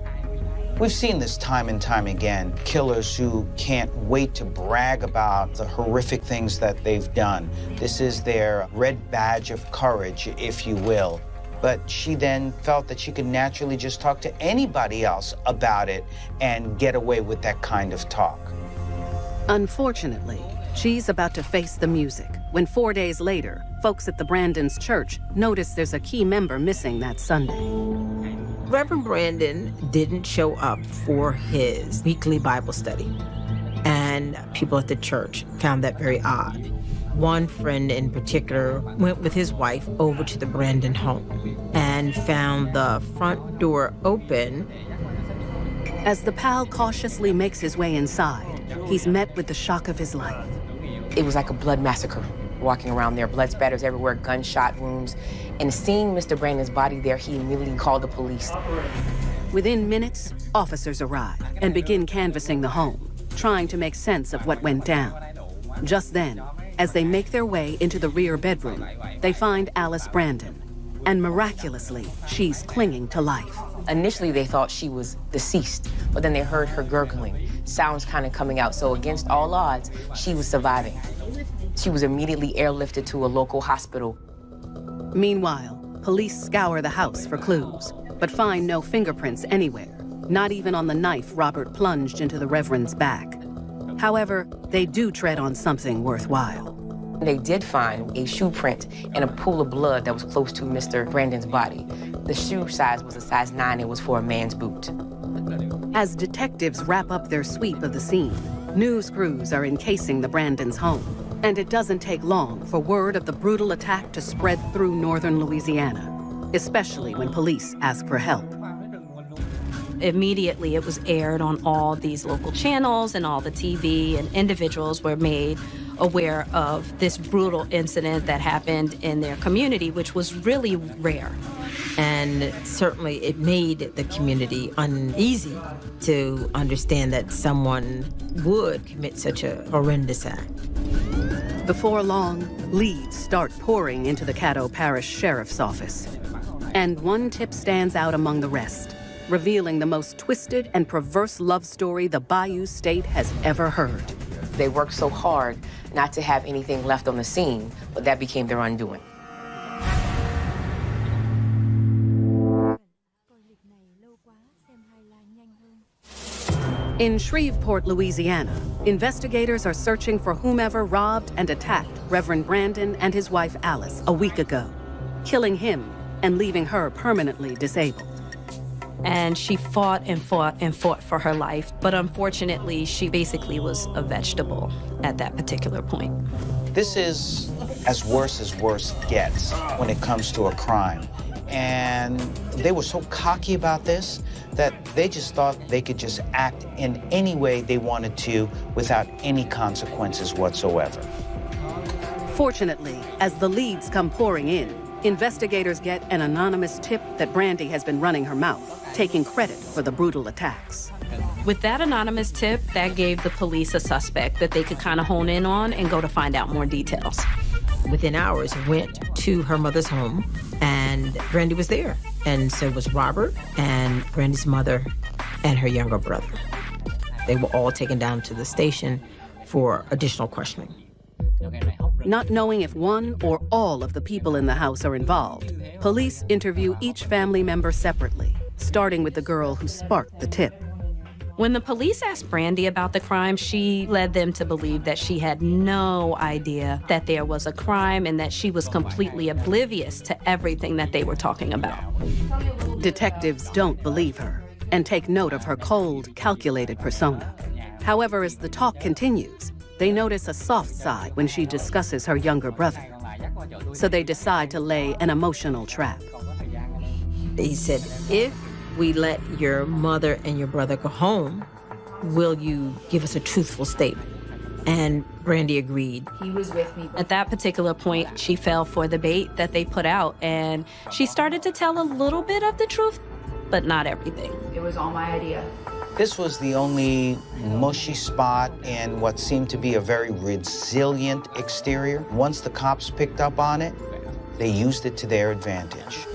Speaker 29: We've seen this time and time again, killers who can't wait to brag about the horrific things that they've done. This is their red badge of courage, if you will. But she then felt that she could naturally just talk to anybody else about it and get away with that kind of talk.
Speaker 27: Unfortunately, she's about to face the music when 4 days later, folks at the Brandons' church notice there's a key member missing that Sunday.
Speaker 12: Reverend Brandon didn't show up for his weekly Bible study, and people at the church found that very odd. One friend in particular went with his wife over to the Brandon home and found the front door open.
Speaker 27: As the pal cautiously makes his way inside, he's met with the shock of his life.
Speaker 13: It was like a blood massacre. Walking around there, blood spatters everywhere, gunshot wounds. And seeing Mr. Brandon's body there, he immediately called the police.
Speaker 27: Within minutes, officers arrive and begin canvassing the home, trying to make sense of what went down. Just then, as they make their way into the rear bedroom, they find Alice Brandon. And miraculously, she's clinging to life.
Speaker 13: Initially, they thought she was deceased, but then they heard her gurgling, sounds kind of coming out. So against all odds, she was surviving. She was immediately airlifted to a local hospital.
Speaker 27: Meanwhile, police scour the house for clues, but find no fingerprints anywhere, not even on the knife Robert plunged into the Reverend's back. However, they do tread on something worthwhile.
Speaker 13: They did find a shoe print and a pool of blood that was close to Mr. Brandon's body. The shoe size was a size 9. It was for a man's boot.
Speaker 27: As detectives wrap up their sweep of the scene, news crews are encasing the Brandons' home. And it doesn't take long for word of the brutal attack to spread through northern Louisiana, especially when police ask for help.
Speaker 10: Immediately, it was aired on all these local channels and all the TV, and individuals were made aware of this brutal incident that happened in their community, which was really rare.
Speaker 12: And certainly it made the community uneasy to understand that someone would commit such a horrendous act.
Speaker 27: Before long, leads start pouring into the Caddo Parish Sheriff's Office. And one tip stands out among the rest, revealing the most twisted and perverse love story the Bayou State has ever heard.
Speaker 13: They worked so hard not to have anything left on the scene, but that became their undoing.
Speaker 27: In Shreveport, Louisiana, investigators are searching for whomever robbed and attacked Reverend Brandon and his wife Alice a week ago, killing him and leaving her permanently disabled.
Speaker 10: And she fought and fought and fought for her life, but unfortunately, she basically was a vegetable at that particular point.
Speaker 29: This is as worse gets when it comes to a crime. And they were so cocky about this that they just thought they could just act in any way they wanted to without any consequences whatsoever.
Speaker 27: Fortunately, as the leads come pouring in, investigators get an anonymous tip that Brandy has been running her mouth, taking credit for the brutal attacks.
Speaker 10: With that anonymous tip, that gave the police a suspect that they could kind of hone in on and go to find out more details.
Speaker 12: Within hours, went to her mother's home, and Brandy was there. And so was Robert and Brandy's mother and her younger brother. They were all taken down to the station for additional questioning.
Speaker 27: Not knowing if one or all of the people in the house are involved, police interview each family member separately, starting with the girl who sparked the tip.
Speaker 10: When the police asked Brandy about the crime, she led them to believe that she had no idea that there was a crime and that she was completely oblivious to everything that they were talking about.
Speaker 27: Detectives don't believe her and take note of her cold, calculated persona. However, as the talk continues, they notice a soft side when she discusses her younger brother. So they decide to lay an emotional trap.
Speaker 12: He said, if we let your mother and your brother go home, will you give us a truthful statement? And Brandy agreed.
Speaker 10: He was with me. At that particular point, she fell for the bait that they put out, and she started to tell a little bit of the truth, but not everything.
Speaker 14: It was all my idea.
Speaker 29: This was the only mushy spot in what seemed to be a very resilient exterior. Once the cops picked up on it, they used it to their advantage.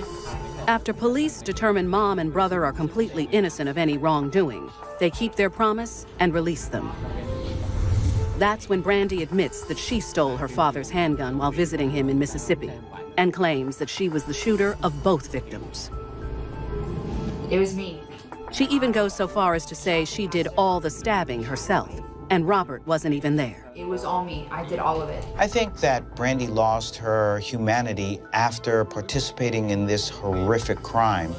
Speaker 27: After police determine mom and brother are completely innocent of any wrongdoing, they keep their promise and release them. That's when Brandy admits that she stole her father's handgun while visiting him in Mississippi and claims that she was the shooter of both victims.
Speaker 14: It was me.
Speaker 27: She even goes so far as to say she did all the stabbing herself, and Robert wasn't even there.
Speaker 14: It was all me. I did all of it.
Speaker 29: I think that Brandy lost her humanity after participating in this horrific crime.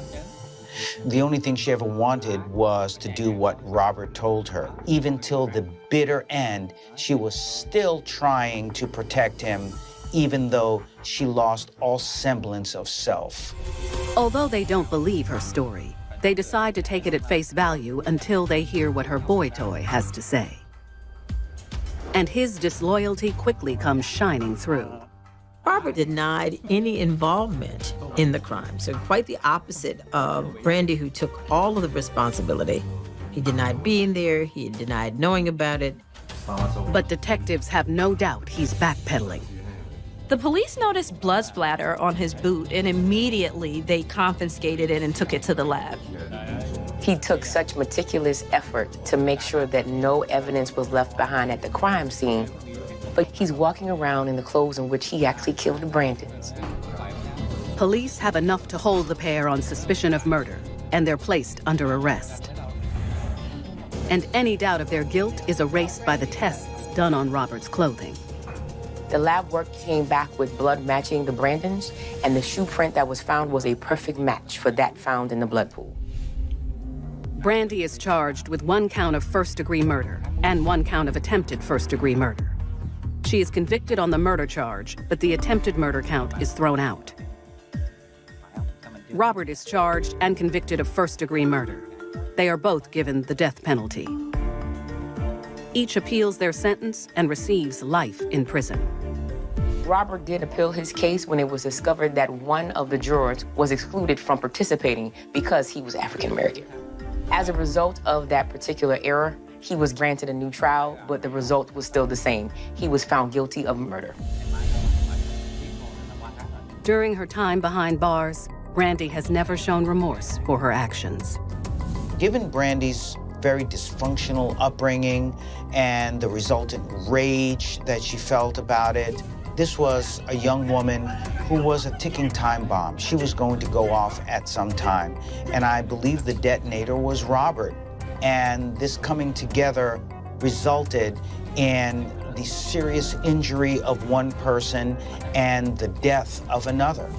Speaker 29: The only thing she ever wanted was to do what Robert told her. Even till the bitter end, she was still trying to protect him, even though she lost all semblance of self.
Speaker 27: Although they don't believe her story, they decide to take it at face value until they hear what her boy toy has to say. And his disloyalty quickly comes shining through.
Speaker 12: Robert denied any involvement in the crime, so quite the opposite of Brandy, who took all of the responsibility. He denied being there, he denied knowing about it.
Speaker 27: But detectives have no doubt he's backpedaling.
Speaker 10: The police noticed blood splatter on his boot, and immediately they confiscated it and took it to the lab.
Speaker 13: He took such meticulous effort to make sure that no evidence was left behind at the crime scene, but he's walking around in the clothes in which he actually killed the Brandons.
Speaker 27: Police have enough to hold the pair on suspicion of murder, and they're placed under arrest. And any doubt of their guilt is erased by the tests done on Robert's clothing.
Speaker 13: The lab work came back with blood matching the Brandons, and the shoe print that was found was a perfect match for that found in the blood pool.
Speaker 27: Brandy is charged with 1 count of first-degree murder and 1 count of attempted first-degree murder. She is convicted on the murder charge, but the attempted murder count is thrown out. Robert is charged and convicted of first-degree murder. They are both given the death penalty. Each appeals their sentence and receives life in prison.
Speaker 13: Robert did appeal his case when it was discovered that one of the jurors was excluded from participating because he was African American. As a result of that particular error, he was granted a new trial, but the result was still the same. He was found guilty of murder.
Speaker 27: During her time behind bars, Brandy has never shown remorse for her actions.
Speaker 29: Given Brandy's very dysfunctional upbringing and the resultant rage that she felt about it, this was a young woman who was a ticking time bomb. She was going to go off at some time. And I believe the detonator was Robert. And this coming together resulted in the serious injury of one person and the death of another.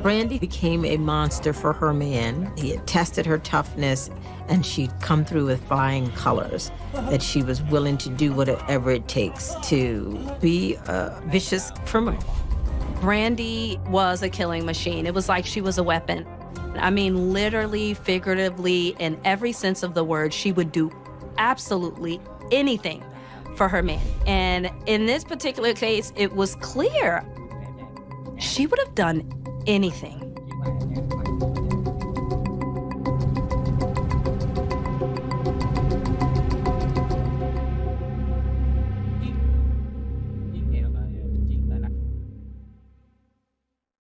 Speaker 12: Brandy became a monster for her man. He had tested her toughness, and she'd come through with flying colors, that she was willing to do whatever it takes to be a vicious criminal.
Speaker 10: Brandy was a killing machine. It was like she was a weapon. I mean, literally, figuratively, in every sense of the word, she would do absolutely anything for her man. And in this particular case, it was clear she would have done anything.